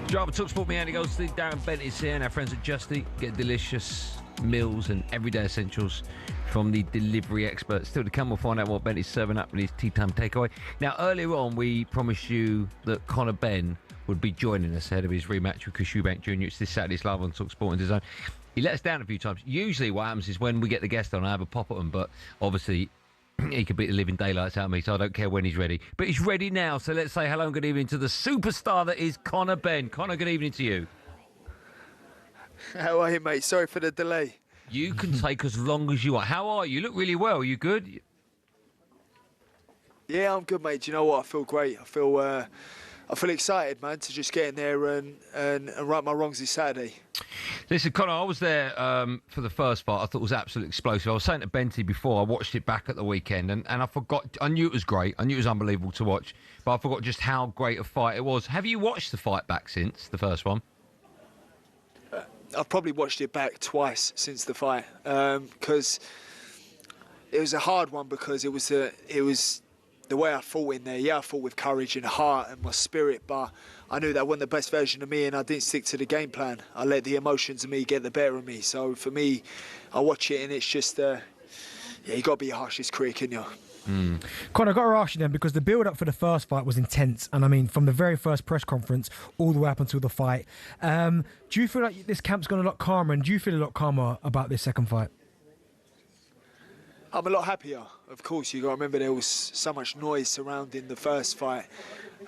Driver talkSPORT, me Andy Goldstein Darren Bent is here, and our friends at Just Eat get delicious meals and everyday essentials from the delivery experts. Still to come, we'll find out what Bent is serving up in his tea time takeaway. Now, earlier on, we promised you that Conor Benn would be joining us ahead of his rematch with Chris Eubank Jr. It's this Saturday's live on talkSPORT and DAZN. He let us down a few times. Usually what happens is when we get the guest on, I have a pop at him, but obviously he could beat the living daylights out of me, so I don't care when he's ready. But he's ready now, so let's say hello and good evening to the superstar that is Conor Benn. Conor, good evening to you. How are you, mate? Sorry for the delay. You can take as long as you want. How are you? You look really well. Are you good? Yeah, I'm good, mate. Do you know what? I feel great. I feel excited, man, to just get in there and right my wrongs this Saturday. Listen, Conor, I was there for the first part. I thought it was absolutely explosive. I was saying to Benty before, I watched it back at the weekend, and I forgot. I knew it was great. I knew it was unbelievable to watch, but I forgot just how great a fight it was. Have you watched the fight back since the first one? I've probably watched it back twice since the fight because it was a hard one because it was the way I fought in there. Yeah, I fought with courage and heart and my spirit, but I knew that wasn't the best version of me, and I didn't stick to the game plan. I let the emotions of me get the better of me. So for me, I watch it and it's just, you got to be a harshest critic, can you? Conor, I've got to ask you then, because the build-up for the first fight was intense, and I mean, from the very first press conference all the way up until the fight. Do you feel like this camp's gone a lot calmer, and do you feel a lot calmer about this second fight? I'm a lot happier. Of course, you got to remember there was so much noise surrounding the first fight.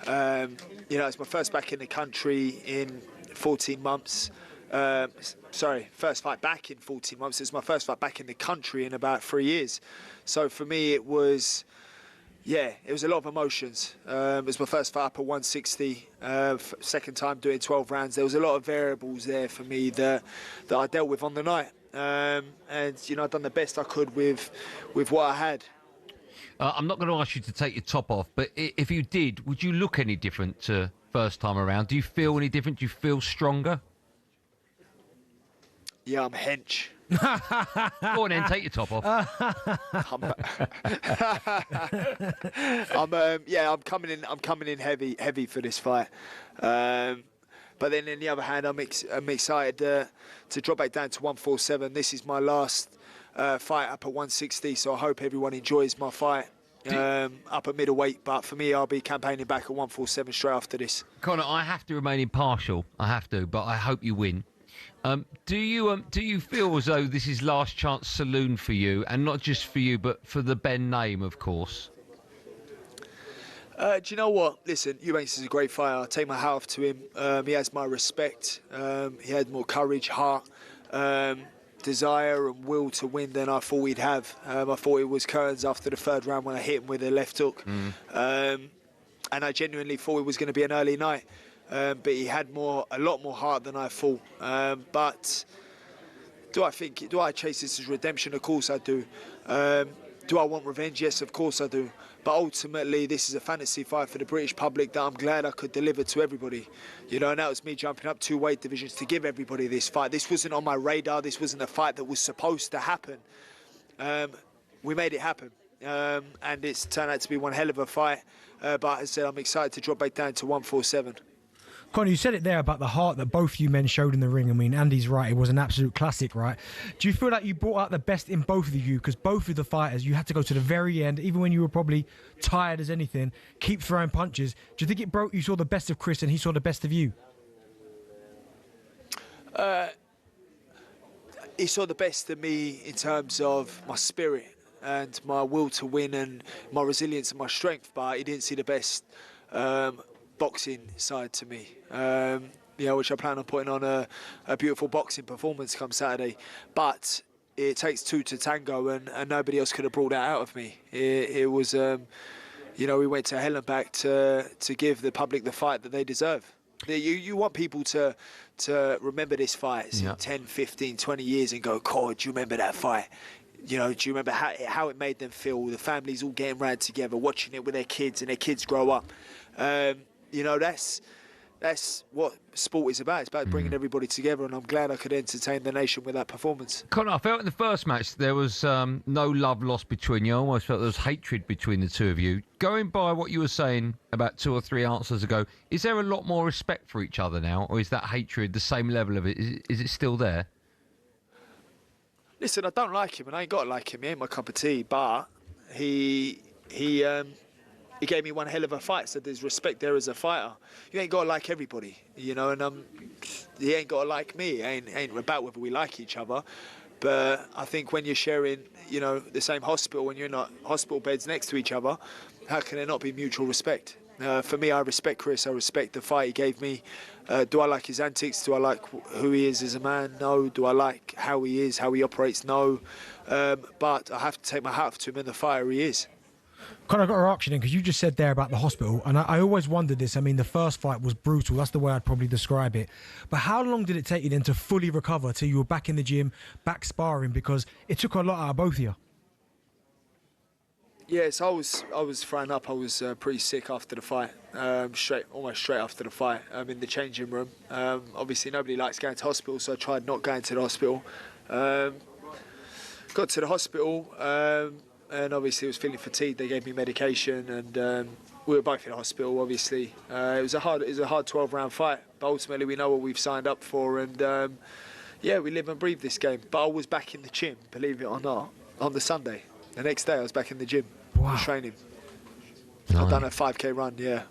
It's my first back in the country in 14 months. First fight back in 14 months. It's my first fight back in the country in about 3 years. So for me, it was a lot of emotions. It was my first fight up at 160, second time doing 12 rounds. There was a lot of variables there for me that I dealt with on the night. I've done the best I could with what I had. I'm not going to ask you to take your top off, but if you did, would you look any different to first time around? Do you feel any different? Do you feel stronger? Yeah, I'm hench. Go on then, take your top off. I'm coming in heavy for this fight. But then on the other hand, I'm excited to drop back down to 147. This is my last fight up at 160, so I hope everyone enjoys my fight up at middleweight. But for me, I'll be campaigning back at 147 straight after this. Conor, I have to remain impartial. I have to, but I hope you win. Do you feel as though this is last chance saloon for you, and not just for you, but for the Benn name, of course? Do you know what? Listen, Eubanks is a great fighter. I take my hat off to him. He has my respect. He had more courage, heart, desire and will to win than I thought he'd have. I thought it was curtains after the third round when I hit him with a left hook. And I genuinely thought it was going to be an early night. But he had a lot more heart than I thought. But do I chase this as redemption? Of course I do. Do I want revenge? Yes, of course I do. But ultimately, this is a fantasy fight for the British public that I'm glad I could deliver to everybody. And that was me jumping up 2 weight divisions to give everybody this fight. This wasn't on my radar. This wasn't a fight that was supposed to happen. We made it happen. And it's turned out to be one hell of a fight. But as I said, I'm excited to drop back down to 147. Conor, you said it there about the heart that both you men showed in the ring. I mean, Andy's right. It was an absolute classic, right? Do you feel like you brought out the best in both of you? Because both of the fighters, you had to go to the very end, even when you were probably tired as anything, keep throwing punches. Do you think it broke? You saw the best of Chris and he saw the best of you? He saw the best of me in terms of my spirit and my will to win and my resilience and my strength, but he didn't see the best boxing side to me, which I plan on putting on a beautiful boxing performance come Saturday. But it takes two to tango, and nobody else could have brought that out of me. It was, we went to hell and back to give the public the fight that they deserve. You want people to remember this fight in 10, 15, 20 years and go, God, do you remember that fight? Do you remember how it made them feel? The families all getting round together, watching it with their kids, and their kids grow up. That's what sport is about. It's about bringing everybody together, and I'm glad I could entertain the nation with that performance. Conor, I felt in the first match there was no love lost between you. I almost felt there was hatred between the two of you. Going by what you were saying about 2 or 3 answers ago, is there a lot more respect for each other now, or is that hatred the same level of it? Is it still there? Listen, I don't like him, and I ain't got to like him. He ain't my cup of tea, but he gave me one hell of a fight, so there's respect there as a fighter. You ain't got to like everybody, you know, and he ain't got to like me. Ain't about whether we like each other, but I think when you're sharing, you know, the same hospital and you're not hospital beds next to each other, how can there not be mutual respect? For me, I respect Chris. I respect the fight he gave me. Do I like his antics? Do I like who he is as a man? No. Do I like how he is, how he operates? No. But I have to take my hat off to him and the fighter he is. Conor, I've got to ask you then, because you just said there about the hospital, and I always wondered this. I mean, the first fight was brutal. That's the way I'd probably describe it. But how long did it take you then to fully recover till you were back in the gym, back sparring? Because it took a lot out of both of you. Yes, I was thrown up. I was pretty sick after the fight, almost straight after the fight. In the changing room. Obviously, nobody likes going to hospital, so I tried not going to the hospital. Got to the hospital, and obviously was feeling fatigued. They gave me medication, and we were both in the hospital. Obviously, it was a hard 12-round fight, but ultimately we know what we've signed up for, and yeah, we live and breathe this game. But I was back in the gym, believe it or not, on the Sunday. The next day I was back in the gym. Wow. Training. Nice. I've done a 5k run, yeah.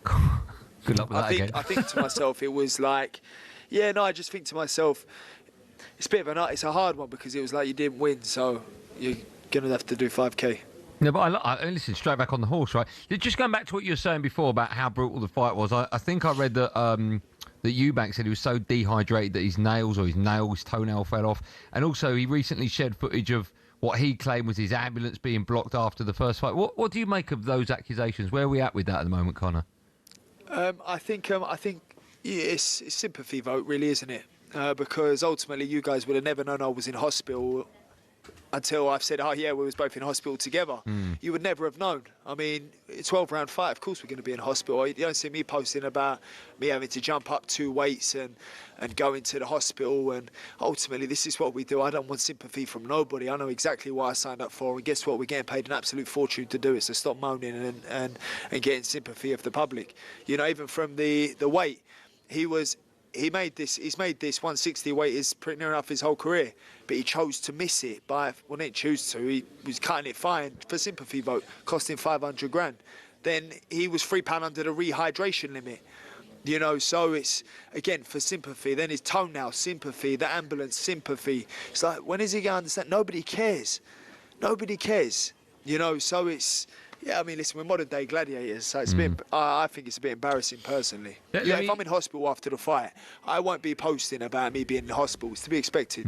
Good luck with that again. I think to myself, it was like, I just think to myself, it's a hard one because it was like you didn't win, so you're going to have to do 5k. No, but I listen, straight back on the horse, right? Just going back to what you were saying before about how brutal the fight was, I think I read that that Eubank said he was so dehydrated that his toenail fell off. And also he recently shared footage of what he claimed was his ambulance being blocked after the first fight. What do you make of those accusations? Where are we at with that at the moment, Conor? I think it's sympathy vote, really, isn't it? Because ultimately you guys would have never known I was in hospital until I've said, we was both in hospital together. You would never have known. I mean, it's 12-round fight, of course we're going to be in hospital. You don't see me posting about me having to jump up 2 weights and go into the hospital, and ultimately this is what we do. I don't want sympathy from nobody. I know exactly what I signed up for, and guess what? We're getting paid an absolute fortune to do it, so stop moaning and getting sympathy of the public. You know, even from the weight, he's made this 160 weight is pretty near enough his whole career, but he chose to miss it didn't choose to. He was cutting it fine for sympathy vote, costing 500 grand. Then he was £3 under the rehydration limit. You know, so it's, again, for sympathy. Then his toenail, sympathy. The ambulance, sympathy. It's like, when is he going to understand? Nobody cares. Nobody cares. You know, so it's... Yeah, I mean, listen, we're modern day gladiators, so it's a bit, I think it's a bit embarrassing personally. If I'm in hospital after the fight, I won't be posting about me being in the hospital. It's to be expected.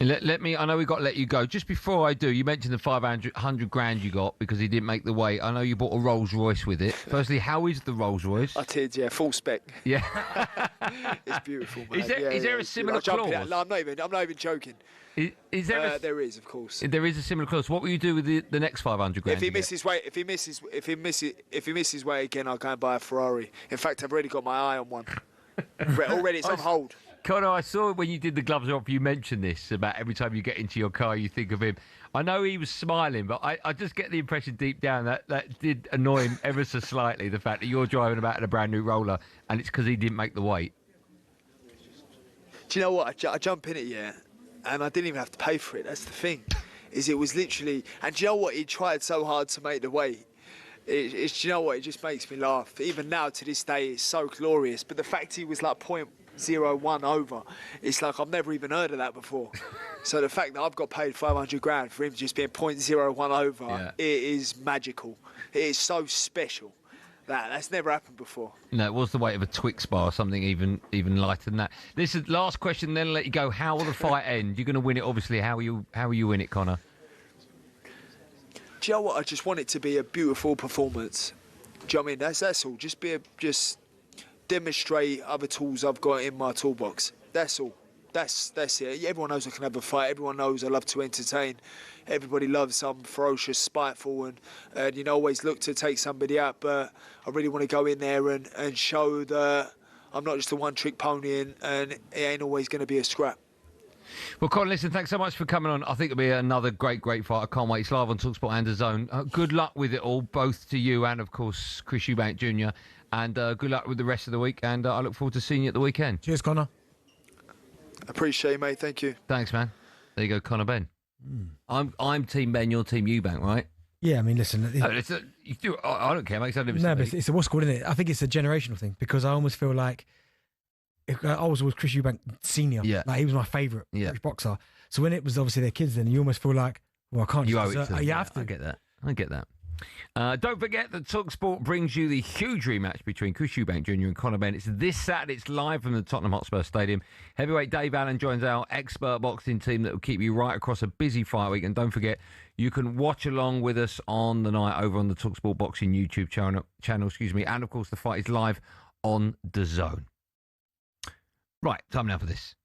I know we've got to let you go. Just before I do, you mentioned the 500 grand you got because he didn't make the weight. I know you bought a Rolls Royce with it. Firstly, how is the Rolls Royce? I did, yeah, full spec. Yeah. It's beautiful, man. Is there a similar clause? No, I'm not even joking. Is there there is, of course. There is a similar clause. What will you do with the next 500 grand? If he misses weight again, I'll go and buy a Ferrari. In fact, I've already got my eye on one. Already, it's on hold. Conor, I saw when you did the gloves off, you mentioned this about every time you get into your car, you think of him. I know he was smiling, but I just get the impression deep down that did annoy him ever so slightly, the fact that you're driving about in a brand new roller and it's because he didn't make the weight. Do you know what? I jump in it, yeah, and I didn't even have to pay for it. That's the thing, is it was literally... And do you know what? He tried so hard to make the weight. Do you know what? It just makes me laugh. Even now, to this day, it's so glorious. But the fact he was like 0.01 over, it's like I've never even heard of that before. So the fact that I've got paid 500 grand for him just being 0.01 over, It is magical. It is so special. That's never happened before. No, it was the weight of a Twix bar, something even lighter than that. This is last question, then I'll let you go. How will the fight end? You're going to win it, obviously. How will you win it, Conor? Do you know what? I just want it to be a beautiful performance. Do you know what I mean? That's all. Just demonstrate other tools I've got in my toolbox. That's all. That's it. Everyone knows I can have a fight. Everyone knows I love to entertain. Everybody loves I'm ferocious, spiteful, and always look to take somebody out. But I really want to go in there and show that I'm not just a one-trick pony, and it ain't always going to be a scrap. Well, Conor, listen, thanks so much for coming on. I think it'll be another great fight. I can't wait. It's live on talkSPORT and DAZN. Good luck with it all, both to you and, of course, Chris Eubank Jr. And good luck with the rest of the week. And I look forward to seeing you at the weekend. Cheers, Conor. Appreciate it, mate. Thank you. Thanks, man. There you go, Conor Benn. I'm Team Ben, you're Team Eubank, right? Yeah, I mean, listen. I don't care. It makes no difference. No, to but me. it's a what's called, isn't it? I think it's a generational thing because I almost feel like I was always Chris Eubank Senior. Yeah. Like he was my favourite British boxer. So when it was obviously their kids, then you almost feel like, well, I can't. You just owe it to them. you have to. I get that. Don't forget that talkSPORT brings you the huge rematch between Chris Eubank Jr. and Conor Benn. It's this Saturday. It's live from the Tottenham Hotspur Stadium. Heavyweight Dave Allen joins our expert boxing team that will keep you right across a busy fight week. And don't forget, you can watch along with us on the night over on the talkSPORT Boxing YouTube channel. And, of course, the fight is live on DAZN. Right, time now for this.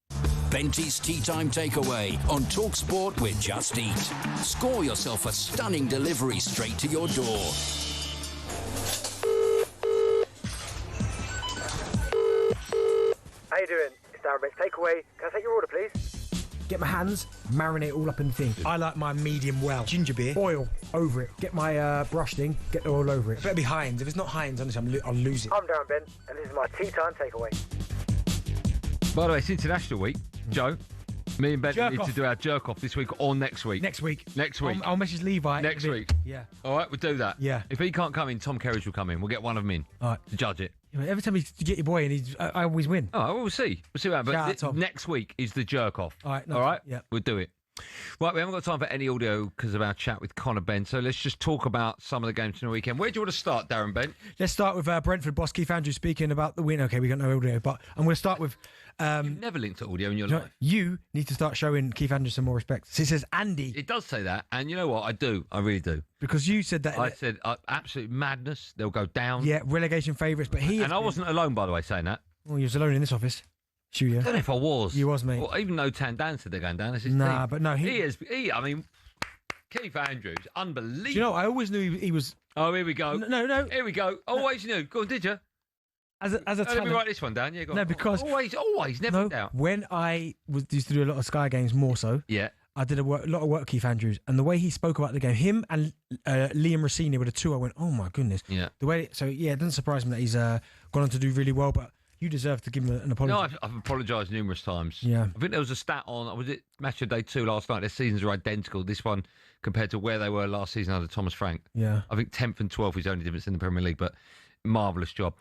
Benty's Tea Time Takeaway on talkSPORT with Just Eat. Score yourself a stunning delivery straight to your door. How you doing? It's Darren Bent. Takeaway. Can I take your order, please? Get my hands, marinate all up in the thing. I like my medium well. Ginger beer, oil over it. Get my brush thing, get the oil over it. It better be Heinz. If it's not Heinz, honestly, I'll lose it. I'm Darren Bent, and this is my Tea Time Takeaway. By the way, it's International Week. Joe, me and Ben Jerk need off. to do our jerk off this week or next week. Next week. I'll message Levi. Next week. Yeah. All right, we'll do that. Yeah. If he can't come in, Tom Kerridge will come in. We'll get one of them in to judge it. Yeah, every time you get your boy in, I always win. Oh, well, we'll see. We'll see what happens. Shout out, But Tom. next week is the jerk off. All right. All right? Yeah. We'll do it. Right, we haven't got time for any audio because of our chat with Conor Benn, so let's just talk about some of the games from the weekend. Where do you want to start, Darren Bent? Let's start with Brentford boss Keith Andrews speaking about the win. Okay, we got no audio, but I'm going to start with... You've never linked to audio in your life. You need to start showing Keith Andrews some more respect. So he says, Andy... It does say that, and you know what? I do. I really do. Because you said that... I said absolute madness. They'll go down. Yeah, relegation favourites, but he... And I wasn't alone, by the way, saying that. Well, you was alone in this office. Studio. I don't know if I was. You was, mate. Well, even though Tandan said they're going down, it's his Nah, team. but no, I mean, Keith Andrews, unbelievable. Do you know, I always knew he was... Oh, here we go. No. Here we go. Always knew. Go on, did you? As a Let talent... me write this one down. Yeah, go on. No, because... Always, never doubt. When I used to do a lot of Sky games more so... Yeah. I did a lot of work with Keith Andrews, and the way he spoke about the game, him and Liam Rossini were the two, I went, oh my goodness. Yeah. It doesn't surprise me that he's gone on to do really well, but you deserve to give him an apology. No, I've apologised numerous times. Yeah. I think there was a stat on, was it Match of Day 2 last night? Their seasons are identical. This one compared to where they were last season under Thomas Frank. Yeah. I think 10th and 12th is the only difference in the Premier League, but marvellous job.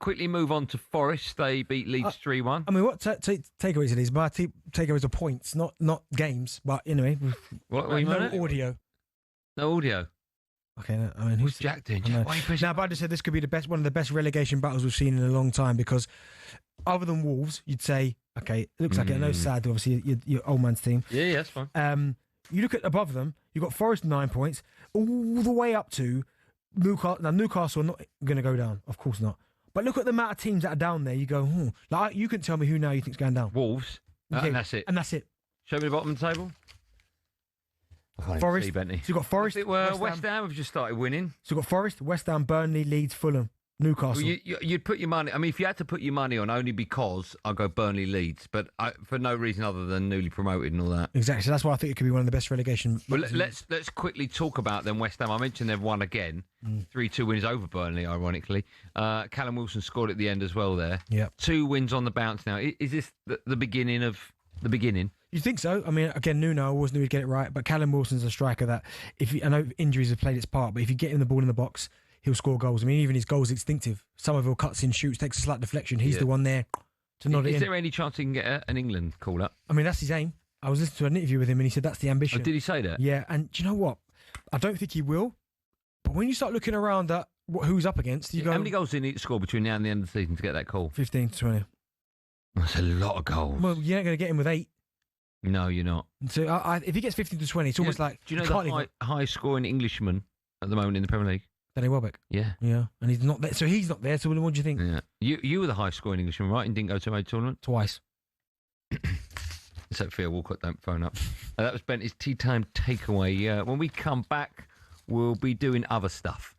Quickly move on to Forest. They beat Leeds 3-1. I mean, what takeaways are these? My takeaways are points, not games. But anyway, no audio. No audio. Okay, I mean, who's Jack doing? Why are you pushing? Now, but I just said this could be one of the best relegation battles we've seen in a long time because, other than Wolves, you'd say, okay, it looks like it. I know it's sad, obviously, your old man's team. Yeah, that's fine. You look at above them, you've got Forest 9 points, all the way up to Newcastle. Now, Newcastle are not going to go down, of course not. But look at the amount of teams that are down there. You go, like you can tell me who now you think's going down. Wolves, Okay, and that's it. And that's it. Show me the bottom of the table. Forest. See, Bentley. So you've got Forest. West Ham have just started winning. So you've got Forest, West Ham, Burnley, Leeds, Fulham, Newcastle. Well, you'd put your money. I mean, if you had to put your money on only because I'll go Burnley, Leeds, but for no reason other than newly promoted and all that. Exactly. So that's why I think it could be one of the best relegation. Well, let's quickly talk about them. West Ham. I mentioned they've won again. 3-2 wins over Burnley, ironically. Callum Wilson scored at the end as well there. Yeah. 2 wins on the bounce now. Is this the beginning of the beginning? You think so? I mean, again, Nuno, I always knew he'd get it right, but Callum Wilson's a striker that, I know injuries have played its part, but if you get him the ball in the box, he'll score goals. I mean, even his goal's instinctive. Somerville cuts in, shoots, takes a slight deflection. He's the one there to nod it in. Is there any chance he can get an England call up? I mean, that's his aim. I was listening to an interview with him and he said that's the ambition. Oh, did he say that? Yeah, and do you know what? I don't think he will, but when you start looking around at who's up against, you go... How many goals do you need to score between now and the end of the season to get that call? 15 to 20. That's a lot of goals. Well, you're not going to get him with 8. No, you're not. So if he gets 15 to 20, it's almost like... Do you know the highest scoring Englishman at the moment in the Premier League? Danny Welbeck. Yeah. Yeah, and he's not there. So he's not there, so what do you think? Yeah. You were the highest scoring Englishman, right? And didn't go to a tournament? Twice. So Theo Walcott don't phone up. That was Bentley's Tea Time Takeaway. When we come back, we'll be doing other stuff.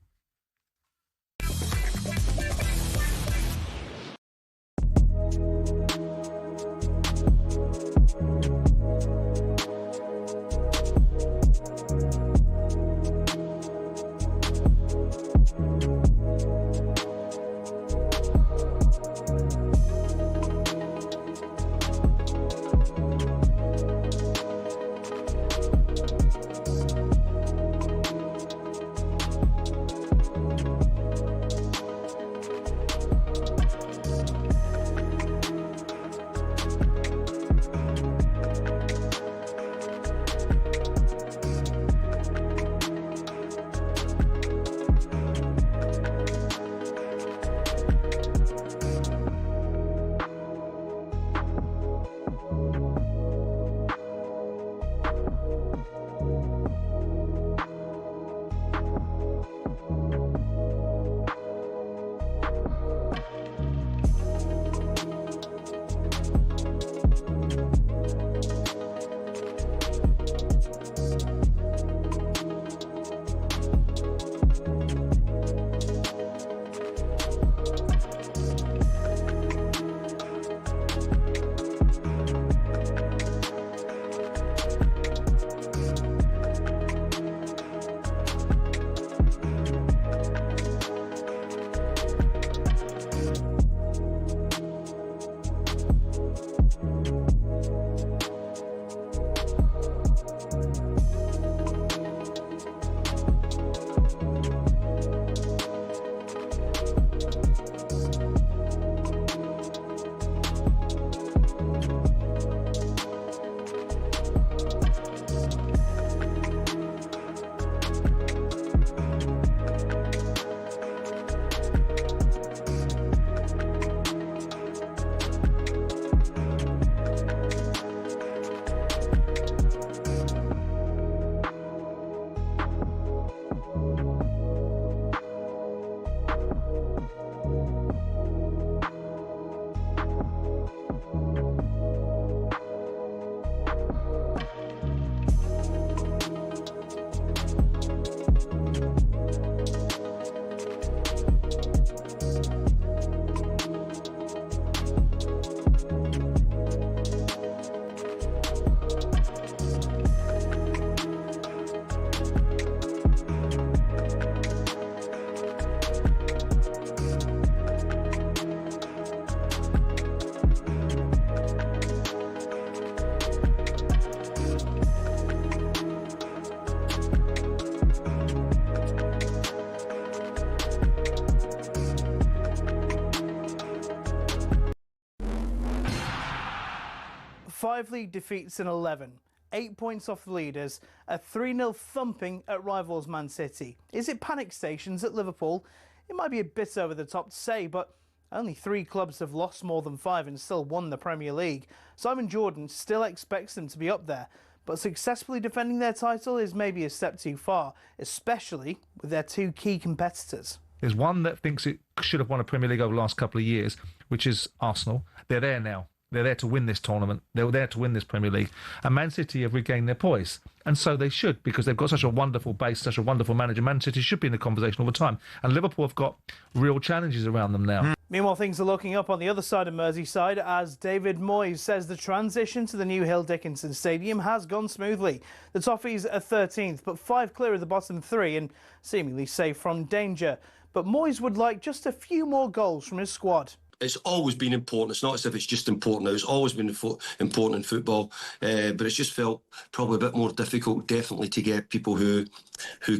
Five league defeats in 11, 8 points off the leaders, a 3-0 thumping at rivals Man City. Is it panic stations at Liverpool? It might be a bit over the top to say, but only 3 clubs have lost more than 5 and still won the Premier League. Simon Jordan still expects them to be up there, but successfully defending their title is maybe a step too far, especially with their 2 key competitors. There's one that thinks it should have won a Premier League over the last couple of years, which is Arsenal. They're there now. They're there to win this tournament. They're there to win this Premier League. And Man City have regained their poise. And so they should, because they've got such a wonderful base, such a wonderful manager. Man City should be in the conversation all the time. And Liverpool have got real challenges around them now. Meanwhile, things are looking up on the other side of Merseyside as David Moyes says the transition to the new Hill Dickinson Stadium has gone smoothly. The Toffees are 13th, but 5 clear of the bottom 3 and seemingly safe from danger. But Moyes would like just a few more goals from his squad. It's always been important. It's not as if it's just important now. It's always been important in football, but it's just felt probably a bit more difficult, definitely, to get people who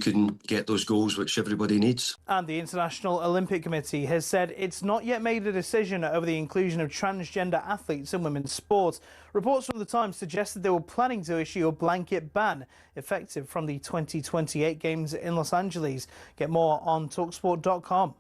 can get those goals, which everybody needs. And the International Olympic Committee has said it's not yet made a decision over the inclusion of transgender athletes in women's sport. Reports from the Times suggested they were planning to issue a blanket ban effective from the 2028 Games in Los Angeles. Get more on talkSPORT.com.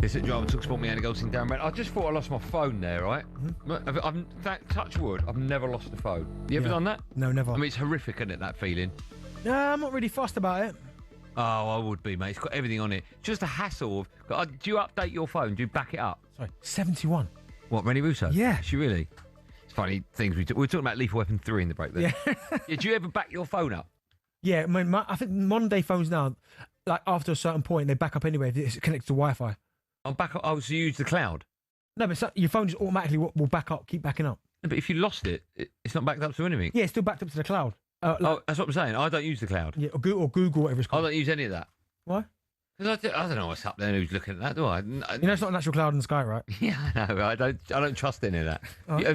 This is Driver talkSPORT, me Andy Goldstein Darren Bent. I just thought I lost my phone there, right? Touch wood, I've never lost a phone. You ever done that? No, never. I mean, it's horrific, isn't it, that feeling? No, I'm not really fussed about it. Oh, I would be, mate. It's got everything on it. Just a hassle of... do you update your phone? Do you back it up? Sorry, 71. What, Rennie Russo? Yeah. Is she really? It's funny things we were talking about Lethal Weapon 3 in the break there. Yeah. Do you ever back your phone up? Yeah, I think modern day phones now, like after a certain point, they back up anyway if it's connected to Wi-Fi. I'll back up. Oh, so you use the cloud? No, but your phone just automatically will back up, keep backing up. No, but if you lost it, it's not backed up to anything. Yeah, it's still backed up to the cloud. Oh, that's what I'm saying. I don't use the cloud. Yeah, or Google, whatever it's called. I don't use any of that. Why? Because I don't know what's up there and who's looking at that, do I? You know, it's not an actual cloud in the sky, right? Yeah, I know. I don't trust any of that.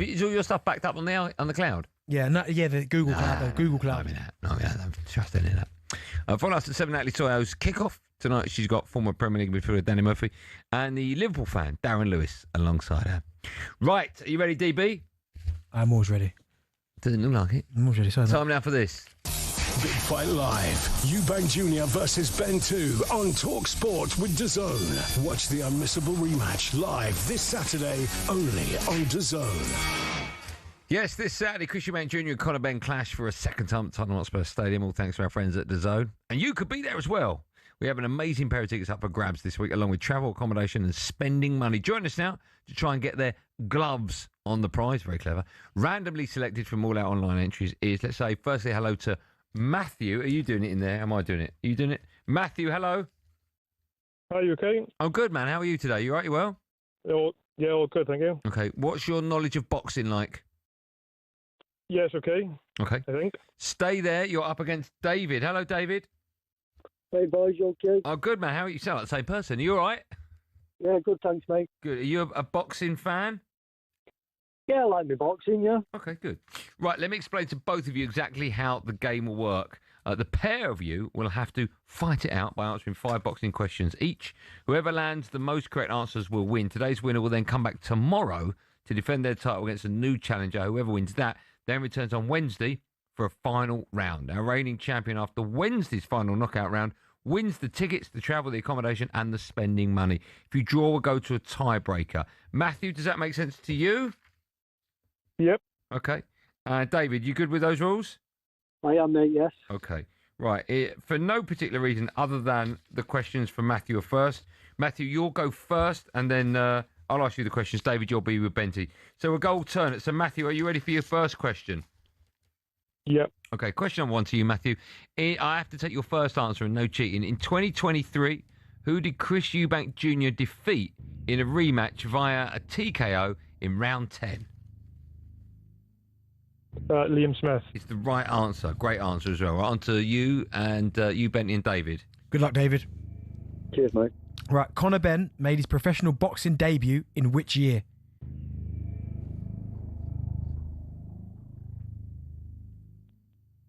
Is all your stuff backed up on the cloud? Yeah, the Google Cloud. The Google Cloud. I don't trust any of that. Follow us at 7 Natalie Toyo's kick-off. Tonight she's got former Premier League midfielder Danny Murphy and the Liverpool fan Darren Lewis alongside her. Right, are you ready, DB? I'm always ready. Doesn't look like it. I'm always ready. Time now for this. Big Fight Live. Eubank Jr. versus Ben 2 on talkSPORT with DAZN. Watch the unmissable rematch live this Saturday only on DAZN. Yes, this Saturday, Chris Eubank Jr. and Conor Benn clash for a second time at Tottenham Hotspur Stadium. All thanks to our friends at DAZN. And you could be there as well. We have an amazing pair of tickets up for grabs this week, along with travel, accommodation and spending money. Join us now to try and get their gloves on the prize. Very clever. Randomly selected from all our online entries is, let's say, firstly, hello to Matthew. Are you doing it in there? Am I doing it? Are you doing it? Matthew, hello. Are you okay? I'm good, man. How are you today? You all right? You well? Yeah, all good, thank you. Okay. What's your knowledge of boxing like? Yes, okay. Okay. I think. Stay there. You're up against David. Hello, David. Hey, boys, you okay? Oh, good, man. How are you? You sound like the same person. Are you all right? Yeah, good, thanks, mate. Good. Are you a boxing fan? Yeah, I like my boxing, yeah. Okay, good. Right, let me explain to both of you exactly how the game will work. The pair of you will have to fight it out by answering 5 boxing questions each. Whoever lands the most correct answers will win. Today's winner will then come back tomorrow to defend their title against a new challenger. Whoever wins that then returns on Wednesday for a final round. Our reigning champion after Wednesday's final knockout round wins the tickets, the travel, the accommodation and the spending money. If you draw, we'll go to a tiebreaker. Matthew, does that make sense to you? Yep. Okay. David, you good with those rules? I am, mate, yes. Okay. Right. For no particular reason other than the questions from Matthew are first. Matthew, you'll go first and then I'll ask you the questions. David, you'll be with Benty. So we'll go alternate. So, Matthew, are you ready for your first question? Yep. Okay, question number 1 to you, Matthew. I have to take your first answer and no cheating. In 2023, who did Chris Eubank Jr. defeat in a rematch via a TKO in round 10? Liam Smith. It's the right answer. Great answer as well. Right, on to you and you, Benty and David. Good luck, David. Cheers, mate. Right, Conor Benn made his professional boxing debut in which year?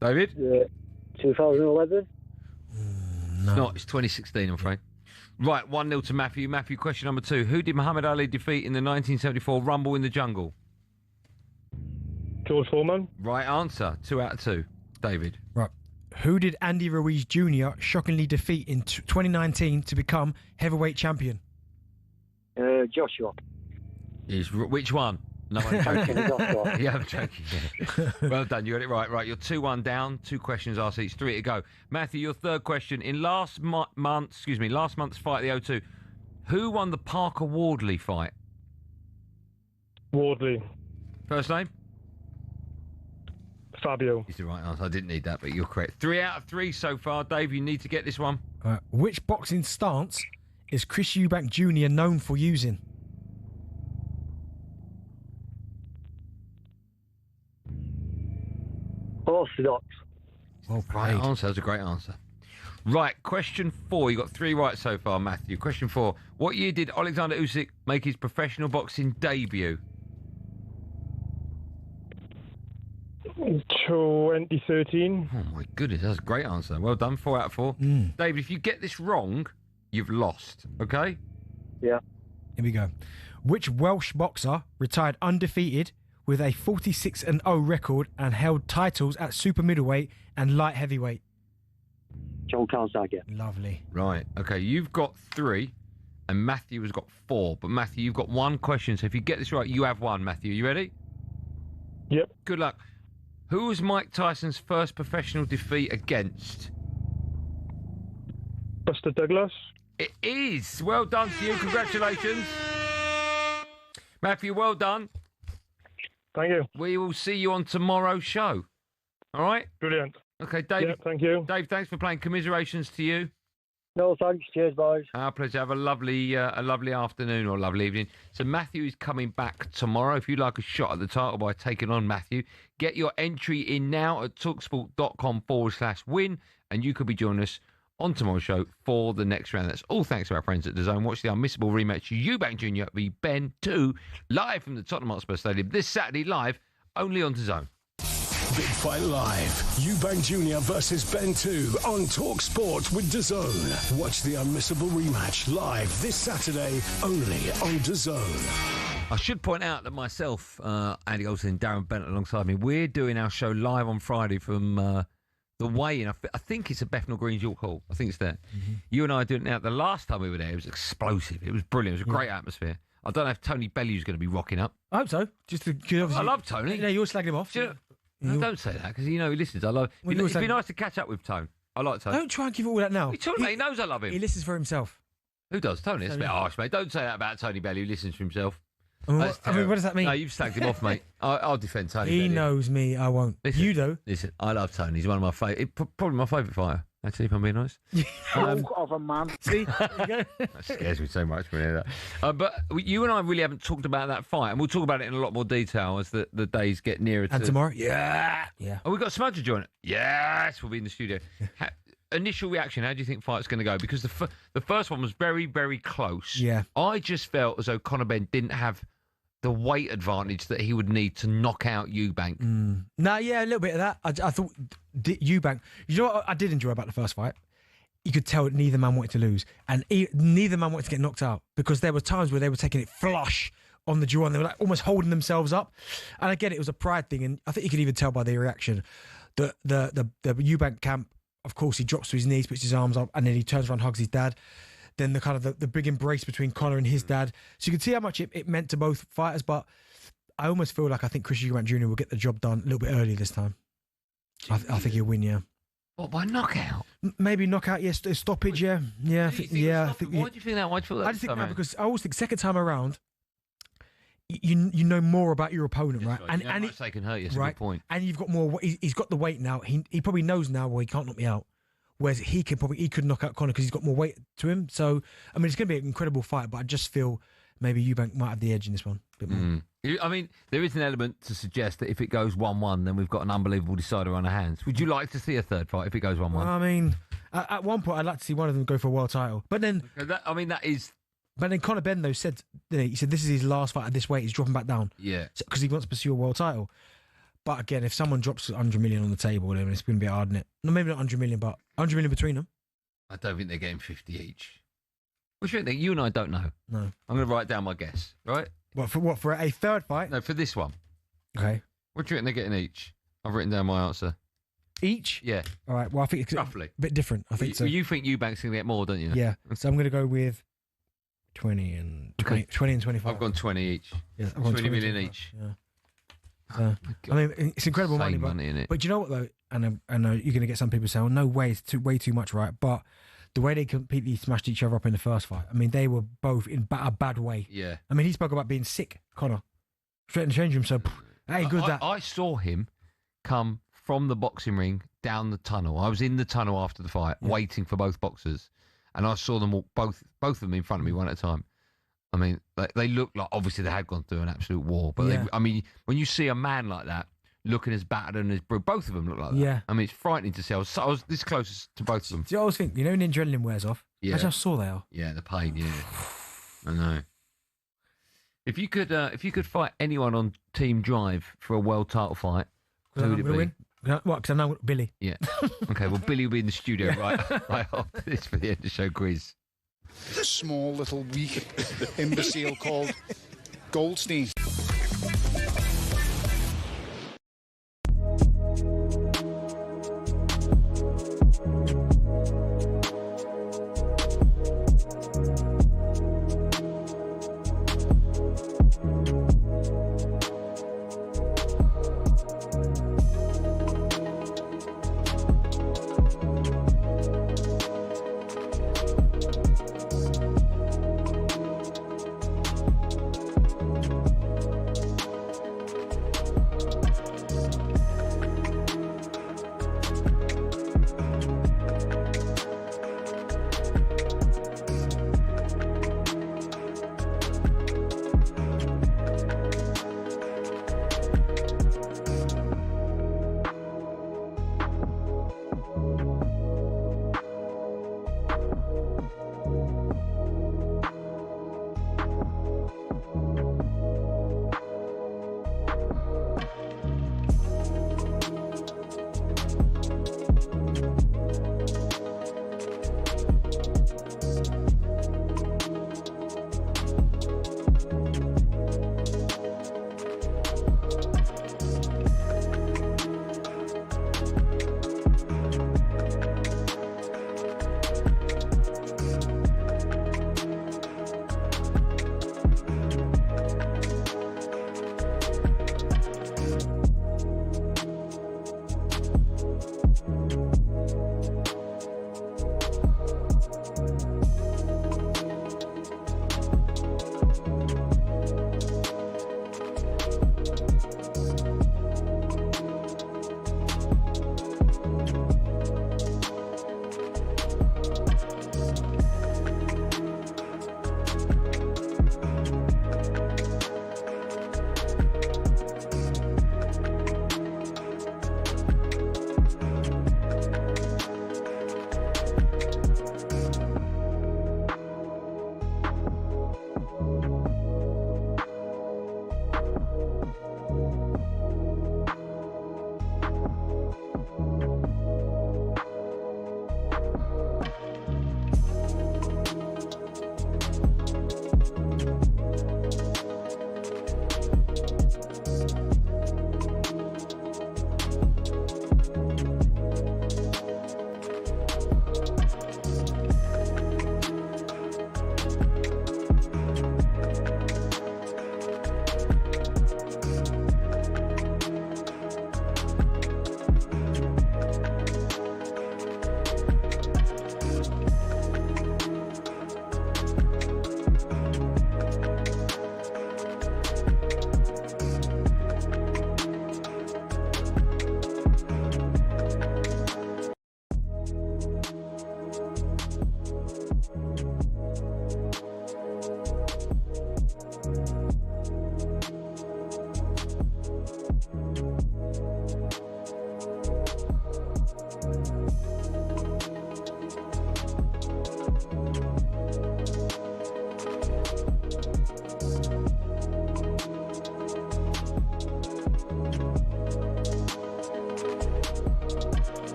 David? 2011. No. It's not. It's 2016, I'm afraid. Right, 1-0 to Matthew. Matthew, question number 2. Who did Muhammad Ali defeat in the 1974 Rumble in the Jungle? George Foreman. Right answer. 2 out of 2. David. Right. Who did Andy Ruiz Jr. shockingly defeat in 2019 to become heavyweight champion? Joshua. Which one? No, I'm joking. Yeah, I'm joking. Yeah. Well done. You got it right. Right, you're 2-1 down. 2 questions asked each. 3 to go. Matthew, your third question. In last month's fight at the O2, who won the Parker Wardley fight? Wardley. First name? Fabio. Is the right answer. I didn't need that, but you're correct. 3 out of 3 so far. Dave, you need to get this one. Which boxing stance is Chris Eubank Jr. known for using? Orthodox. Well played. Right answer. That's a great answer. Right, question 4. You got 3 right so far, Matthew. Question 4. What year did Alexander Usyk make his professional boxing debut? 2013. Oh my goodness, that's a great answer. Well done. 4 out of 4. David, if you get this wrong, you've lost. Okay? Yeah. Here we go. Which Welsh boxer retired undefeated with a 46-0 record and held titles at super middleweight and light heavyweight? John Calzaghe. Lovely. Right. Okay, you've got 3 and Matthew has got 4. But Matthew, you've got 1 question. So if you get this right, you have 1. Matthew, you ready? Yep. Good luck. Who was Mike Tyson's first professional defeat against? Buster Douglas. It is. Well done to you. Congratulations. Matthew, well done. Thank you. We will see you on tomorrow's show. All right? Brilliant. Okay, David. Yeah, thank you. Dave, thanks for playing. Commiserations to you. No, thanks. Cheers, boys. Our pleasure. Have a lovely afternoon or lovely evening. So Matthew is coming back tomorrow. If you'd like a shot at the title by taking on Matthew, get your entry in now at talksport.com/win, and you could be joining us on tomorrow's show for the next round. That's all thanks to our friends at DAZN. Watch the unmissable rematch Eubank Jr. v Ben 2 live from the Tottenham Hotspur Stadium this Saturday, live only on DAZN. Big Fight Live. Eubank Jr. versus Ben 2 on talkSPORT with DAZN. Watch the unmissable rematch live this Saturday only on DAZN. I should point out that myself, Andy Goldstein Darren Bent alongside me, we're doing our show live on Friday from The weigh-in, I think it's at Bethnal Green's York Hall. I think it's there. You and I are doing it now. The last time we were there, it was explosive. It was brilliant. It was a great atmosphere. I don't know if Tony Bellew's going to be rocking up. I hope so. I love Tony. You're slagging him off. No, don't say that, because he listens. I love. It'd be nice to catch up with Tone. I like Tone. Don't try and give it all that now. He knows I love him. He listens for himself. Who does? Tony? That's a bit harsh, mate. Don't say that about Tony Bellew. Who listens for himself. What does that mean? No, you've slagged him off, mate. I'll defend Tony. He knows me. I won't. You do. Listen, I love Tony. He's one of my favourite. Probably my favourite fighter. Actually, if I'm being honest. Of a man. See, there you go. That scares me so much when I hear that. But you and I really haven't talked about that fight, and we'll talk about it in a lot more detail as the days get nearer. And tomorrow, yeah. Oh, we got Smudge to join it. Yes, we'll be in the studio. Initial reaction, how do you think fight's going to go? Because the first one was very, very close. Yeah. I just felt as though Conor Benn didn't have the weight advantage that he would need to knock out Eubank. No, yeah, a little bit of that. I thought Eubank. You know what I did enjoy about the first fight? You could tell neither man wanted to lose, and neither man wanted to get knocked out, because there were times where they were taking it flush on the jaw and they were like almost holding themselves up. And I get it was a pride thing, and I think you could even tell by their reaction. The Eubank camp, of course, he drops to his knees, puts his arms up, and then he turns around, hugs his dad. Then the kind of the big embrace between Conor and his dad. So you can see how much it meant to both fighters. But I almost feel like I think Chris Eubank Jr. will get the job done a little bit early this time. I think he'll win, yeah. What, by knockout? Maybe knockout, yes. Stoppage, yeah. Yeah, I think. Why do you think that? Why do you feel that? I just think that because I always think second time around, you know more about your opponent, right? And they can hurt you. That's a good point. And you've got more. He's got the weight now. He probably knows now. Well, he can't knock me out. Whereas he could knock out Conor because he's got more weight to him. So I mean, it's going to be an incredible fight. But I just feel maybe Eubank might have the edge in this one. A bit more. I mean, there is an element to suggest that if it goes 1-1, then we've got an unbelievable decider on our hands. Would you like to see a third fight if it goes 1-1? I mean, at one point, I'd like to see one of them go for a world title. But then, that is. But then Conor Benn though said this is his last fight at this weight. He's dropping back down. Yeah, because he wants to pursue a world title. But again, if someone drops 100 million on the table, then it's going to be hard, isn't it? No, maybe not 100 million, but 100 million between them. I don't think they're getting 50 each. What do you think? You and I don't know. No. I'm going to write down my guess, right? What, for a third fight? No, for this one. Okay. What do you think they're getting each? I've written down my answer. Each? Yeah. All right, well, I think it's roughly a bit different. I think so. You think Eubank's going to get more, don't you? Yeah. So I'm going to go with 20 and 25. I've gone 20 each. Yeah, 20 million each. Yeah. I mean, it's incredible money, innit? But you know what though? And I know you're going to get some people saying, "Oh, no way, it's way too much," right? But the way they completely smashed each other up in the first fight, I mean, they were both in a bad way. Yeah. I mean, he spoke about being sick, Conor, straight in the change room. So, that ain't good. I saw him come from the boxing ring down the tunnel. I was in the tunnel after the fight, waiting for both boxers, and I saw them walk both of them in front of me one at a time. I mean, they looked like, obviously they had gone through an absolute war, but I mean, when you see a man like that looking as battered and as both of them look like that. Yeah. I mean, it's frightening to see. I was this close to both of them. Do you always think, when the adrenaline wears off, that's how sore they are. Yeah, the pain. Yeah, I know. If you could fight anyone on Team Drive for a world title fight, who would it be? Win? What? Because I know Billy. Yeah. Okay. Well, Billy will be in the studio right after this for the end of the show quiz. A small little weak imbecile called Goldstein.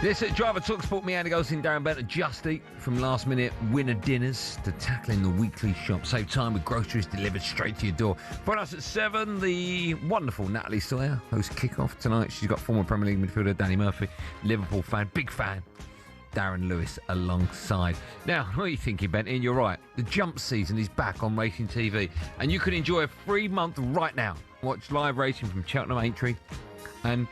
This is Driver talkSPORT, me, Andy Goldstein Darren Bent, Just Eat, from last minute winner dinners to tackling the weekly shop. Save time with groceries delivered straight to your door. Join us at 7, the wonderful Natalie Sawyer hosts Kick-Off tonight. She's got former Premier League midfielder Danny Murphy, Liverpool fan, big fan, Darren Lewis alongside. Now, what are you thinking, Benton? You're right. The jump season is back on Racing TV, and you can enjoy a free month right now. Watch live racing from Cheltenham Aintree and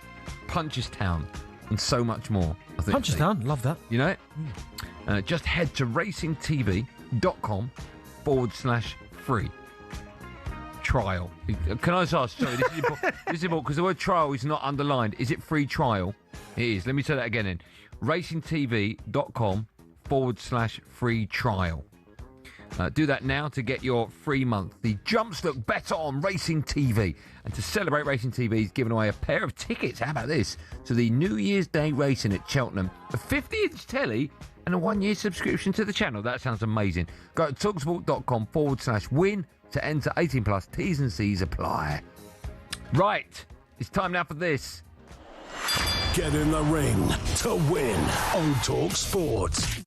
Punchestown and so much more. Punchestown, love that. You know it? Just head to racingtv.com/free trial. Can I just ask, sorry, this is important because the word trial is not underlined. Is it free trial? It is. Let me say that again then. racingtv.com/free trial. Do that now to get your free month. The jumps look better on Racing TV. And to celebrate, Racing TV is giving away a pair of tickets, how about this, to the New Year's Day racing at Cheltenham, a 50-inch telly and a 1-year subscription to the channel. That sounds amazing. Go to talksport.com/win to enter. 18+, T's and C's apply. Right, it's time now for this. Get in the ring to win on talkSPORT.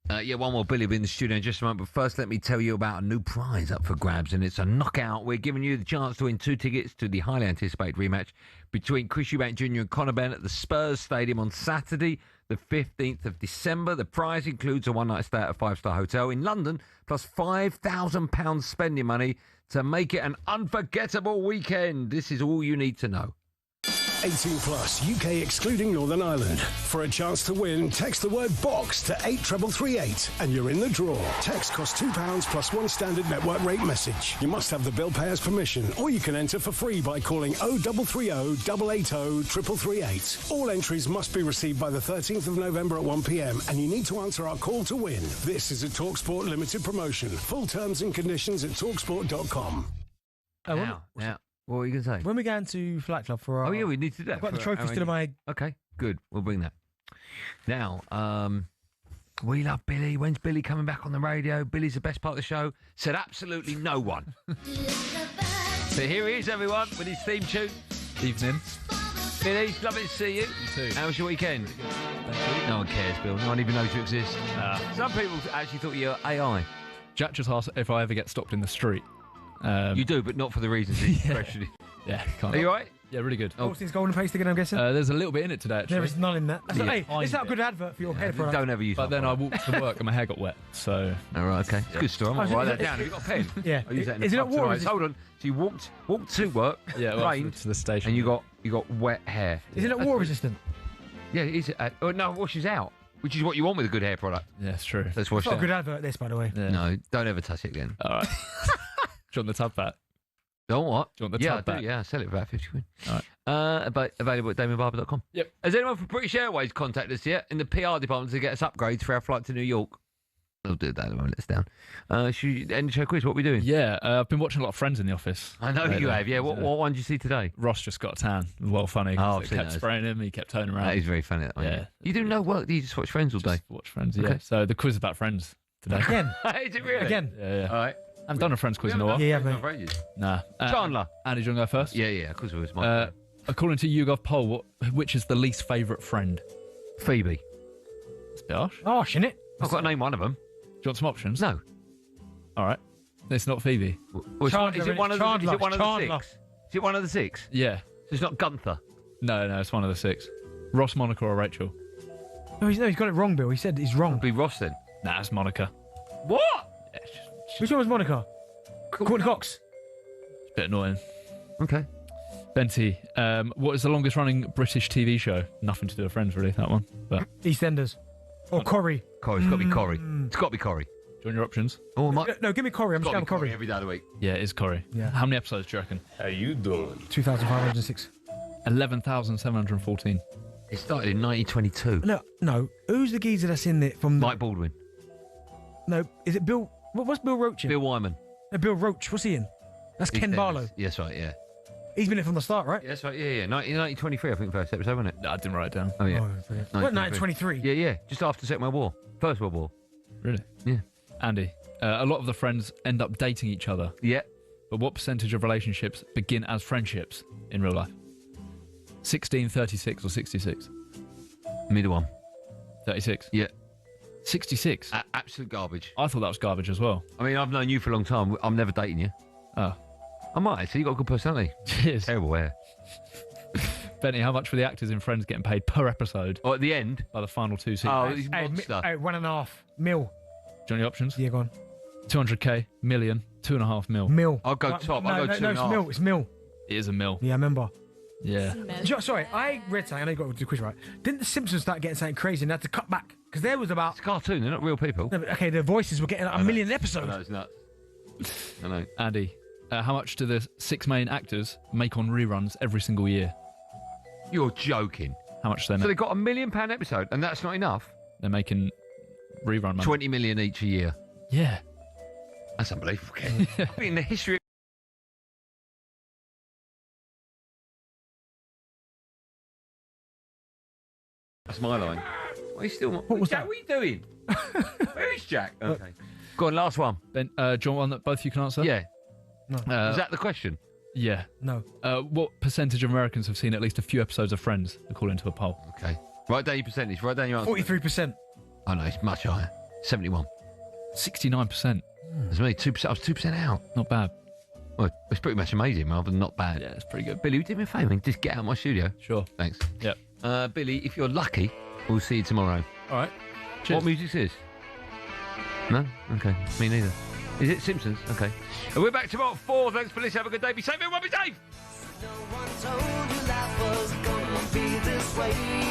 One more Billy will be in the studio in just a moment. But first, let me tell you about a new prize up for grabs, and it's a knockout. We're giving you the chance to win 2 tickets to the highly anticipated rematch between Chris Eubank Jr. and Conor Benn at the Spurs Stadium on Saturday, the 15th of December. The prize includes a one-night stay at a 5-star hotel in London, plus £5,000 spending money to make it an unforgettable weekend. This is all you need to know. 18+, UK excluding Northern Ireland. For a chance to win, text the word BOX to 83338 and you're in the draw. Text costs £2 plus 1 standard network rate message. You must have the bill payer's permission, or you can enter for free by calling 0330 880 3338. All entries must be received by the 13th of November at 1 p.m. and you need to answer our call to win. This is a TalkSPORT limited promotion. Full terms and conditions at talksport.com. Now, what were you going to say? When we're going to Flat Club for our... Oh, yeah, we need to do that. I've got the trophy still in my... Okay, good. We'll bring that. Now, we love Billy. When's Billy coming back on the radio? Billy's the best part of the show. Said absolutely no one. So here he is, everyone, with his theme tune. Evening. Billy, lovely to see you. You too. How was your weekend? Thank you. No one cares, Bill. No one even knows you exist. Some people actually thought you were AI. Jack just asked if I ever get stopped in the street. You do, but not for the reasons he's questioning. Yeah, can't. Are you all right? Yeah, really good. Austin's golden paste again, I'm guessing? There's a little bit in it today, actually. There is none in that. Yeah. Hey, it's not a good advert for your hair product. Don't ever use But then I walked to work and my hair got wet, so... All right, okay. It's a good story. I'm going to write that down. Have you got a pen? Yeah. I'll use that in Is the it pub not water tonight. Hold on. So you walked to work, rained, to the station, and you got wet hair. Is it not water resistant? Yeah, it is. Oh, no, it washes out, which is what you want with a good hair product. Yeah, it's true. Let's wash It's not it a good out. advert, this, by the way. Yeah. No, don't ever touch it again. All right. Do you want the tub back? Don't what? Do you want the Yeah, tub back? Yeah, I sell it for about 50 quid. All right. Available at DamianBarber.com. Yep. Has anyone from British Airways contacted us yet in the PR department to get us upgrades for our flight to New York? They'll do that. They won't let us down. Should we end the show quiz? What are we doing? Yeah, I've been watching a lot of Friends in the office. I know you have. Yeah. What one did you see today? Ross just got a tan. Well, funny. Oh, He kept spraying him. He kept turning around. That is very funny. That one. Yeah. You do no work. You just watch Friends all day. Just watch Friends. Yeah. Okay. So the quiz about Friends today. Again? Is it really? Again? Yeah. All right. I haven't done a Friends quiz in a while. Yeah, mate. Nah. Chandler. Andy, do you want to go first? Yeah, of course it was my according to YouGov poll, which is the least favourite friend? Phoebe. It's a bit harsh. Harsh, innit? I've got to name one of them. Do you want some options? No. All right. It's not Phoebe. Well, is it one of the 6? Is it one of the 6? Yeah. So it's not Gunther. No, it's one of the 6. Ross, Monica, or Rachel? No, he's got it wrong, Bill. He said he's wrong. It'd be Ross then. Nah, it's Monica. What? Yeah, Which one was Monica? Courtney Cox. It's a bit annoying. Okay. Benty, what is the longest running British TV show? Nothing to do with Friends, really, that one. But EastEnders. Or Corrie. Corrie. It's got to be Corrie. It's got to be Corrie. Do you want your options? Oh, No, give me Corrie. I'm just going Corrie. Every day of the week. Yeah, it is Corrie. Yeah. How many episodes do you reckon? How you doing? 2,506. 11,714. It started in 1922. No. Who's the geezer that's in it from... Mike Baldwin. No, is it Bill... What's Bill Roach in? Bill Wyman. No, Bill Roach. What's he in? That's Ken Barlow. Yes, right, yeah. He's been in it from the start, right? Yeah, that's right, yeah. 1923, I think, first episode, wasn't it? No, I didn't write it down. Oh, yeah. What, 1923? Yeah. Just after the Second World War. First World War. Really? Yeah. Andy, a lot of the friends end up dating each other. Yeah. But what percentage of relationships begin as friendships in real life? 16, 36 or 66? Middle one. 36. Yeah. 66. Absolute garbage. I thought that was garbage as well. I mean, I've known you for a long time. I'm never dating you. Oh. I might actually. You got a good personality. Cheers. Terrible hair. Benny, how much were the actors in Friends getting paid per episode? Oh, at the end? By the final 2 seasons. Oh, he's monster. Hey, 1.5 mil. Do you want the options? Yeah, go on. 200k, million, 2.5 mil. Mil. I'll go top. No, I'll go 2.5. it's mil. It's mil. It is a mil. Yeah, I remember. Yeah. Sorry, I read something. I know you got to do the quiz right. Didn't the Simpsons start getting something crazy and they had to cut back? Because there was about... It's a cartoon. They're not real people. No, but, okay, their voices were getting like a million episodes. I know, it's nuts. I know. Andy, how much do the 6 main actors make on reruns every single year? You're joking. How much do they make? So they've got £1 million episode, and that's not enough? They're making rerun money. 20 million each a year. Yeah. That's unbelievable. I mean, the history of... That's my line. What are you still... What was Jack, that? what are you doing? Where is Jack? Okay. Go on, last one. Ben, do you want one that both you can answer? Yeah. No. Is that the question? Yeah. No. What percentage of Americans have seen at least a few episodes of Friends, according to a poll? Okay. Write down your percentage. Write down your answer. 43%. Oh, no, it's much higher. 71. 69%. That's me. 2%. I was 2% out. Not bad. Well, it's pretty much amazing, rather than not bad. Yeah, it's pretty good. Billy, do me a favour and just get out of my studio. Sure. Thanks. Yep. Billy, if you're lucky, we'll see you tomorrow. All right. Cheers. What music is this? No? Okay. Me neither. Is it Simpsons? Okay. And we're back tomorrow at 4. Thanks for listening. Have a good day. Be safe, everyone. Be safe. No one told you life was gonna be this way.